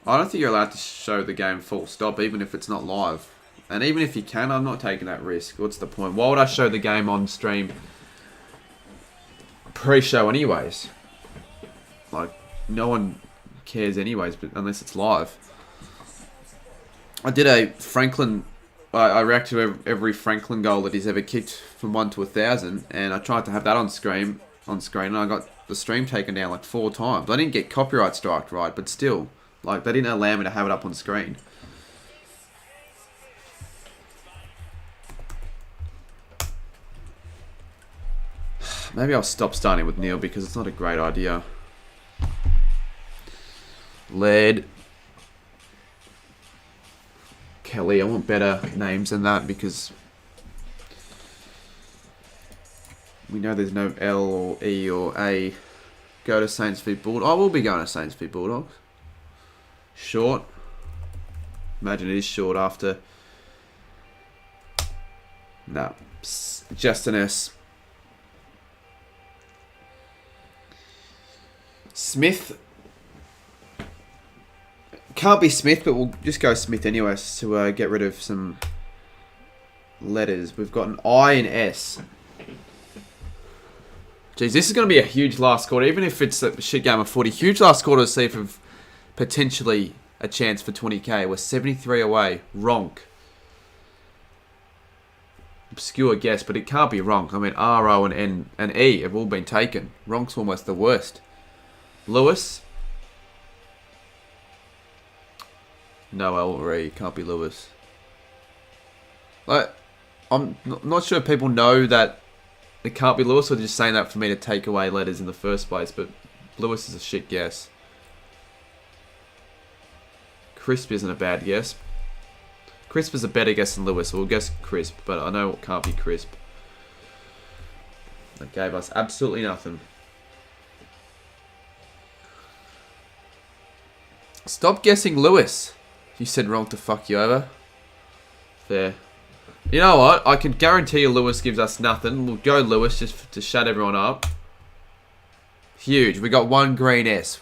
I don't think you're allowed to show the game full stop, even if it's not live. And even if you can, I'm not taking that risk. What's the point? Why would I show the game on stream pre-show anyways? Like, no one cares anyways, but unless it's live. I did a Franklin I react to every Franklin goal that he's ever kicked from 1 to 1,000, and I tried to have that on screen, and I got the stream taken down like 4 times. I didn't get copyright striked right, but still, like, they didn't allow me to have it up on screen. Maybe I'll stop starting with Neil because it's not a great idea. Lead. Kelly, I want better names than that because we know there's no L or E or A. Go to Saints v Bulldogs. I will be going to Saints v Bulldogs. Short. Imagine it is short after. No. Just an S. Smith. Can't be Smith, but we'll just go Smith anyway to get rid of some letters. We've got an I and S. Jeez, this is going to be a huge last quarter, even if it's a shit game of footy. Huge last quarter to see if potentially a chance for 20k. We're 73 away. Ronk. Obscure guess, but it can't be Ronk. I mean, R, O, and N and E have all been taken. Ronk's almost the worst. Lewis. No L or E. Can't be Lewis. Like, I'm not sure if people know that it can't be Lewis, or they're just saying that for me to take away letters in the first place, but Lewis is a shit guess. Crisp isn't a bad guess. Crisp is a better guess than Lewis, so we'll guess Crisp, but I know it can't be Crisp. That gave us absolutely nothing. Stop guessing Lewis. You said wrong to fuck you over. Fair. You know what? I can guarantee you Lewis gives us nothing. We'll go Lewis just to shut everyone up. Huge. We got 1 green S.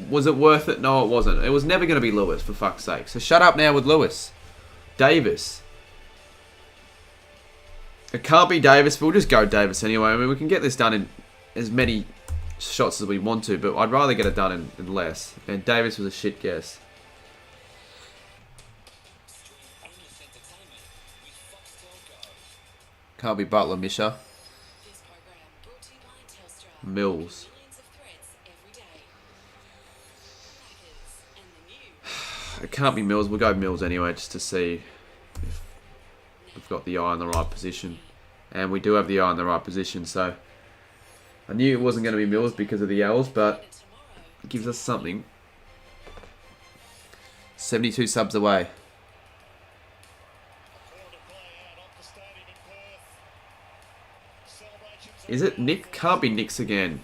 Was it worth it? No, it wasn't. It was never going to be Lewis, for fuck's sake. So shut up now with Lewis. Davis. It can't be Davis, but we'll just go Davis anyway. I mean, we can get this done in as many shots as we want to, but I'd rather get it done in less. And Davis was a shit guess. Can't be Butler, Misha. Mills. It can't be Mills. We'll go Mills anyway, just to see if we've got the eye in the right position. And we do have the eye in the right position, so I knew it wasn't going to be Mills because of the L's, but it gives us something. 72 subs away. Is it Nick? Can't be Nick's again.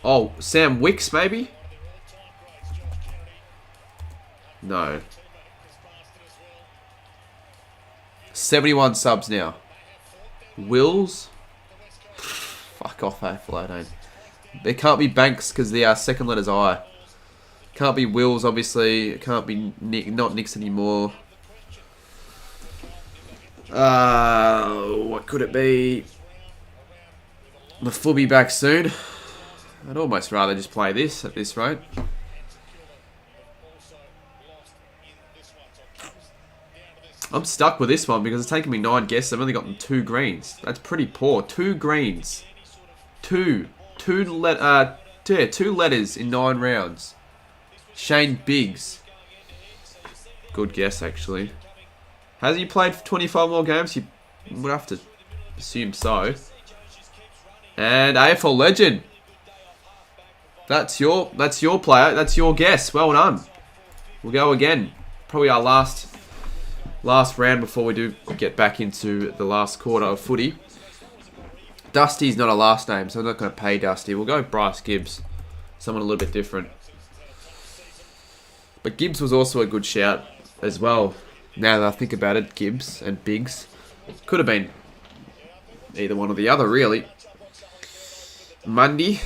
Oh, Sam Wicks maybe? No. 71 subs now. Wills? Fuck off, AFL 18. It can't be Banks because the second letter's I. Can't be Wills, obviously. It can't be Nick, not Nicks anymore. What could it be? The Fooby back soon. I'd almost rather just play this at this rate. I'm stuck with this one because it's taken me 9 guesses. I've only gotten 2 greens. That's pretty poor. 2 greens. Two letters in 9 rounds. Shane Biggs. Good guess, actually. Has he played for 25 more games? You would have to assume so. And AFL legend. That's your player. That's your guess. Well done. We'll go again. Probably our last round before we do get back into the last quarter of footy. Dusty's not a last name, so I'm not going to pay Dusty. We'll go Bryce Gibbs. Someone a little bit different. But Gibbs was also a good shout as well. Now that I think about it, Gibbs and Biggs. Could have been either one or the other, really. Mundy.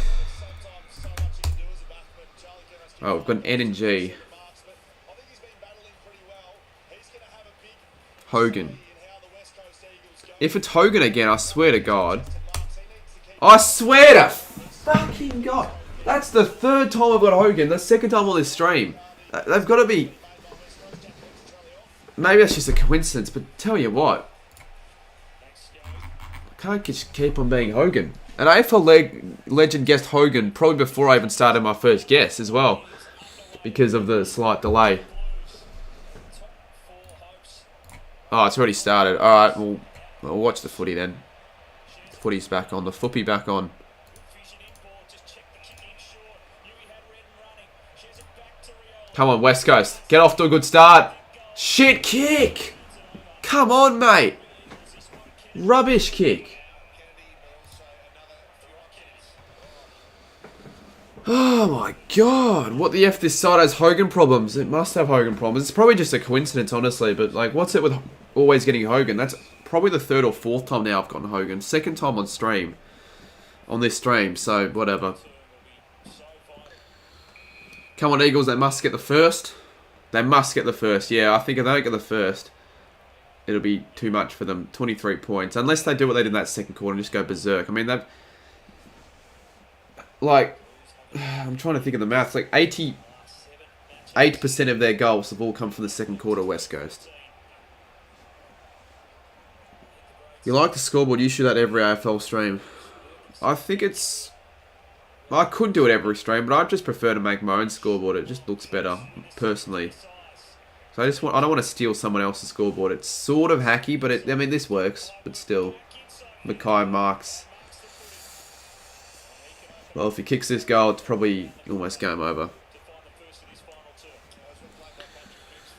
Oh, we've got an N and G. Hogan. If it's Hogan again, I swear to God. I swear to fucking God. That's the 3rd time I've got Hogan. The 2nd time on this stream. They've got to be maybe that's just a coincidence, but tell you what, I can't just keep on being Hogan. An AFL legend guessed Hogan probably before I even started my first guess as well, because of the slight delay. Oh, it's already started. Alright, we'll watch the footy then. The footy's back on. The footy back on. Come on, West Coast. Get off to a good start. Shit kick! Come on, mate. Rubbish kick. Oh my god. What the F this side has Hogan problems? It must have Hogan problems. It's probably just a coincidence, honestly. But, like, what's it with always getting Hogan? That's probably the third or fourth time now I've gotten Hogan. Second time on stream. On this stream. So, whatever. Come on, Eagles. They must get the first. They must get the first. Yeah, I think if they don't get the first, it'll be too much for them. 23 points. Unless they do what they did in that second quarter and just go berserk. I mean, they've... Like... I'm trying to think of the maths. Like 88% of their goals have all come from the second quarter, West Coast. You like the scoreboard? You should at every AFL stream. I think it's... I could do it every stream, but I just prefer to make my own scoreboard. It just looks better, personally. So I don't want to steal someone else's scoreboard. It's sort of hacky, but I mean, this works, but still. Mackay marks. Well, if he kicks this goal, it's probably almost game over.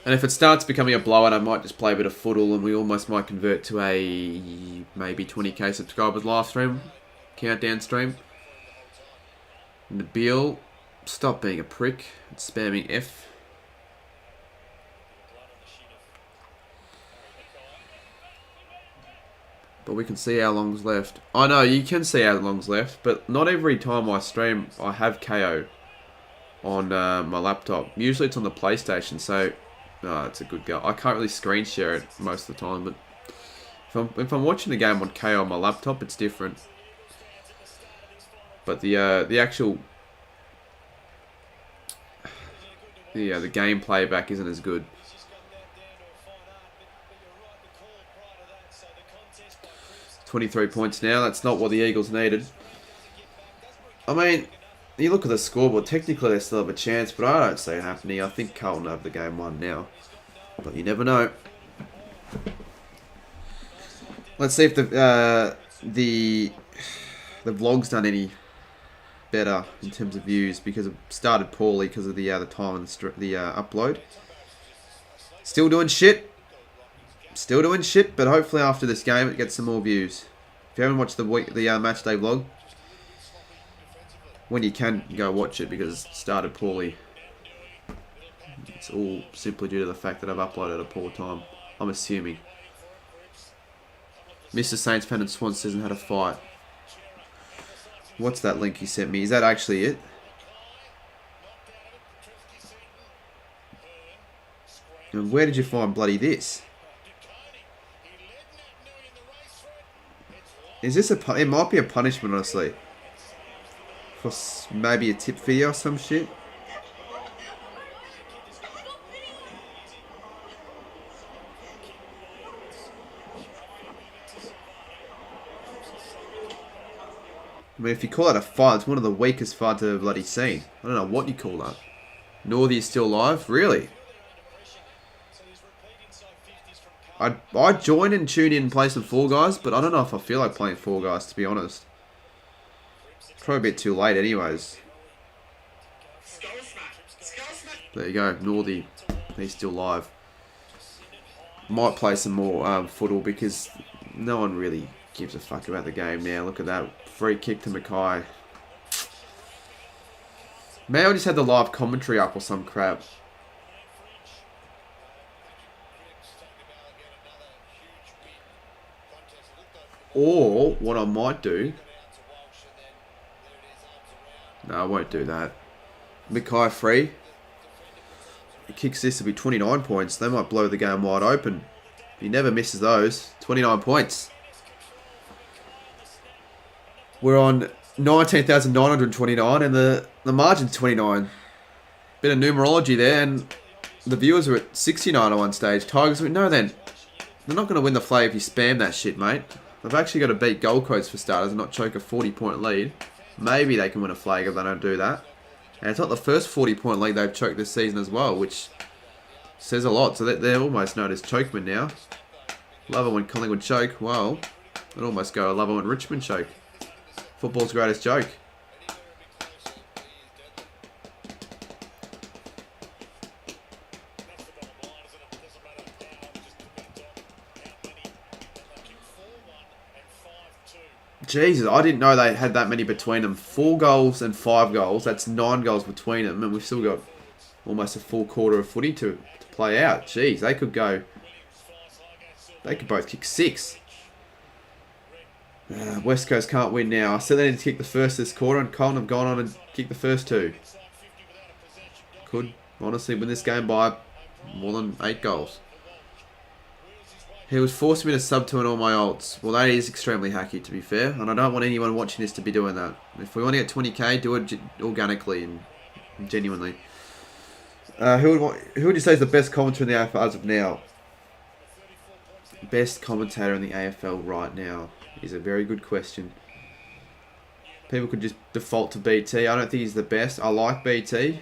And if it starts becoming a blowout, I might just play a bit of football and we almost might convert to a maybe 20k subscribers live stream. Countdown stream. Nabil, stop being a prick. It's spamming F. But we can see how long's left. I know, you can see how long's left, but not every time I stream, I have KO on my laptop. Usually it's on the PlayStation, so it's a good go. I can't really screen share it most of the time, but if I'm watching the game on KO on my laptop, it's different. But the actual the game playback isn't as good. 23 points now. That's not what the Eagles needed. I mean, you look at the scoreboard. Technically, they still have a chance, but I don't see it happening. I think Carlton have the game won now. But you never know. Let's see if the vlog's done any better in terms of views, because it started poorly because of the time and the upload. Still doing shit. Still doing shit, but hopefully after this game it gets some more views. If you haven't watched the match day vlog, when you can, go watch it because it started poorly. It's all simply due to the fact that I've uploaded at a poor time, I'm assuming. Mr. Saints fan and Swan says how to fight. What's that link you sent me? Is that actually it? And where did you find bloody this? Is this it might be a punishment, honestly. For maybe a tip video or some shit. I mean, if you call that a fight, it's one of the weakest fights I've ever bloody seen. I don't know what you call that. Northy is still alive? Really? I'd join and tune in and play some Fall Guys, but I don't know if I feel like playing Fall Guys, to be honest. It's probably a bit too late anyways. There you go, Northy. He's still live. Might play some more football because no one really gives a fuck about the game now. Look at that. Free kick to Mackay. Maybe I just had the live commentary up or some crap. Or, what I might do... No, I won't do that. Mackay free. He kicks this, it'll be 29 points. They might blow the game wide open. He never misses those. 29 points. We're on 19,929 and the margin's 29. Bit of numerology there, and The viewers were at 69 at one stage. Tigers went, no then. They're not going to win the flag if you spam that shit, mate. They've actually got to beat Gold Coast for starters and not choke a 40-point lead. Maybe they can win a flag if they don't do that. And it's not the first 40-point lead they've choked this season as well, which says a lot. So they're almost known as chokemen now. Love it when Collingwood choke. Well, I'd almost go, I love it when Richmond choke. Football's greatest joke. Jesus, I didn't know they had that many between them. 4 goals and 5 goals. That's 9 goals between them. And we've still got almost a full quarter of footy to play out. Jeez, they could go... They could both kick 6. West Coast can't win now. I said they need to kick the first this quarter, and Carlton have gone on and kicked the first 2. Could honestly win this game by more than 8 goals. He was forcing me to sub to in all my ults. Well, that is extremely hacky, to be fair. And I don't want anyone watching this to be doing that. If we want to get 20k, do it organically and genuinely. Who would you say is the best commentator in the AFL as of now? Best commentator in the AFL right now is a very good question. People could just default to BT. I don't think he's the best. I like BT.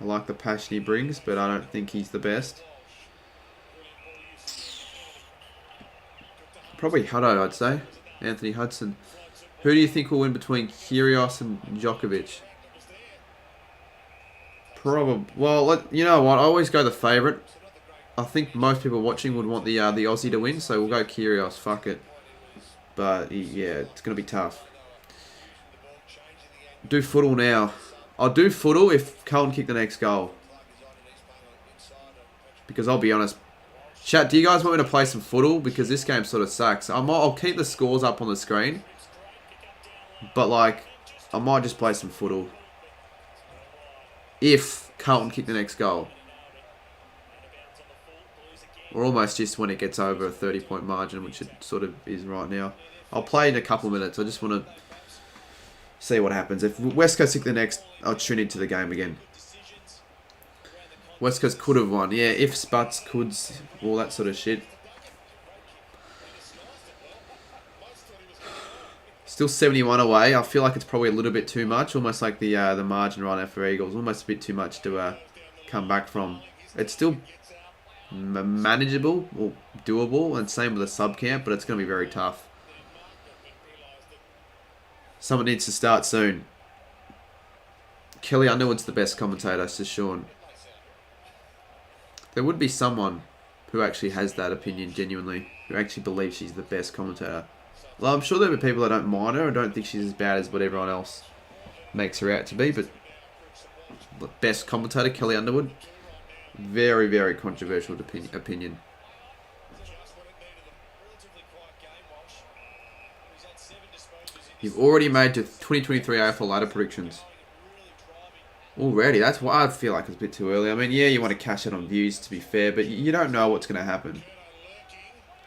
I like the passion he brings, but I don't think he's the best. Probably Huddo, I'd say. Anthony Hudson. Who do you think will win between Kyrgios and Djokovic? Probably. Well, you know what? I always go the favourite. I think most people watching would want the Aussie to win, so we'll go Kyrgios. Fuck it. But yeah, it's gonna be tough. Do footle now. I'll do footle if Carlton kick the next goal. Because I'll be honest. Chat, do you guys want me to play some footle? Because this game sort of sucks. I'll keep the scores up on the screen. But, like, I might just play some footle. If Carlton kick the next goal. Or almost just when it gets over a 30-point margin, which it sort of is right now. I'll play in a couple of minutes. I just want to see what happens. If West Coast kick the next, I'll tune into the game again. West Coast could have won. Yeah, ifs, buts, coulds, all that sort of shit. Still 71 away. I feel like it's probably a little bit too much. Almost like the margin right now for Eagles. Almost a bit too much to come back from. It's still manageable or doable. And same with the sub camp, but it's going to be very tough. Someone needs to start soon. Kelly Underwood's the best commentator, says Shaun. There would be someone who actually has that opinion genuinely, who actually believes she's the best commentator. Well, I'm sure there are people that don't mind her. I don't think she's as bad as what everyone else makes her out to be, but the best commentator, Kelly Underwood, very, very controversial opinion. You've already made your 2023 AFL ladder predictions. Already, that's why I feel like it's a bit too early. I mean, yeah, you want to cash it on views, to be fair, but you don't know what's going to happen.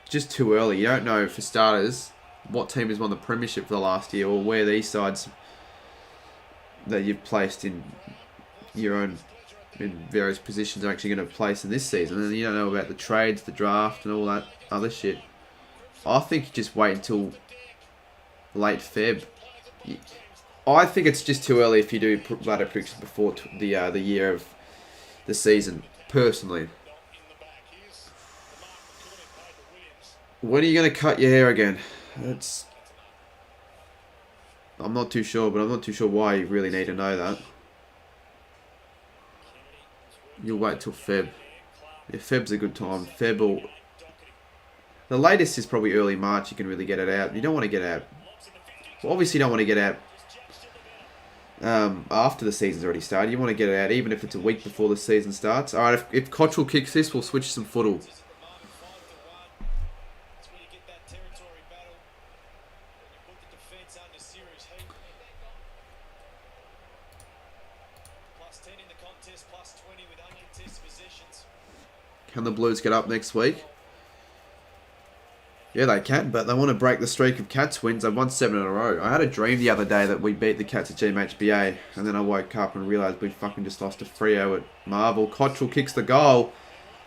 It's just too early. You don't know, for starters, what team has won the premiership for the last year, or where these sides that you've placed in your own in various positions are actually going to place in this season. And you don't know about the trades, the draft, and all that other shit. I think you just wait until late Feb. I think it's just too early if you do ladder predictions before the year of the season, personally. When are you going to cut your hair again? I'm not too sure, but I'm not too sure why you really need to know that. You'll wait till Feb. Yeah, Feb's a good time. The latest is probably early March you can really get it out. You don't want to get out. Well, obviously you don't want to get out after the season's already started. You want to get it out even if it's a week before the season starts. Alright, if Cottrell kicks this, we'll switch some footle. Can the Blues get up next week? Yeah, they can, but they want to break the streak of Cats wins. They've won 7 in a row. I had a dream the other day that we beat the Cats at GMHBA, and then I woke up and realised we fucking just lost to Freo at Marvel. Cottrell kicks the goal,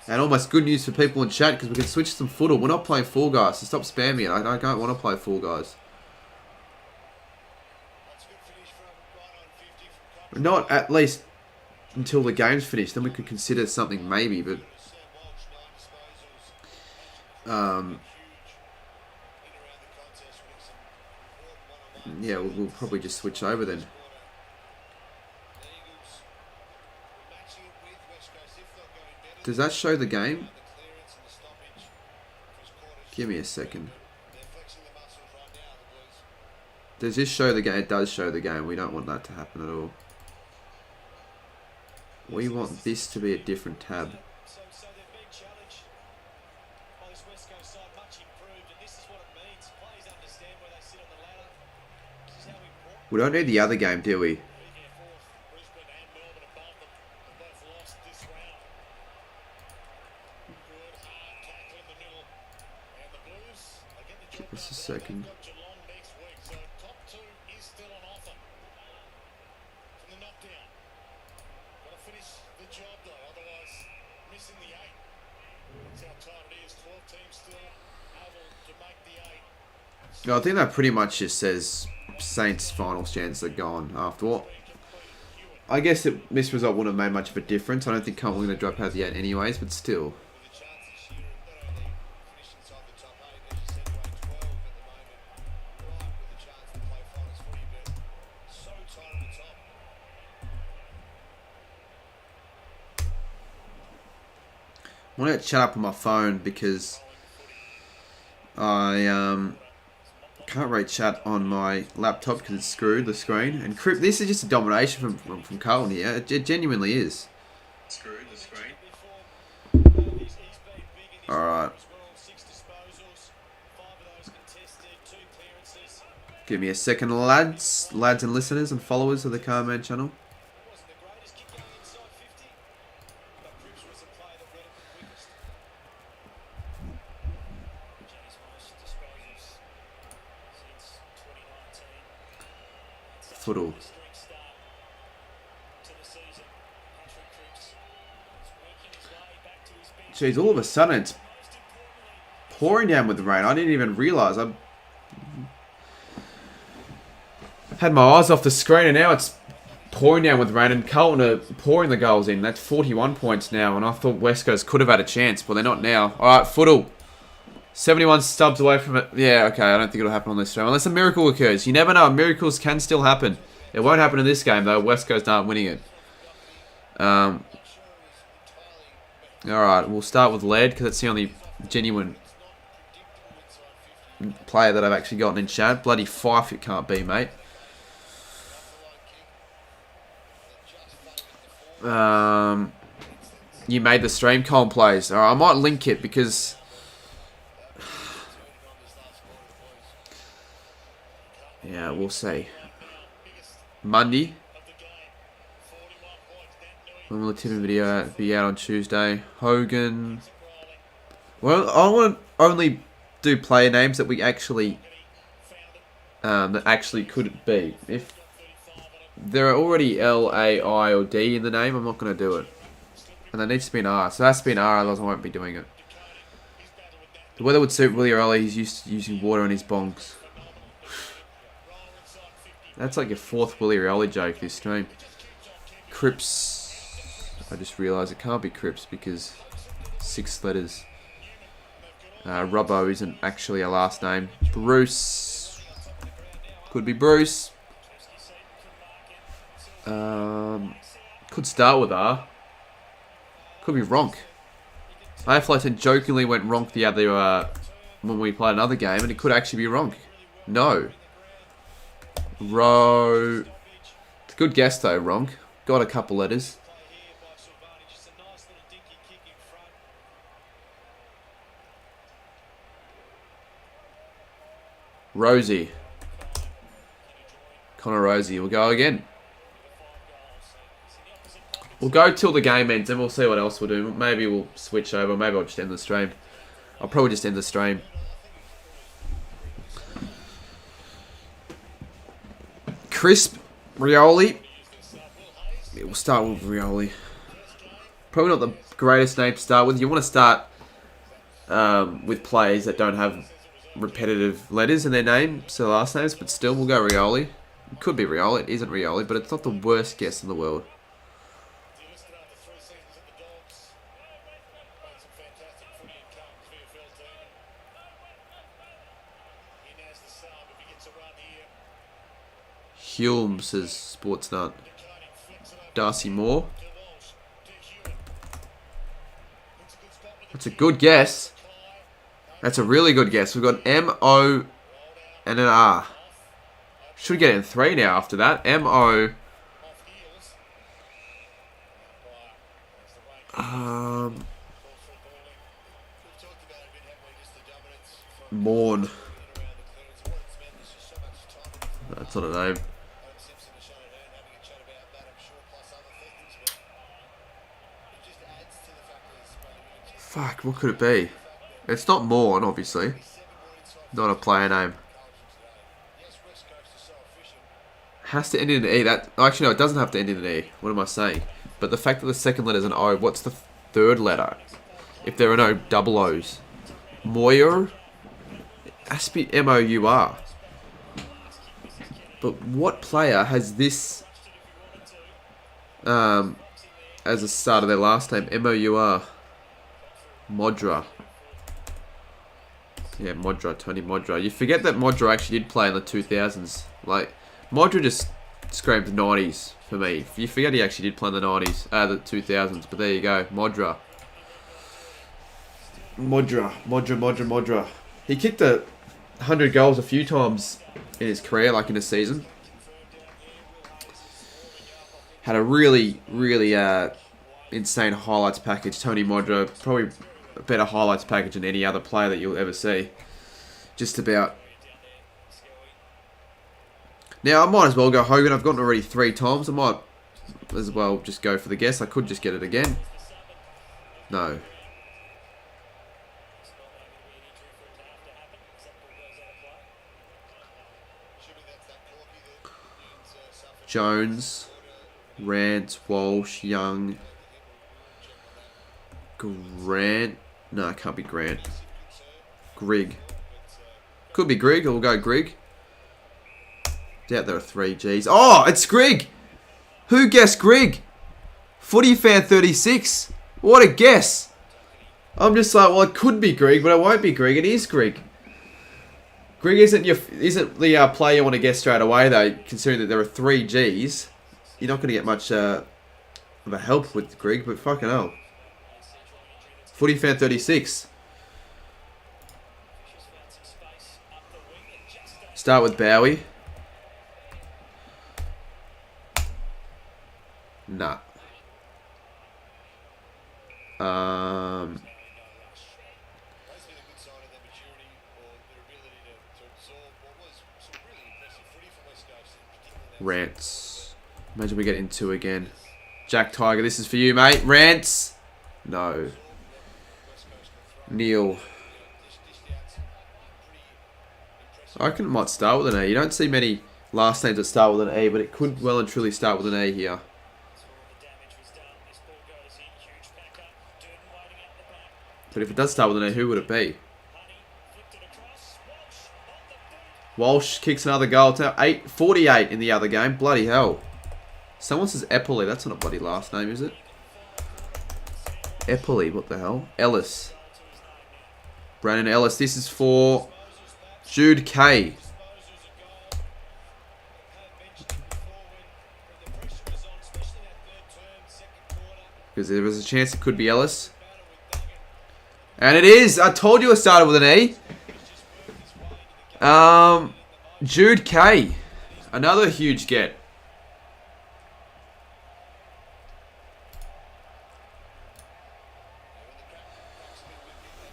and almost good news for people in chat because we can switch some footer. We're not playing Fall Guys, so stop spamming it. I don't want to play Fall Guys. Not at least until the game's finished. Then we could consider something maybe, but... yeah, we'll probably just switch over then. Does that show the game? Give me a second. Does this show the game? It does show the game. We don't want that to happen at all. We want this to be a different tab. So they've been challenged by this West Coast side, much improved, and this is what it means. Players understand where they sit on the ladder. This is how important. We don't need the other game, do we? Brisbane and Melbourne above them, and both lost this round. Good hard tackle in the middle, and the Blues they get the job. Just a second. Got Geelong next week, so top 2 is still on offer from the knockdown. Got to finish the job though, otherwise missing the 8. That's how tight it is. 12 teams still able to make the 8. No, I think that pretty much just says Saints' finals chances are gone after all. I guess this result wouldn't have made much of a difference. I don't think Carlton were going to drop out the 8 anyways, but still. With a chance this year of not only finishing inside the top 8, as you said, you're 12 at the moment, right, with a chance to play finals footy, but so tight at the top. I want to chat up on my phone because I can't read chat on my laptop because it's screwed, the screen. And this is just a domination from Carlton here. It genuinely is. Screwed, the screen. Alright. Give me a second, lads. Lads and listeners and followers of the Carman channel. Footle. Jeez, all of a sudden it's pouring down with the rain. I didn't even realise. I had my eyes off the screen and now it's pouring down with rain and Carlton are pouring the goals in. That's 41 points now and I thought West Coast could have had a chance, but they're not now. Alright, Footle. 71 stubs away from it. Yeah, okay, I don't think it'll happen on this stream. Unless a miracle occurs. You never know. Miracles can still happen. It won't happen in this game, though. West Coast aren't winning it. Alright, we'll start with Laird, because it's the only genuine player that I've actually gotten in chat. Bloody Fife it can't be, mate. You made the stream, Colin plays. Alright, I might link it, because... yeah, we'll see. Monday. When will the tipping video be out on Tuesday? Hogan. Well, I want to only do player names that we actually could be. If there are already L, A, I, or D in the name, I'm not going to do it. And there needs to be an R. So it has to be an R, otherwise I won't be doing it. The weather would suit Willie early. He's used to using water in his bongs. That's like your 4th Willie Rioli joke this stream. Cripps. I just realised it can't be Cripps because 6 letters. Robbo isn't actually a last name. Bruce. Could be Bruce. Could start with R. Could be Ronk. AFL 10 jokingly went Ronk the other when we played another game, and it could actually be Ronk. No. Row. Good guess though, Ronk. Got a couple letters. Rosie. Connor Rosie. We'll go again. We'll go till the game ends and we'll see what else we'll do. Maybe we'll switch over. Maybe I'll just end the stream. I'll probably just end the stream. Crisp Rioli. Yeah, we'll start with Rioli. Probably not the greatest name to start with. You want to start with players that don't have repetitive letters in their name, so last names, but still we'll go Rioli. It could be Rioli, it isn't Rioli, but it's not the worst guess in the world. Hulme says Sports Nut. Darcy Moore. That's a good guess. That's a really good guess. We've got an M-O and an R. Should get it in 3 now after that. M-O. Morn. That's not a name. Fuck, what could it be? It's not Morn, obviously. Not a player name. Has to end in an E. That actually no, it doesn't have to end in an E. What am I saying? But the fact that the second letter is an O, what's the third letter? If there are no double O's. Moyer? It has to be M-O-U-R. But what player has this as the start of their last name? M-O-U-R. Modra. Yeah, Modra. Tony Modra. You forget that Modra actually did play in the 2000s. Like, Modra just screams 90s for me. You forget he actually did play in the 90s. The 2000s. But there you go. Modra. Modra. He kicked 100 goals a few times in his career, like in a season. Had a really, really insane highlights package. Tony Modra, probably a better highlights package than any other player that you'll ever see. Just about. Now, I might as well go Hogan. I've gotten already 3 times. I might as well just go for the guess. I could just get it again. No. Jones, Rance, Walsh, Young, Grant. No, it can't be Grant. Grigg. Could be Grigg, or we'll go Grigg. Doubt there are 3 Gs. Oh, it's Grigg! Who guessed Grigg? Footy fan 36. What a guess! I'm just like, well, it could be Grigg, but it won't be Grigg. It is Grigg. Grigg isn't the player you want to guess straight away, though, considering that there are 3 Gs. You're not going to get much of a help with Grigg, but fucking hell. Footy fan 36. Start with Bowie. Nah. Rance. Imagine we get into again. Jack Tiger, this is for you, mate. Rance. No. Neil. I reckon it might start with an A. You don't see many last names that start with an A, but it could well and truly start with an A here. But if it does start with an A, who would it be? Walsh kicks another goal. It's now 48 in the other game. Bloody hell. Someone says Eppley. That's not a bloody last name, is it? Eppley, what the hell? Ellis. Brandon Ellis. This is for Jude K. Because there was a chance it could be Ellis. And it is. I told you it started with an E. Jude K. Another huge get.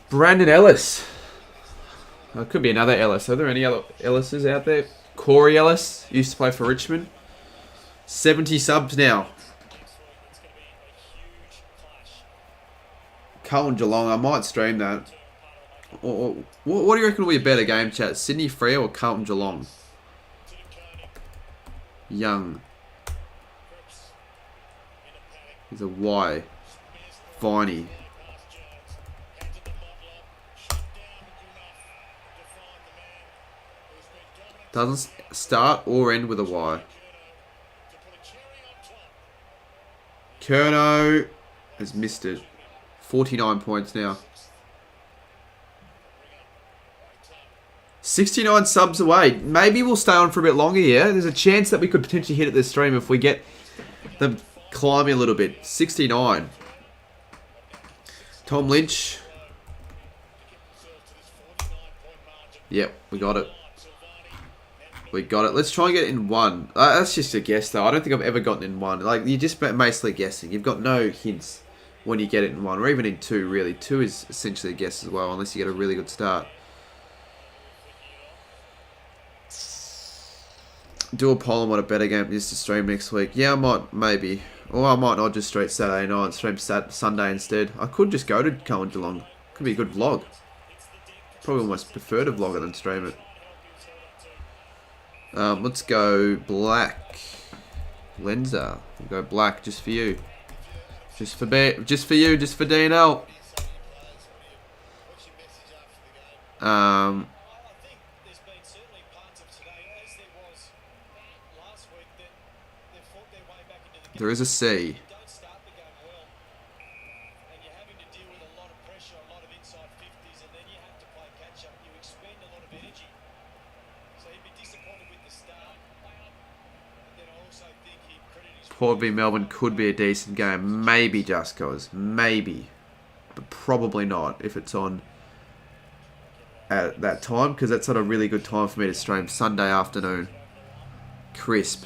Brandon Ellis. Oh, it could be another Ellis. Are there any other Ellises out there? Corey Ellis used to play for Richmond. 70 subs now. Carlton Geelong. I might stream that. What do you reckon will be a better game, chat? Sydney Freo or Carlton Geelong? Young. He's a Y. Viney. Doesn't start or end with a Y. Kerno has missed it. 49 points now. 69 subs away. Maybe we'll stay on for a bit longer here. There's a chance that we could potentially hit at this stream if we get them climbing a little bit. 69. Tom Lynch. Yep, we got it. We got it. Let's try and get it in one. That's just a guess, though. I don't think I've ever gotten in one. Like, you're just basically guessing. You've got no hints when you get it in one, or even in two, really. Two is essentially a guess as well, unless you get a really good start. Do a poll on what a better game is to stream next week. Yeah, I might, maybe. Or I might not just straight Saturday night, stream Sunday instead. I could just go to Carlton Geelong. Could be a good vlog. Probably almost prefer to vlog it than stream it. Let's go black. Lenza. We'll go black just for you. Just for you, just for DNL. There is a C. Port v Melbourne could be a decent game. Maybe just cause. Maybe. But probably not if it's on at that time, because that's not a really good time for me to stream. Sunday afternoon. Crisp.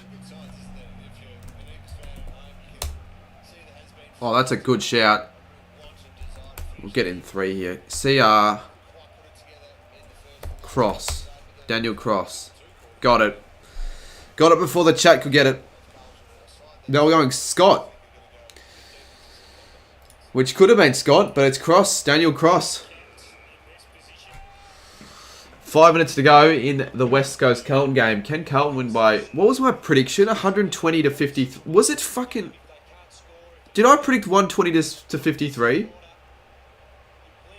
Oh, that's a good shout. We'll get in 3 here. CR. Cross. Daniel Cross. Got it. Got it before the chat could get it. Now we're going Scott. Which could have been Scott, but it's Cross. Daniel Cross. 5 minutes to go in the West Coast Carlton game. Can Carlton win by... What was my prediction? 120 to 50... Was it fucking... Did I predict 120 to 53?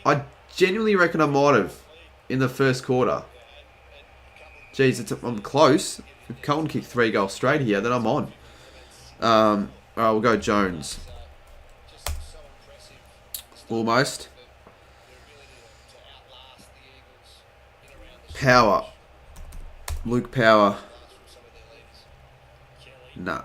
I genuinely reckon I might have in the first quarter. Jeez, I'm close. If Carlton kick 3 goals straight here, then I'm on. Alright, we'll go Jones. Almost. Power. Luke Power. Nah.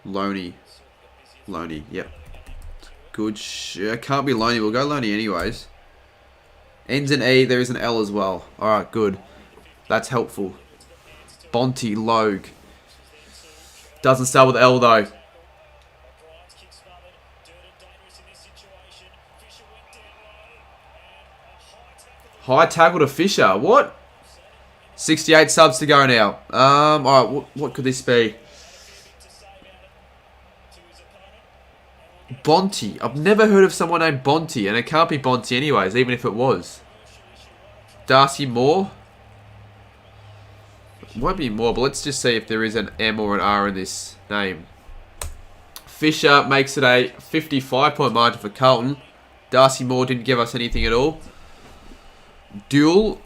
Loney. Loney, yep. Good can't be Loney. We'll go Loney anyways. Ends in E. There is an L as well. Alright, good. That's helpful. Bonty, Logue. Doesn't start with L though. High tackle to Fisher. What? 68 subs to go now. Alright, what could this be? Bonty. I've never heard of someone named Bonty, and it can't be Bonty anyways, even if it was. Darcy Moore. It won't be Moore, but let's just see if there is an M or an R in this name. Fisher makes it a 55-point margin for Carlton. Darcy Moore didn't give us anything at all. Duel.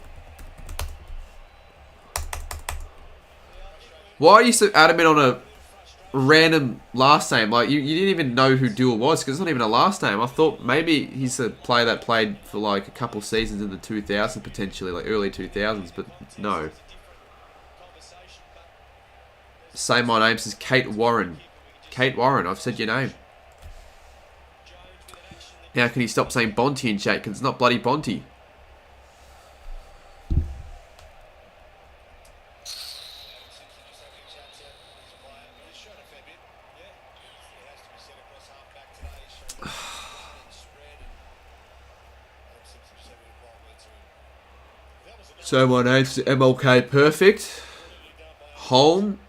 Why are you so adamant on a random last name? Like, you didn't even know who Duel was, because it's not even a last name. I thought maybe he's a player that played for like a couple seasons in the 2000s, potentially, like early 2000s, but no. Say my name says Kate Warren. Kate Warren, I've said your name. Now can you stop saying Bonty in chat, because it's not bloody Bonty. So my name's MLK Perfect. Home.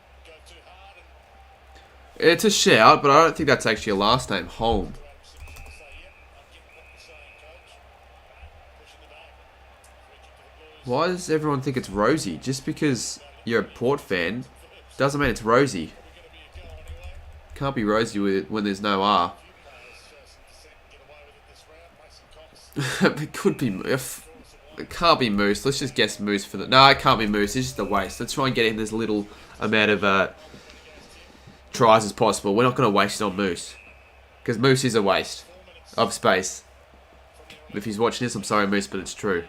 It's a shout, but I don't think that's actually a last name. Holm. Why does everyone think it's Rosie? Just because you're a Port fan doesn't mean it's Rosie. Can't be Rosie with it when there's no R. It could be. It can't be Moose. Let's just guess Moose for the. No, it can't be Moose. It's just a waste. Let's try and get in as little amount of tries as possible. We're not going to waste it on Moose, because Moose is a waste of space. If he's watching this, I'm sorry, Moose, but it's true.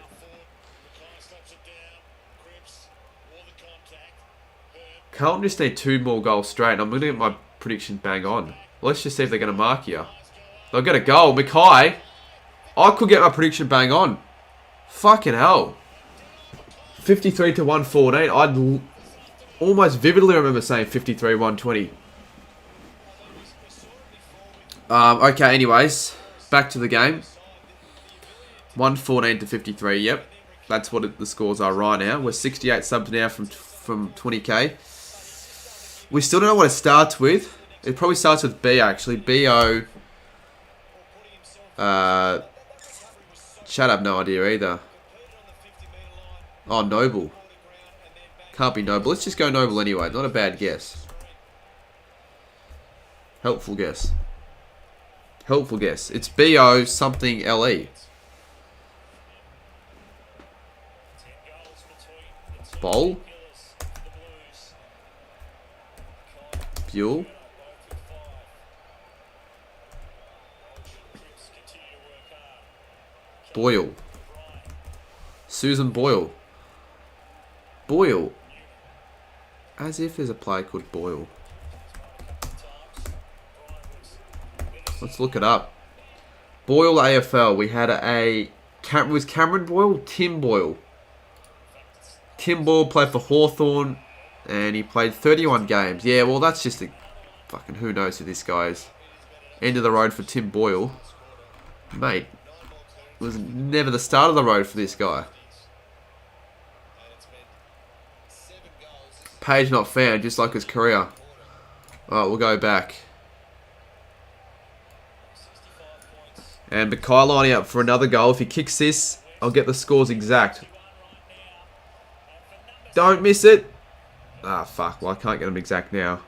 Carlton just need 2 more goals straight. I'm going to get my prediction bang on. Let's just see if they're going to mark here. They'll get a goal. Mackay. I could get my prediction bang on. Fucking hell. 53 to 114. I'd almost vividly remember saying 53 120. Okay, anyways. Back to the game. 114 to 53. Yep. That's what the scores are right now. We're 68 subs now from 20k. We still don't know what it starts with. It probably starts with B, actually. B-O... Chad, I have no idea either. Oh, Noble. Can't be Noble. Let's just go Noble anyway. Not a bad guess. Helpful guess. Helpful guess. It's B-O something L-E. Bowl. Buell. Boyle. Susan Boyle. Boyle. As if there's a player called Boyle. Let's look it up. Boyle AFL. We had was Cameron Boyle? Tim Boyle. Tim Boyle played for Hawthorn. And he played 31 games. Yeah, well, that's just a... Fucking who knows who this guy is. End of the road for Tim Boyle. Mate. It was never the start of the road for this guy. Page not found, just like his career. Alright, we'll go back. And Mackay lining up for another goal. If he kicks this, I'll get the scores exact. Don't miss it. Ah, fuck. Well, I can't get them exact now.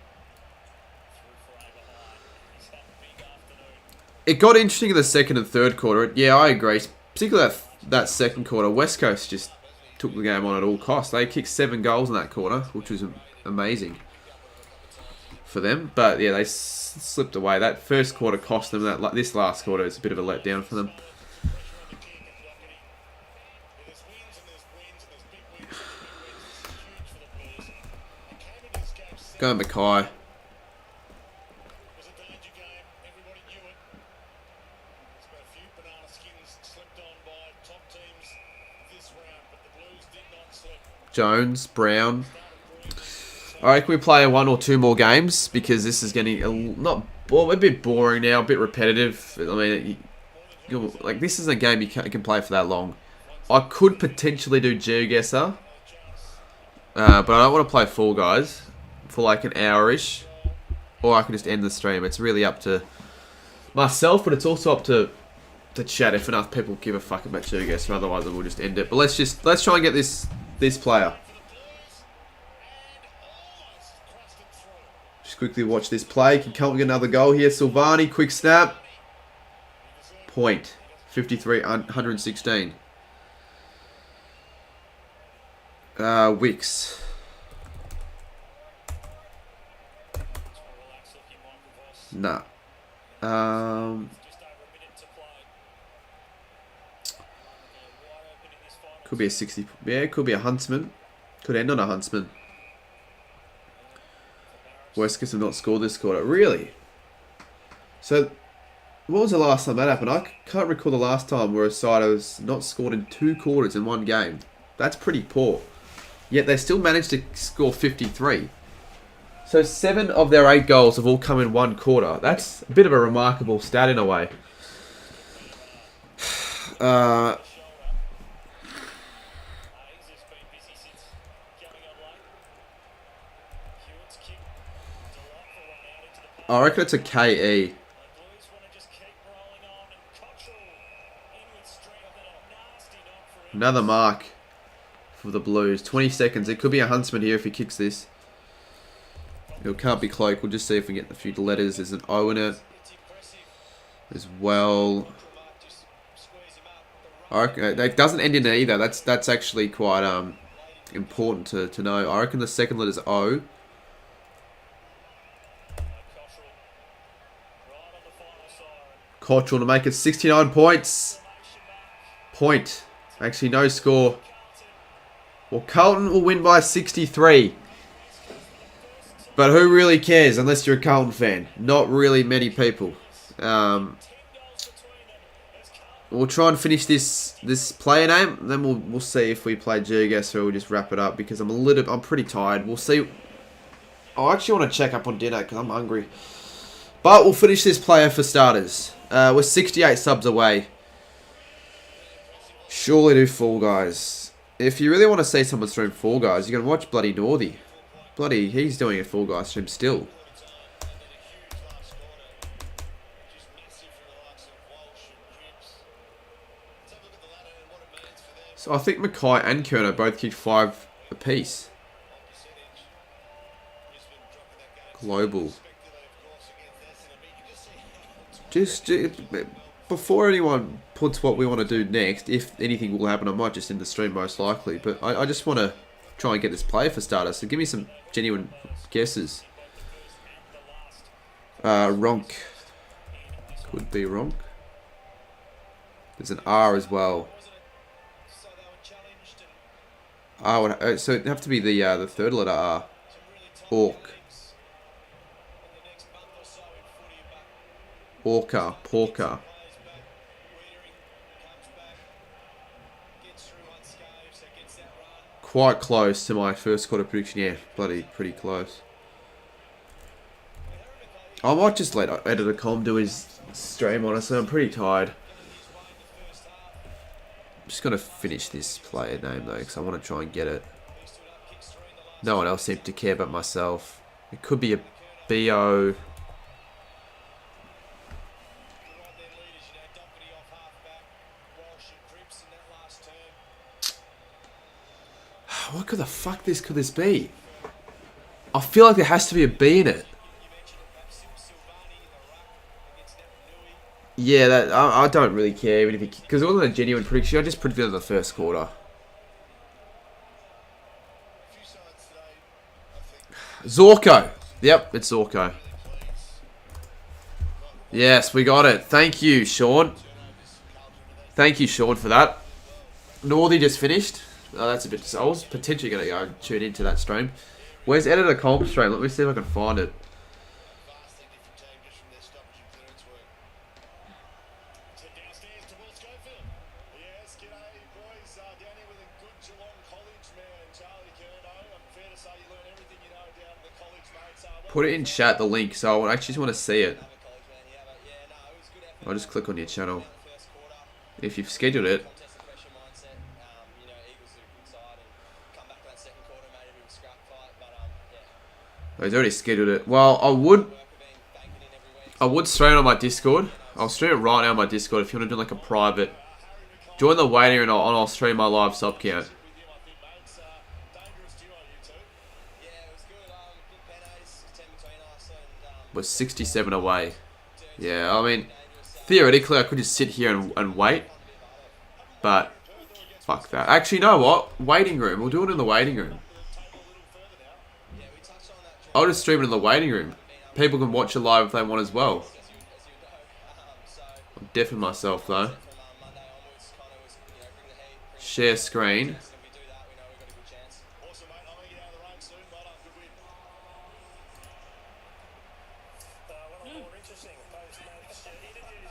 It got interesting in the second and third quarter. Yeah, I agree. Particularly that second quarter. West Coast just took the game on at all costs. They kicked 7 goals in that quarter, which was amazing for them. But yeah, they slipped away. That first quarter cost them. This last quarter is a bit of a letdown for them. Go Mackay. Jones, Brown. Alright, can we play 1 or 2 more games? Because this is getting a bit boring now, a bit repetitive. I mean, like this isn't a game you can play for that long. I could potentially do GeoGuessr, but I don't want to play Fall Guys for like an hour-ish, or I can just end the stream. It's really up to myself, but it's also up to chat if enough people give a fuck about GeoGuessr. Otherwise, we'll just end it. But let's try and get this player. Just quickly watch this play. Can Carlton get another goal here? Silvani, quick snap. Point. 53, 116. Wicks. Nah. Could be a 60. Yeah, it could be a Huntsman. Could end on a Huntsman. West Coast have not scored this quarter. Really? So, what was the last time that happened? I can't recall the last time where a side has not scored in 2 quarters in one game. That's pretty poor. Yet they still managed to score 53. So 7 of their 8 goals have all come in 1 quarter. That's a bit of a remarkable stat in a way. I reckon it's a KE. The Blues want to just keep rolling on, and Cottrell in with strength, and a nasty knock for him. Another mark for the Blues. 20 seconds. It could be a Huntsman here if he kicks this. It can't be Cloak. We'll just see if we get a few letters. There's an O in it It's impressive. as well. Mark just squeeze him up. I reckon it doesn't end in E either. That's actually quite important to know. I reckon the second letter's O. Cottrell right on the final siren. Cottrell to make it 69 points. Point. Actually, no score. Well, Carlton will win by 63. But who really cares unless you're a Carlton fan? Not really many people. We'll try and finish this player name. Then we'll see if we play Jurgas or we'll just wrap it up because I'm pretty tired. We'll see. I actually want to check up on dinner because I'm hungry. But we'll finish this player for starters. We're 68 subs away. Surely do Fall Guys. If you really want to see someone stream Fall Guys, you can watch bloody Northy. Bloody, he's doing a Fall Guys stream still. So I think Mackay and Kerner both kicked 5 apiece. Global. Just before anyone puts what we want to do next, if anything will happen, I might just end the stream most likely. But I just want to try and get this player for starters. So give me some genuine guesses. Ronk. Could be Ronk. There's an R as well. So it'd have to be the third letter R. Orc. Orca. Porker. Quite close to my first quarter prediction. Yeah, bloody pretty close. I might just let Editor Com do his stream, honestly. I'm pretty tired. I'm just going to finish this player name, though, because I want to try and get it. No one else seems to care but myself. It could be a BO. What could the fuck could this be? I feel like there has to be a B in it. Yeah, I don't really care even if because it wasn't a genuine prediction. I just predicted in the first quarter. Zorko. Yep, it's Zorko. Yes, we got it. Thank you, Shaun. Thank you, Shaun, for that. Northy just finished. Oh, that's a bit. I was potentially going to go and tune into that stream. Where's Editor Comp stream? Let me see if I can find it. Put it in chat, the link, so I actually just want to see it. I'll just click on your channel. If you've scheduled it. Oh, he's already scheduled it. Well, I would stream it on my Discord. I'll stream it right now on my Discord if you want to do like a private. Join the waiting and I'll stream my live sub count. We're 67 away. Yeah, I mean, theoretically I could just sit here and wait. But, fuck that. Actually, you know what? Waiting room. We'll do it in the waiting room. I'll just stream it in the waiting room. People can watch it live if they want as well. I'm deafing myself though. Share screen.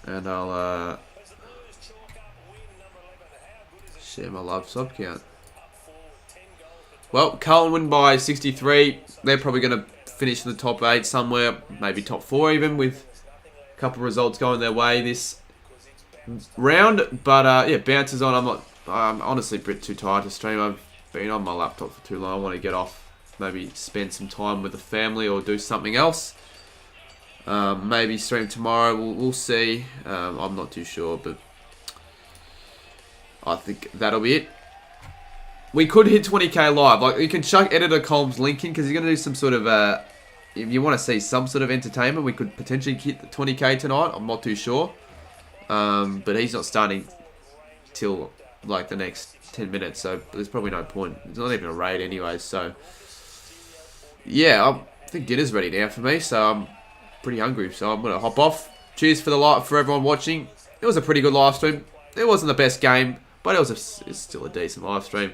And I'll share my live sub count. Well, Carlton win by 63. They're probably going to finish in the top 8 somewhere, maybe top 4 even, with a couple of results going their way this round. But yeah, bounces on. I'm honestly a bit too tired to stream. I've been on my laptop for too long. I want to get off, maybe spend some time with the family or do something else. Maybe stream tomorrow. We'll see. I'm not too sure, but I think that'll be it. We could hit 20k live. Like, you can chuck Editor Colm's link in because he's going to do some sort of, if you want to see some sort of entertainment, we could potentially hit the 20k tonight. I'm not too sure. But he's not starting till, like, the next 10 minutes, so there's probably no point. It's not even a raid anyway, so... Yeah, I think dinner's ready now for me, so I'm pretty hungry, so I'm going to hop off. Cheers for the light for everyone watching. It was a pretty good live stream. It wasn't the best game, but it's still a decent live stream.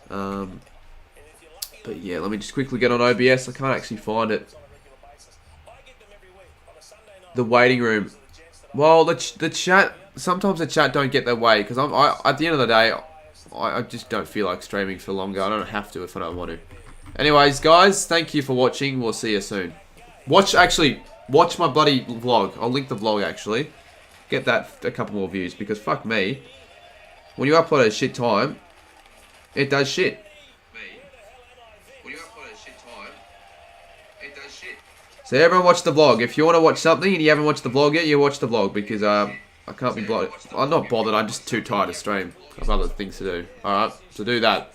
But yeah, let me just quickly get on OBS. I can't actually find it. The waiting room. Well, the chat, sometimes the chat don't get their way, because at the end of the day, I just don't feel like streaming for longer. I don't have to if I don't want to. Anyways, guys, thank you for watching. We'll see you soon. Watch my bloody vlog. I'll link the vlog, actually. Get that a couple more views, because fuck me. When you upload at shit time, it does shit. So everyone watch the vlog. If you want to watch something and you haven't watched the vlog yet, you watch the vlog, because I can't be bothered. I'm not bothered. I'm just too tired to stream. I have other things to do. Alright, so do that.